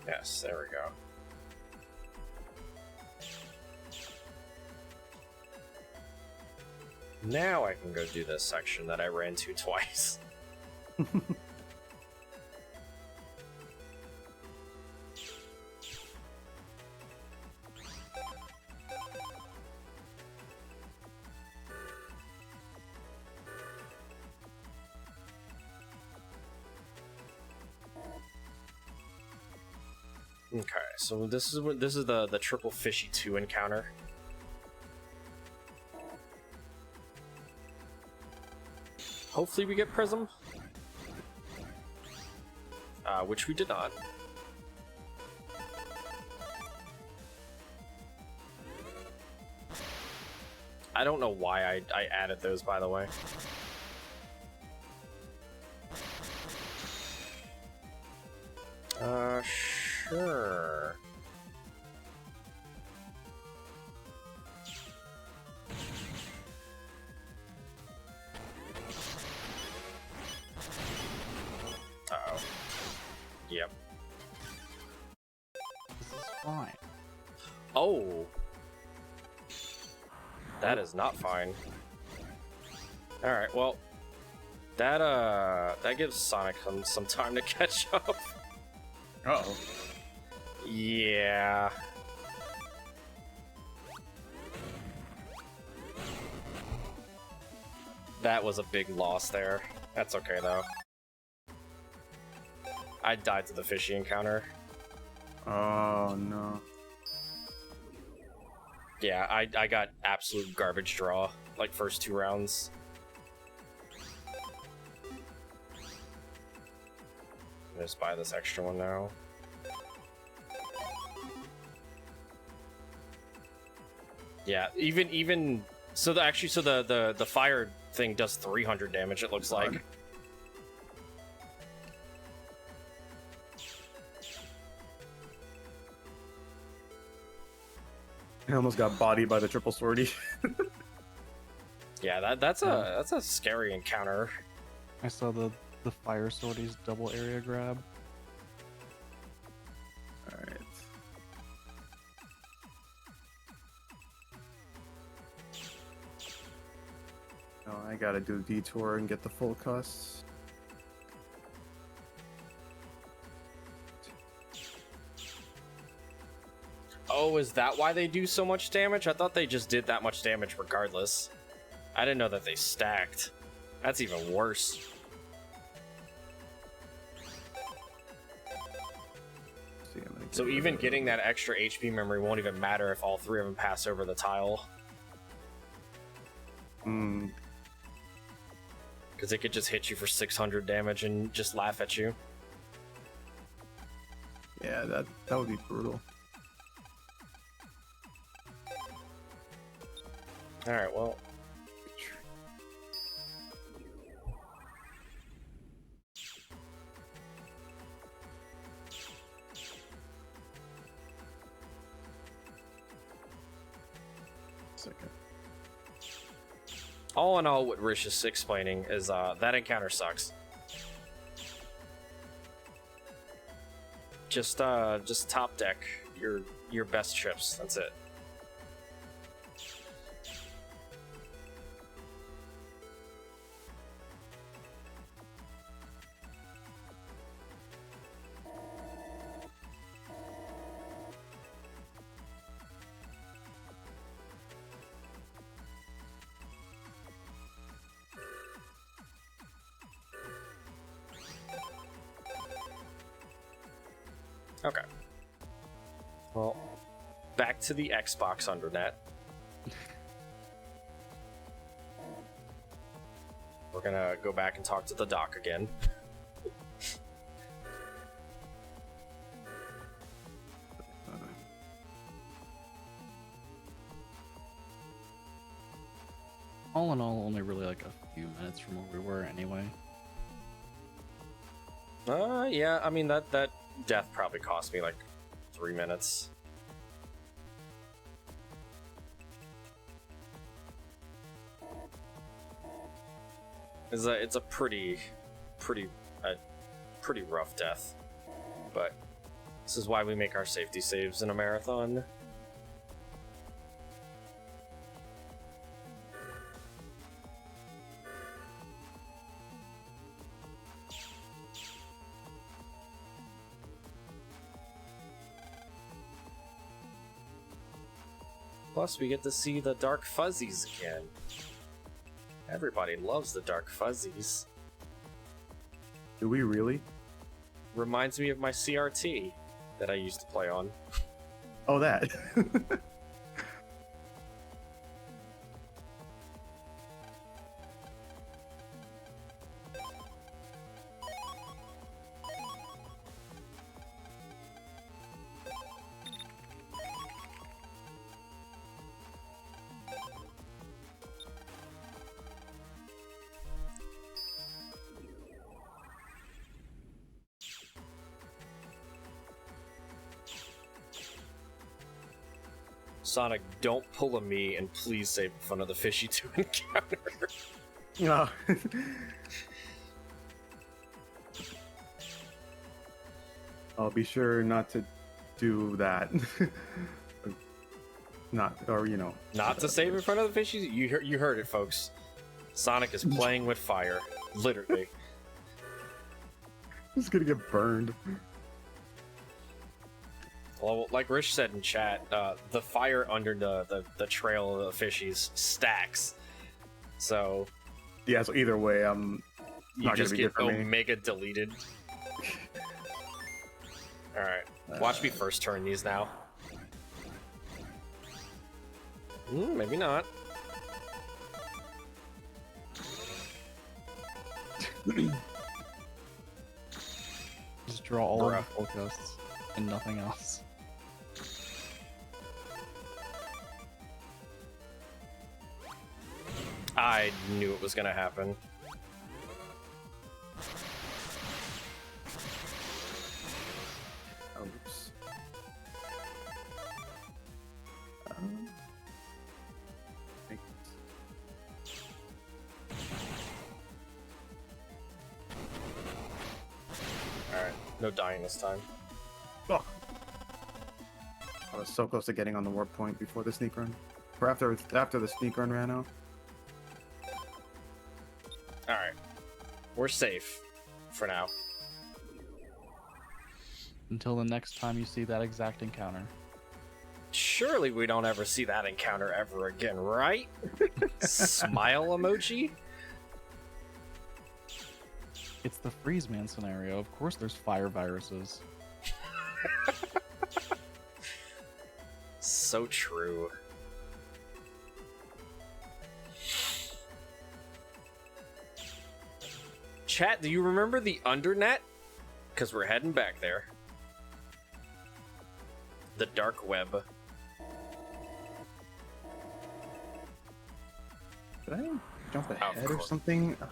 Yes, there we go. Now I can go do this section that I ran to twice. Okay, so this is the triple fishy 2 encounter. Hopefully we get Prism. Which we did not. I don't know why I added those, by the way. Sure. Uh-oh. Yep. This is fine. Oh! That is not fine. Alright, well... That gives Sonic some time to catch up. Uh-oh. Yeah. That was a big loss there. That's okay, though. I died to the fishy encounter. Oh, no. Yeah, I got absolute garbage draw, like, first 2 rounds. Just buy this extra one now. Yeah, even so the fire thing does 300 damage, it looks like. I almost got bodied by the triple swordy. Yeah, that's a scary encounter. I saw the fire swordy's double area grab. Alright. Oh, I gotta do a detour and get the full costs. Oh, is that why they do so much damage? I thought they just did that much damage regardless. I didn't know that they stacked. That's even worse. So even getting that extra HP memory won't even matter if all 3 of them pass over the tile. Hmm. Because it could just hit you for 600 damage and just laugh at you. Yeah, that would be brutal. Alright, well... Second. All in all, what Rish is explaining is that encounter sucks. Just top deck your best trips. That's it. Okay. Well, back to the Xbox Undernet. We're gonna go back and talk to the doc again. All in all, only really like a few minutes from where we were anyway. Yeah, I mean, that death probably cost me like 3 minutes. It's a pretty rough death, but this is why we make our safety saves in a marathon. Plus, we get to see the Dark Fuzzies again. Everybody loves the Dark Fuzzies. Do we really? Reminds me of my CRT that I used to play on. Oh, that. Sonic, don't pull a me, and please save fun of the fishy to encounter. No. I'll be sure not to do that. Not, or you know. Not to save in front of the fishies? You heard it, folks. Sonic is playing with fire. Literally. He's gonna get burned. Well, like Rich said in chat, the fire under the trail of the fishies stacks. So Yeah, so either way, I'm you not just gonna be get good for me. Omega deleted. Alright. Watch me first turn these now. Maybe not. Just draw all of Bruh. the forecasts and nothing else. I knew it was gonna happen. Oops. Think- Alright, no dying this time. Oh. I was so close to getting on the warp point before the sneak run. Or after the sneak run ran out. Alright. We're safe. For now. Until the next time you see that exact encounter. Surely we don't ever see that encounter ever again, right? Smile emoji? It's the Freezman scenario. Of course there's fire viruses. So true. Chat, do you remember the Undernet? Because we're heading back there. The dark web. Did I jump ahead or course. something? I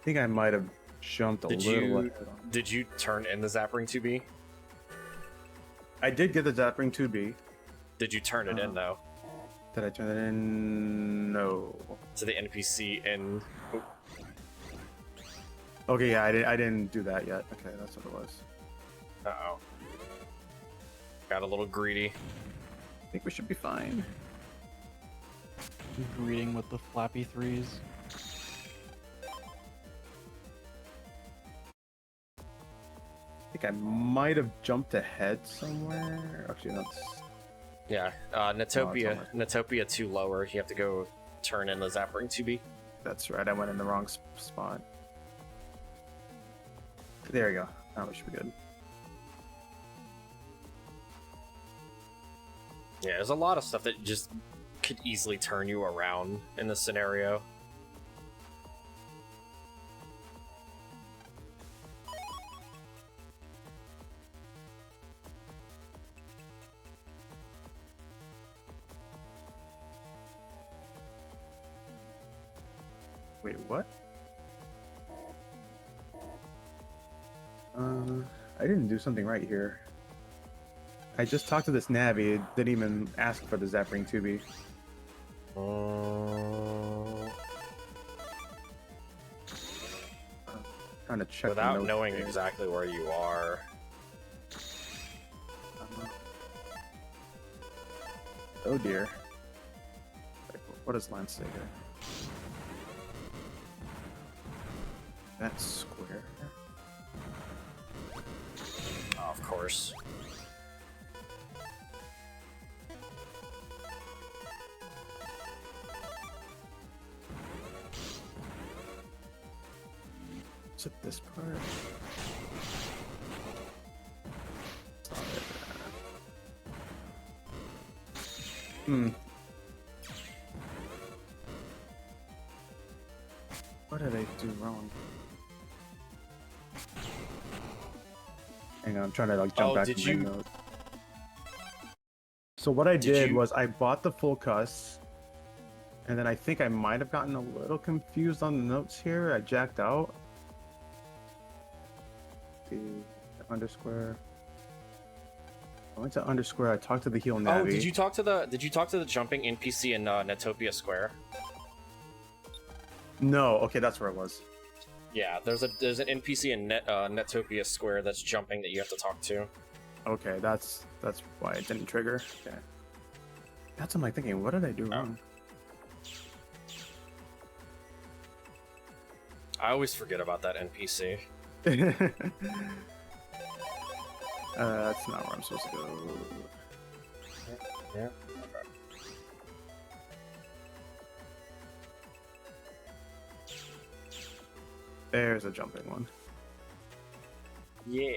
think I might have jumped a Did little you ahead on. did you turn in the Zappering 2B? I did get the Zapping 2B. Did you turn it in though? Did I turn it in? No. To the NPC in Okay, yeah, I didn't do that yet. Okay, that's what it was. uh-oh. Got a little greedy. I think we should be fine. Greeting with the flappy threes. I think I might have jumped ahead somewhere. Actually, that's... Yeah, Oh, Natopia 2 lower. You have to go turn in the Zappering 2B. That's right, I went in the wrong spot. There we go. Now we should be good. Yeah, there's a lot of stuff that just could easily turn you around in this scenario. Wait, what? I didn't do something right here. I just talked to this Navi. It didn't even ask for the Zapring 2B. Trying to check the Without notes knowing here. exactly where you are. Oh dear. What does Lance say here? That's square. Oh, of course. Is it this part? It's not it. What did I do wrong? Hang on, I'm trying to like jump back did to my you- notes. So what I did you- was I bought the full cuss, and then I think I might have gotten a little confused on the notes here. I jacked out. The underscore. I went to underscore. I talked to the heal Navi. Oh, did you talk to the jumping NPC in Netopia Square? No. Okay, that's where it was. Yeah, there's an NPC in Netopia Square that's jumping that you have to talk to. Okay, that's why it didn't trigger. Okay. That's what I'm like thinking. What did I do wrong? I always forget about that NPC. That's not where I'm supposed to go. Yeah. There's a jumping one. Yeah.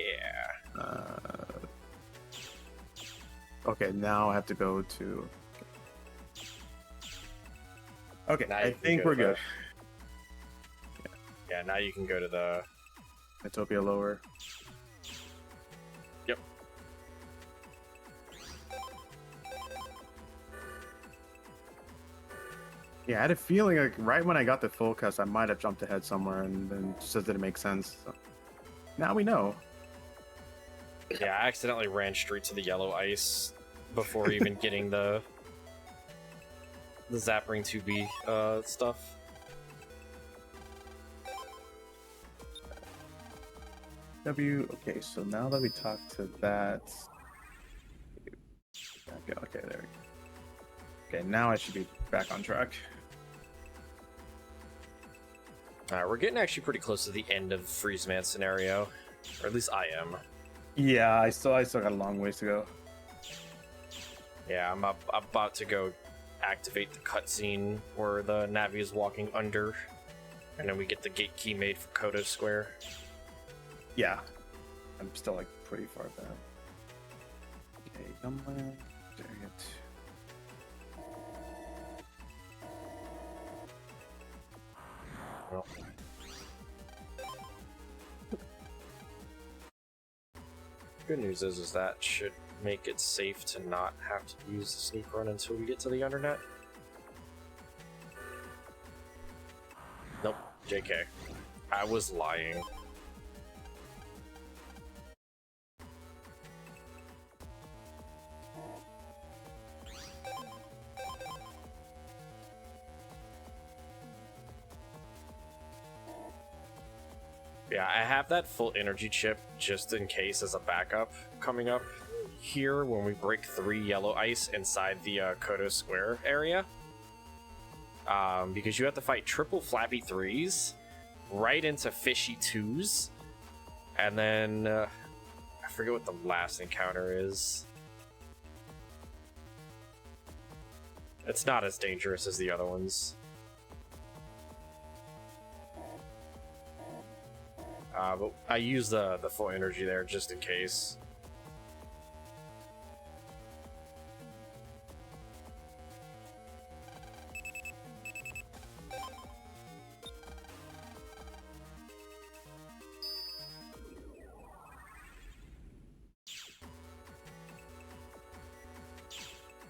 Okay, now I have to go to. Okay, Now I you can think go we're to good. Yeah, now you can go to the... Utopia lower. Yep. Yeah, I had a feeling like right when I got the full cast, I might have jumped ahead somewhere, and then it just didn't make sense. So now we know. Yeah, I accidentally ran straight to the yellow ice before even getting the Zapring 2B stuff. Okay, so now that we talked to that. Okay, there we go. Okay, now I should be back on track. Alright, we're getting actually pretty close to the end of Freezman scenario. Or at least I am. Yeah, I still got a long ways to go. Yeah, I'm about to go activate the cutscene where the Navi is walking under. And then we get the gate key made for Kodo Square. Yeah, I'm still like pretty far back. Okay, Yumland. Dang it. Well. Good news is that should make it safe to not have to use the sneak run until we get to the Undernet. Nope, JK. I was lying. Yeah, I have that full energy chip just in case as a backup coming up here when we break 3 yellow ice inside the Kodo Square area. Because you have to fight triple flappy 3s right into fishy 2s, and then I forget what the last encounter is. It's not as dangerous as the other ones. But I use the full energy there just in case.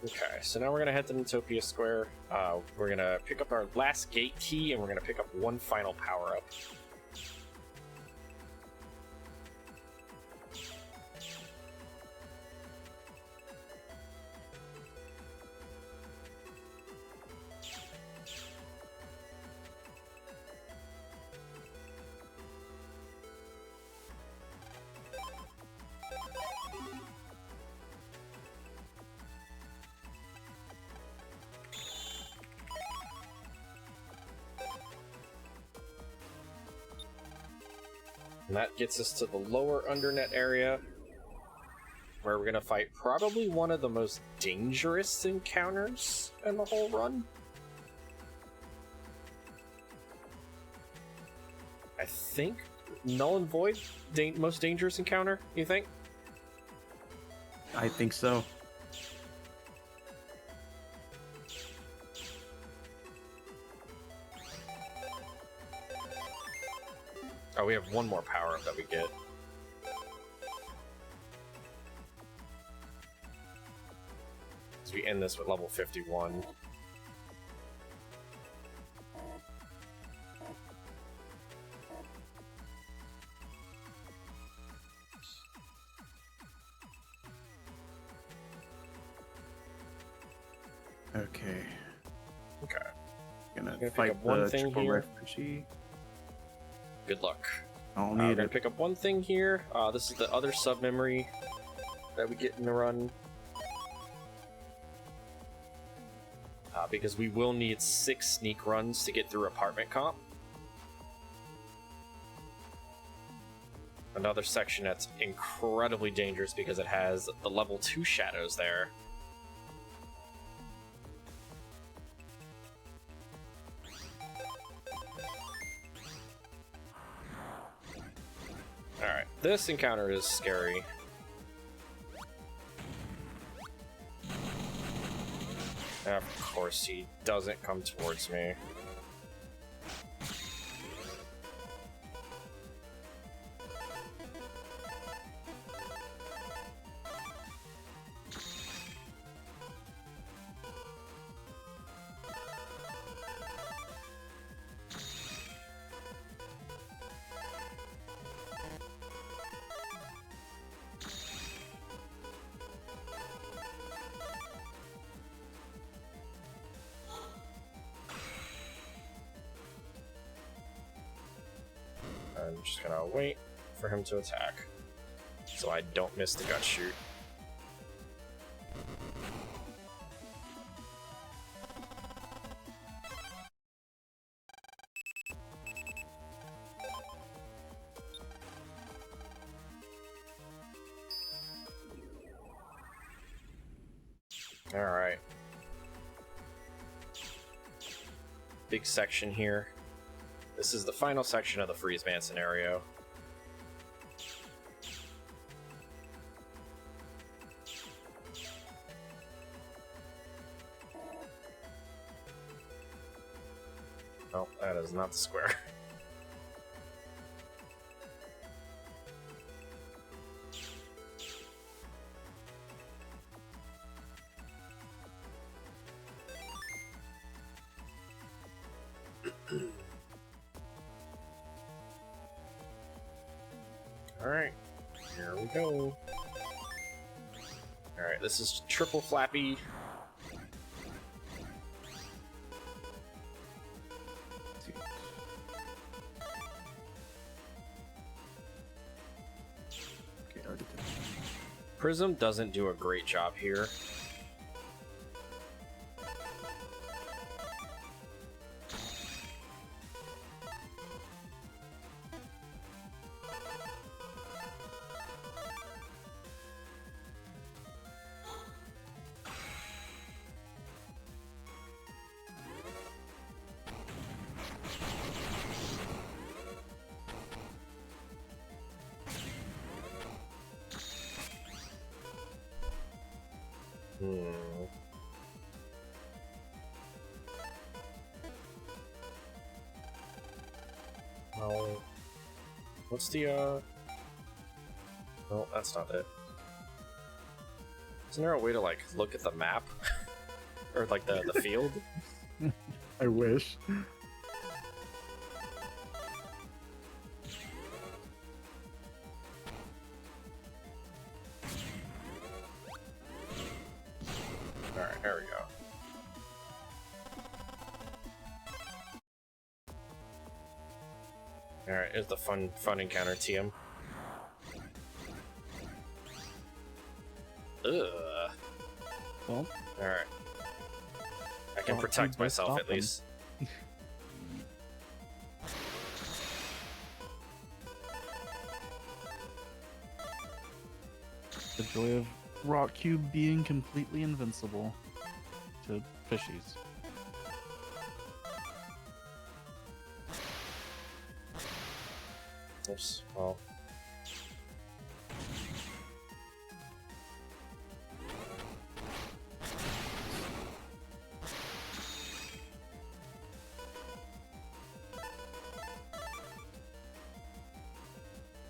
Okay, so now we're gonna head to Utopia Square. We're gonna pick up our last gate key, and we're gonna pick up one final power-up. And that gets us to the lower Undernet area, where we're gonna fight probably one of the most dangerous encounters in the whole run. I think Null and Void, most dangerous encounter, you think? I think so. Oh, we have one more power-up that we get. As we end this with level 51. Okay. Okay. Gonna pick fight up one the thing triple here. refugee. Good luck. I'll We're need gonna it. pick up one thing here. This is the other sub-memory that we get in the run. Because we will need 6 sneak runs to get through apartment comp. Another section that's incredibly dangerous because it has the level 2 shadows there. Alright, this encounter is scary. Of course, he doesn't come towards me. I'm just gonna wait for him to attack, so I don't miss the gut shoot. Alright. Big section here. This is the final section of the Freezman scenario. Oh, that is not the square. Alright, here we go. Alright, this is triple flappy. Okay, already did. Prism doesn't do a great job here. Hmm. No. What's the, No, that's not it. Isn't there a way to, like, look at the map? Or, like, the field? I wish. Alright, there we go. Alright, here's the fun encounter, TM. Ugh. Well, Alright. I can Well, protect both myself stop at them. least. the joy of Rock Cube being completely invincible to fishies. Oops, well.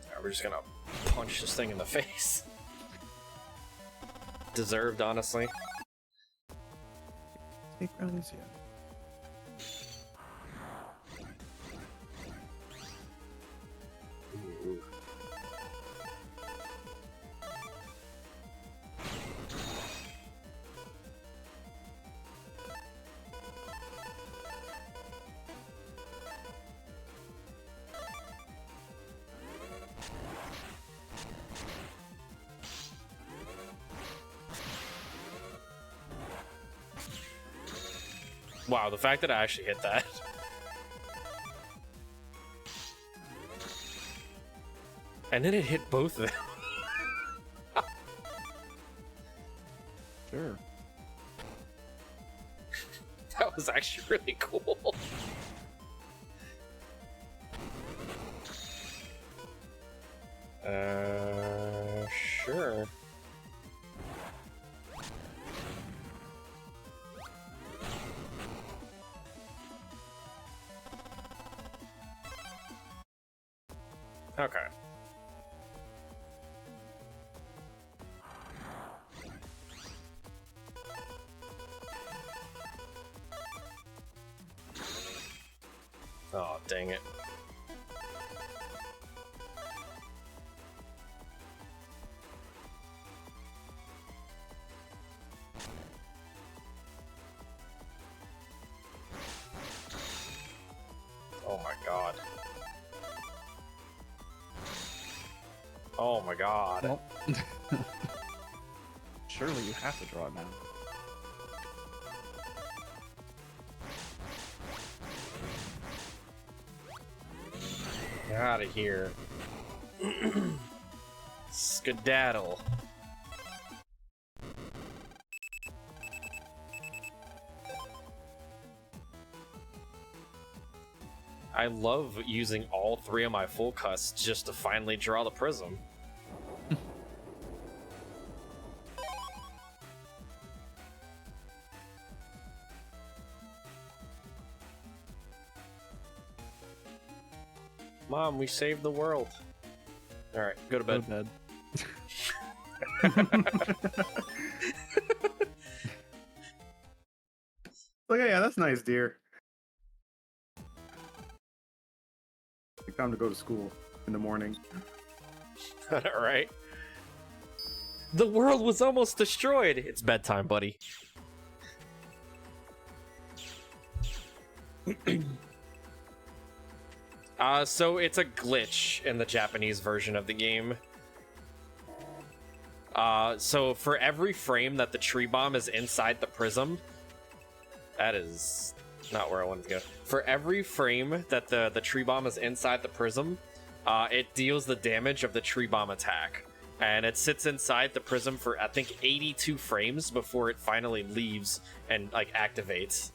Alright, we're just gonna punch this thing in the face. Deserved, honestly. Snake rallies, yeah. Ooh. Wow, the fact that I actually hit that. And then it hit both of them. Sure. That was actually really cool. Sure. Okay. Oh, dang it. Oh my god. Oh my god. Well, surely you have to draw it now. Get out of here. Skedaddle. I love using all three of my full cuts just to finally draw the prism. Mom, we saved the world. Alright, go to Go bed. to bed. Okay, yeah, that's nice, dear. Time to go to school in the morning. Alright. The world was almost destroyed! It's bedtime, buddy. So it's a glitch in the Japanese version of the game. So for every frame that the tree bomb is inside the prism, that is not where I wanted to go. For every frame that the tree bomb is inside the prism, it deals the damage of the tree bomb attack. And it sits inside the prism for, I think, 82 frames before it finally leaves and, like, activates.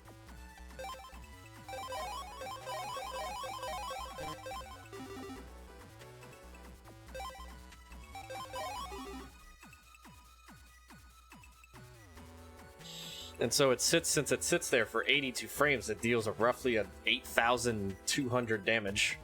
And so since it sits there for 82 frames, it deals a roughly 8,200 damage.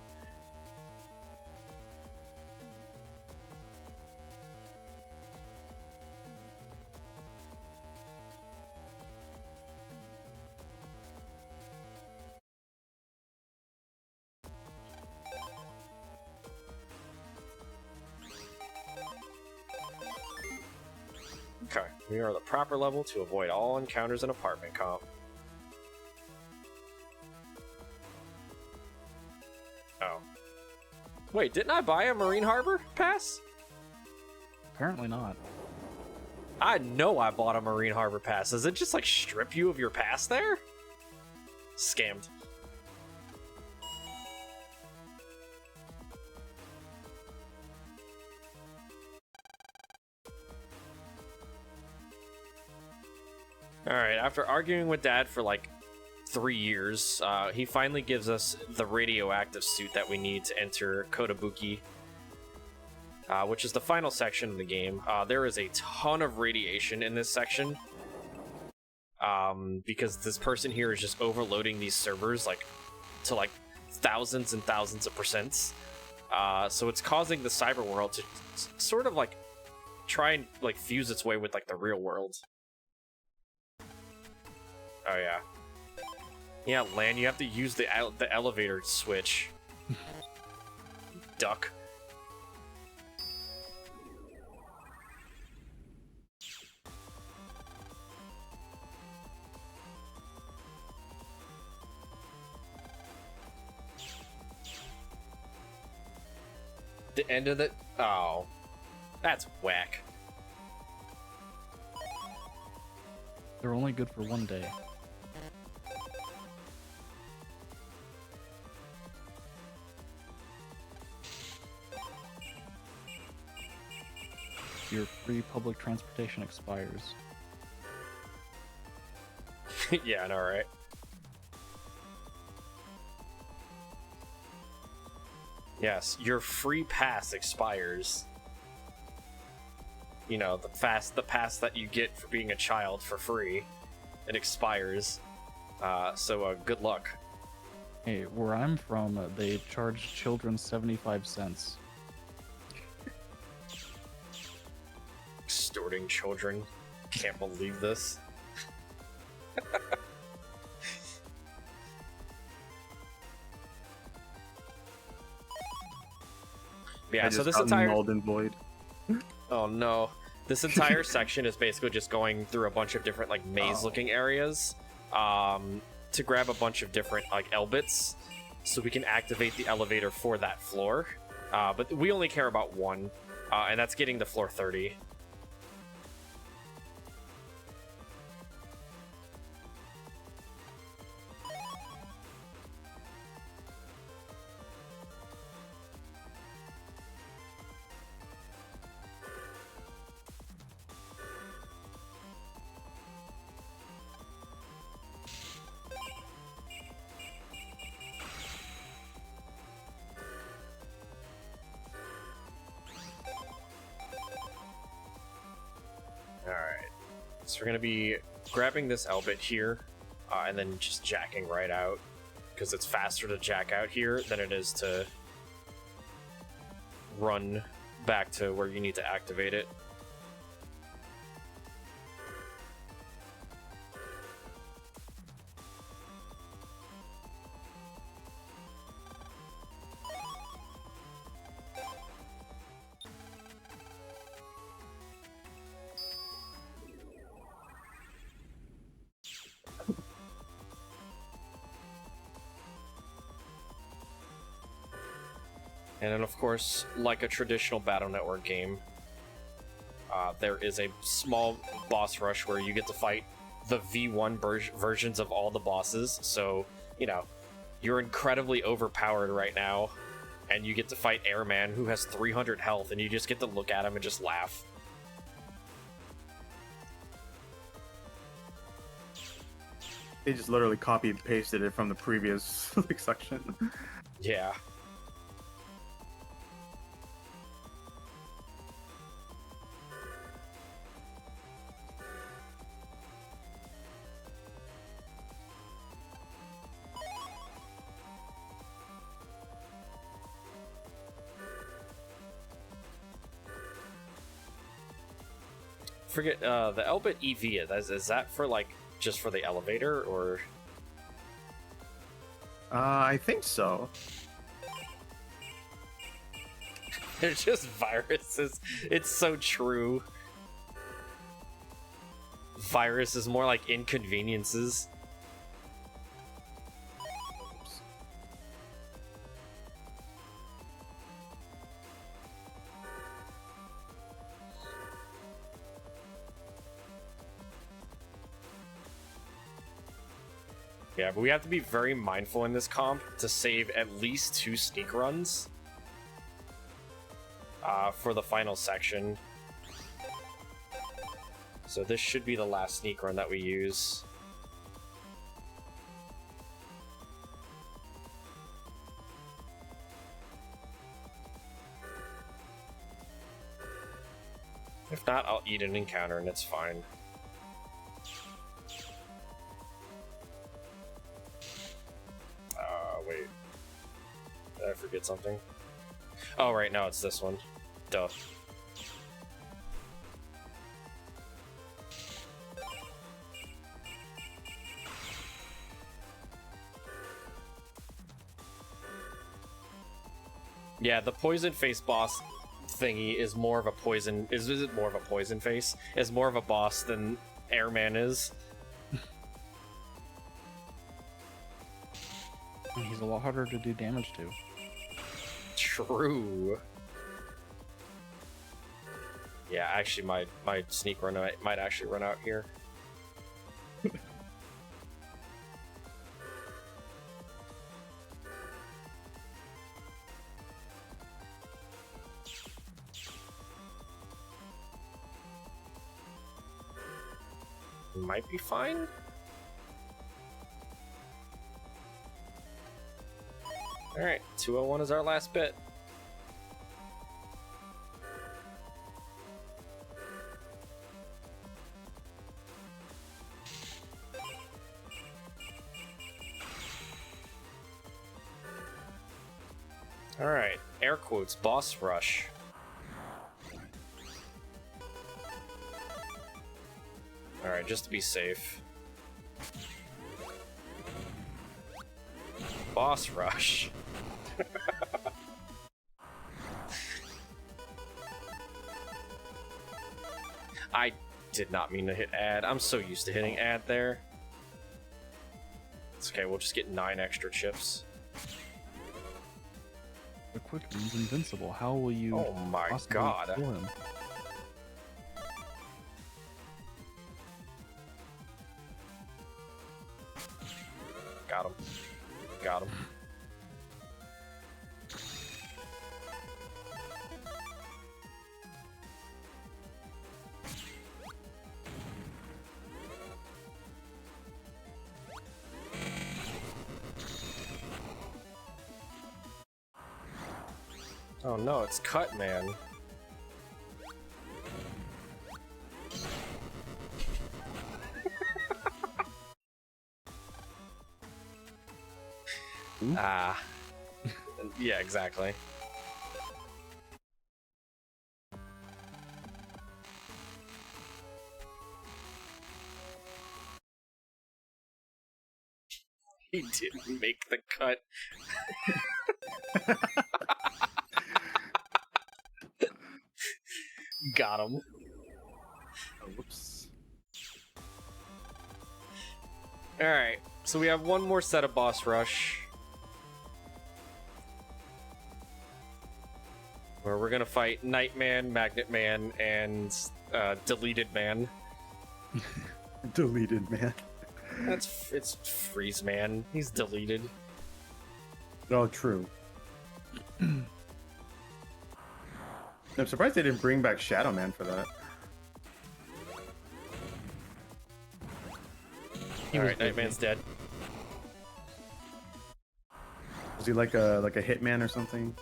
Okay, we are the proper level to avoid all encounters in apartment comp. Oh. Wait, didn't I buy a Marine Harbor pass? Apparently not. I know I bought a Marine Harbor pass. Does it just like strip you of your pass there? Scammed. Alright, after arguing with Dad for like 3 years, he finally gives us the radioactive suit that we need to enter Kotobuki, which is the final section of the game. There is a ton of radiation in this section, because this person here is just overloading these servers like to like thousands and thousands of percents. So it's causing the cyber world to sort of like try and like fuse its way with like the real world. Oh yeah. Yeah, Lan, you have to use the elevator switch. Duck. The end of the... Oh. That's whack. They're only good for one day. Your free public transportation expires. Yeah, I know, right? Yes, your free pass expires. You know, the pass that you get for being a child for free. It expires. So good luck. Hey, where I'm from, they charge children 75 cents. Extorting children. Can't believe this. Yeah, so this entire... nulled and void. Oh no. This entire section is basically just going through a bunch of different like maze-looking areas to grab a bunch of different like L-bits so we can activate the elevator for that floor. But we only care about one, and that's getting to floor 30. So we're going to be grabbing this L-bit here, and then just jacking right out, because it's faster to jack out here than it is to run back to where you need to activate it. And then, of course, like a traditional Battle Network game, there is a small boss rush where you get to fight the V1 versions of all the bosses. So, you know, you're incredibly overpowered right now, and you get to fight Airman, who has 300 health, and you just get to look at him and just laugh. They just literally copied and pasted it from the previous like, section. Yeah. forget the Elbit EV. Is that for like just for the elevator or? I think so. They're just viruses. It's so true. Virus is more like inconveniences. Yeah, but we have to be very mindful in this comp to save at least 2 sneak runs for the final section. So this should be the last sneak run that we use. If not, I'll eat an encounter and it's fine. Wait. Did I forget something? Oh, right, no, it's this one. Duh. Yeah, the poison face boss thingy is more of a poison. Is it more of a poison face? Is more of a boss than Airman is. He's a lot harder to do damage to. True. Yeah, actually, my sneak run might actually run out here. Might be fine. Alright, 201 is our last bit. Alright, air quotes, boss rush. Alright, just to be safe. Boss rush. I did not mean to hit add. I'm so used to hitting add there. It's okay, we'll just get 9 extra chips. The Quickman's invincible. How will you Oh my possibly god. kill him? Got him. Got him. Oh no, it's Cutman. Ah. Yeah, exactly. He didn't make the cut. Got him. Oh, whoops. Alright, so we have one more set of boss rush. Where we're gonna fight Nightman, Magnet Man, and Deleted Man. Deleted, man. It's Freezman. He's deleted. Oh, true. I'm surprised they didn't bring back Shadow Man for that. Alright, Nightman's dead. Was he like a hitman or something?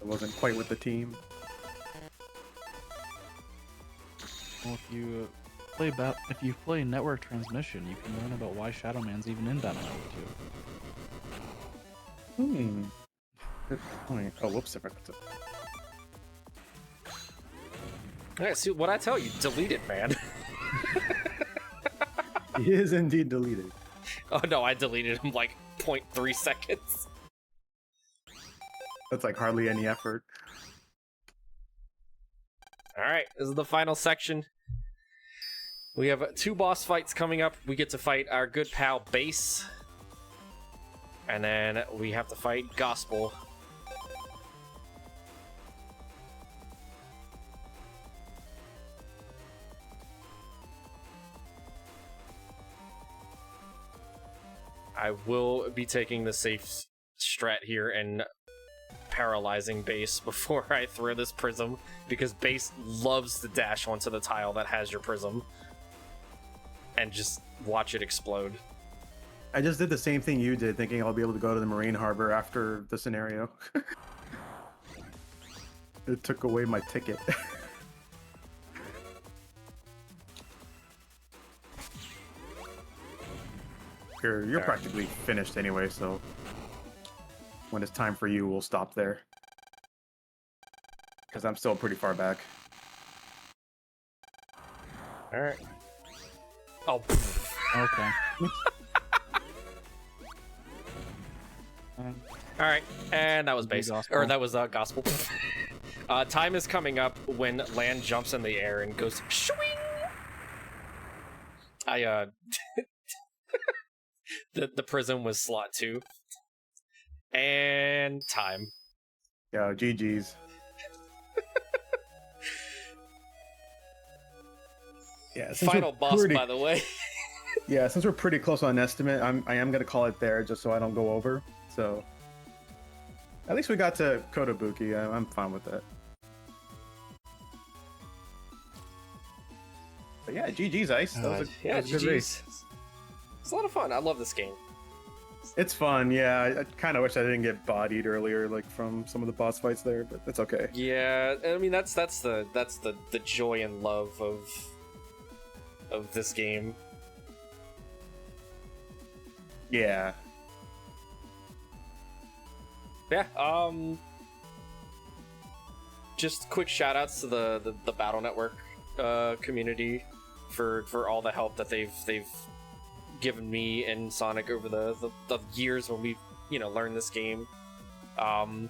It wasn't quite with the team. Well, if you play Network Transmission, you can learn about why Shadow Man's even in Battle Network 2. Good point. Oh, whoops! I forgot to. Yeah, see what I tell you, delete it, man. He is indeed deleted. Oh no, I deleted him like 0.3 seconds. That's like hardly any effort. Alright, this is the final section. We have 2 boss fights coming up. We get to fight our good pal Bass. And then we have to fight Gospel. I will be taking the safe strat here and paralyzing Bass before I throw this prism, because Bass loves to dash onto the tile that has your prism and just watch it explode. I just did the same thing you did, thinking I'll be able to go to the Marine Harbor after the scenario. It took away my ticket. You're practically finished anyway, so when it's time for you, we'll stop there. Because I'm still pretty far back. Alright. Oh, Okay. alright, and that was Bass. Gospel. Or that was Gospel. Time is coming up when land jumps in the air and goes shwing! The prism was slot 2. And time. Yeah, GG's. Yeah, since Final we're boss, pretty- by the way. Yeah, since we're pretty close on estimate, I am gonna call it there just so I don't go over. So at least we got to Kotobuki. I'm fine with that. But yeah, GG's Ice. That was a, Yeah, that was a good race. GG's. It's a lot of fun. I love this game. It's fun. Yeah, I kind of wish I didn't get bodied earlier, like from some of the boss fights there, but it's okay. Yeah, I mean that's the joy and love of this game. Yeah. Yeah, just quick shout outs to the Battle Network community for all the help that they've given me and Sonic over the years when we've learned this game. And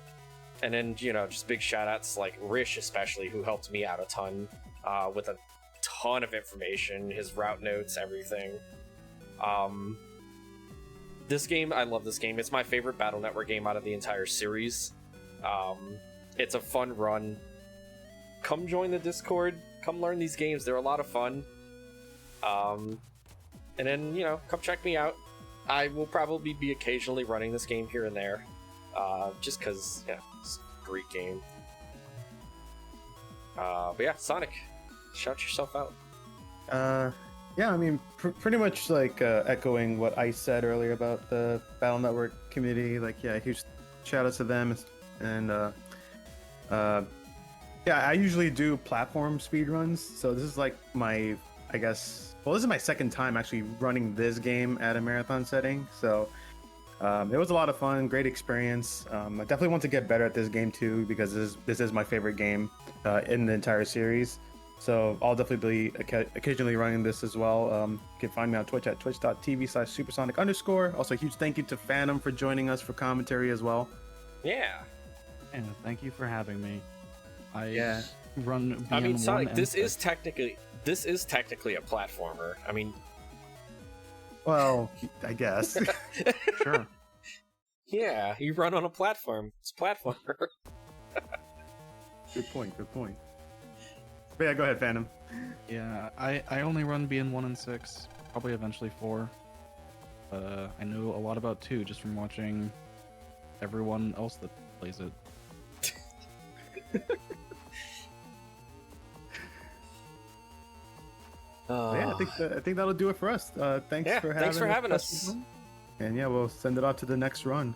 then just big shout outs like Rish especially, who helped me out a ton with a ton of information, his route notes, everything. This game, I love this game. It's my favorite Battle Network game out of the entire series. It's a fun run. Come join the Discord. Come learn these games. They're a lot of fun. And then, come check me out. I will probably be occasionally running this game here and there. Just because, it's a great game. But yeah, Sonic, shout yourself out. Yeah, I mean, pretty much like echoing what Ice said earlier about the Battle Network community. Like, yeah, huge shout out to them. And yeah, I usually do platform speedruns. So this is like my, I guess, well, this is my second time actually running this game at a marathon setting. So it was a lot of fun, great experience. I definitely want to get better at this game too, because this is my favorite game in the entire series. So I'll definitely be occasionally running this as well. You can find me on Twitch at twitch.tv/supersonic_. Also, a huge thank you to Phantom for joining us for commentary as well. Yeah. And thank you for having me. Yeah. Run. I mean, BN1 Sonic, and this is 6. technically a platformer. I mean, Well, I guess. Sure. yeah, you run on a platform. It's a platformer. Good point. Good point. But yeah, go ahead, Phantom. Yeah, I only run BN1 and 6. Probably eventually 4. I know a lot about 2 just from watching everyone else that plays it. Yeah, I think that'll do it for us. Thanks for having thanks for having us. And yeah, we'll send it off to the next run.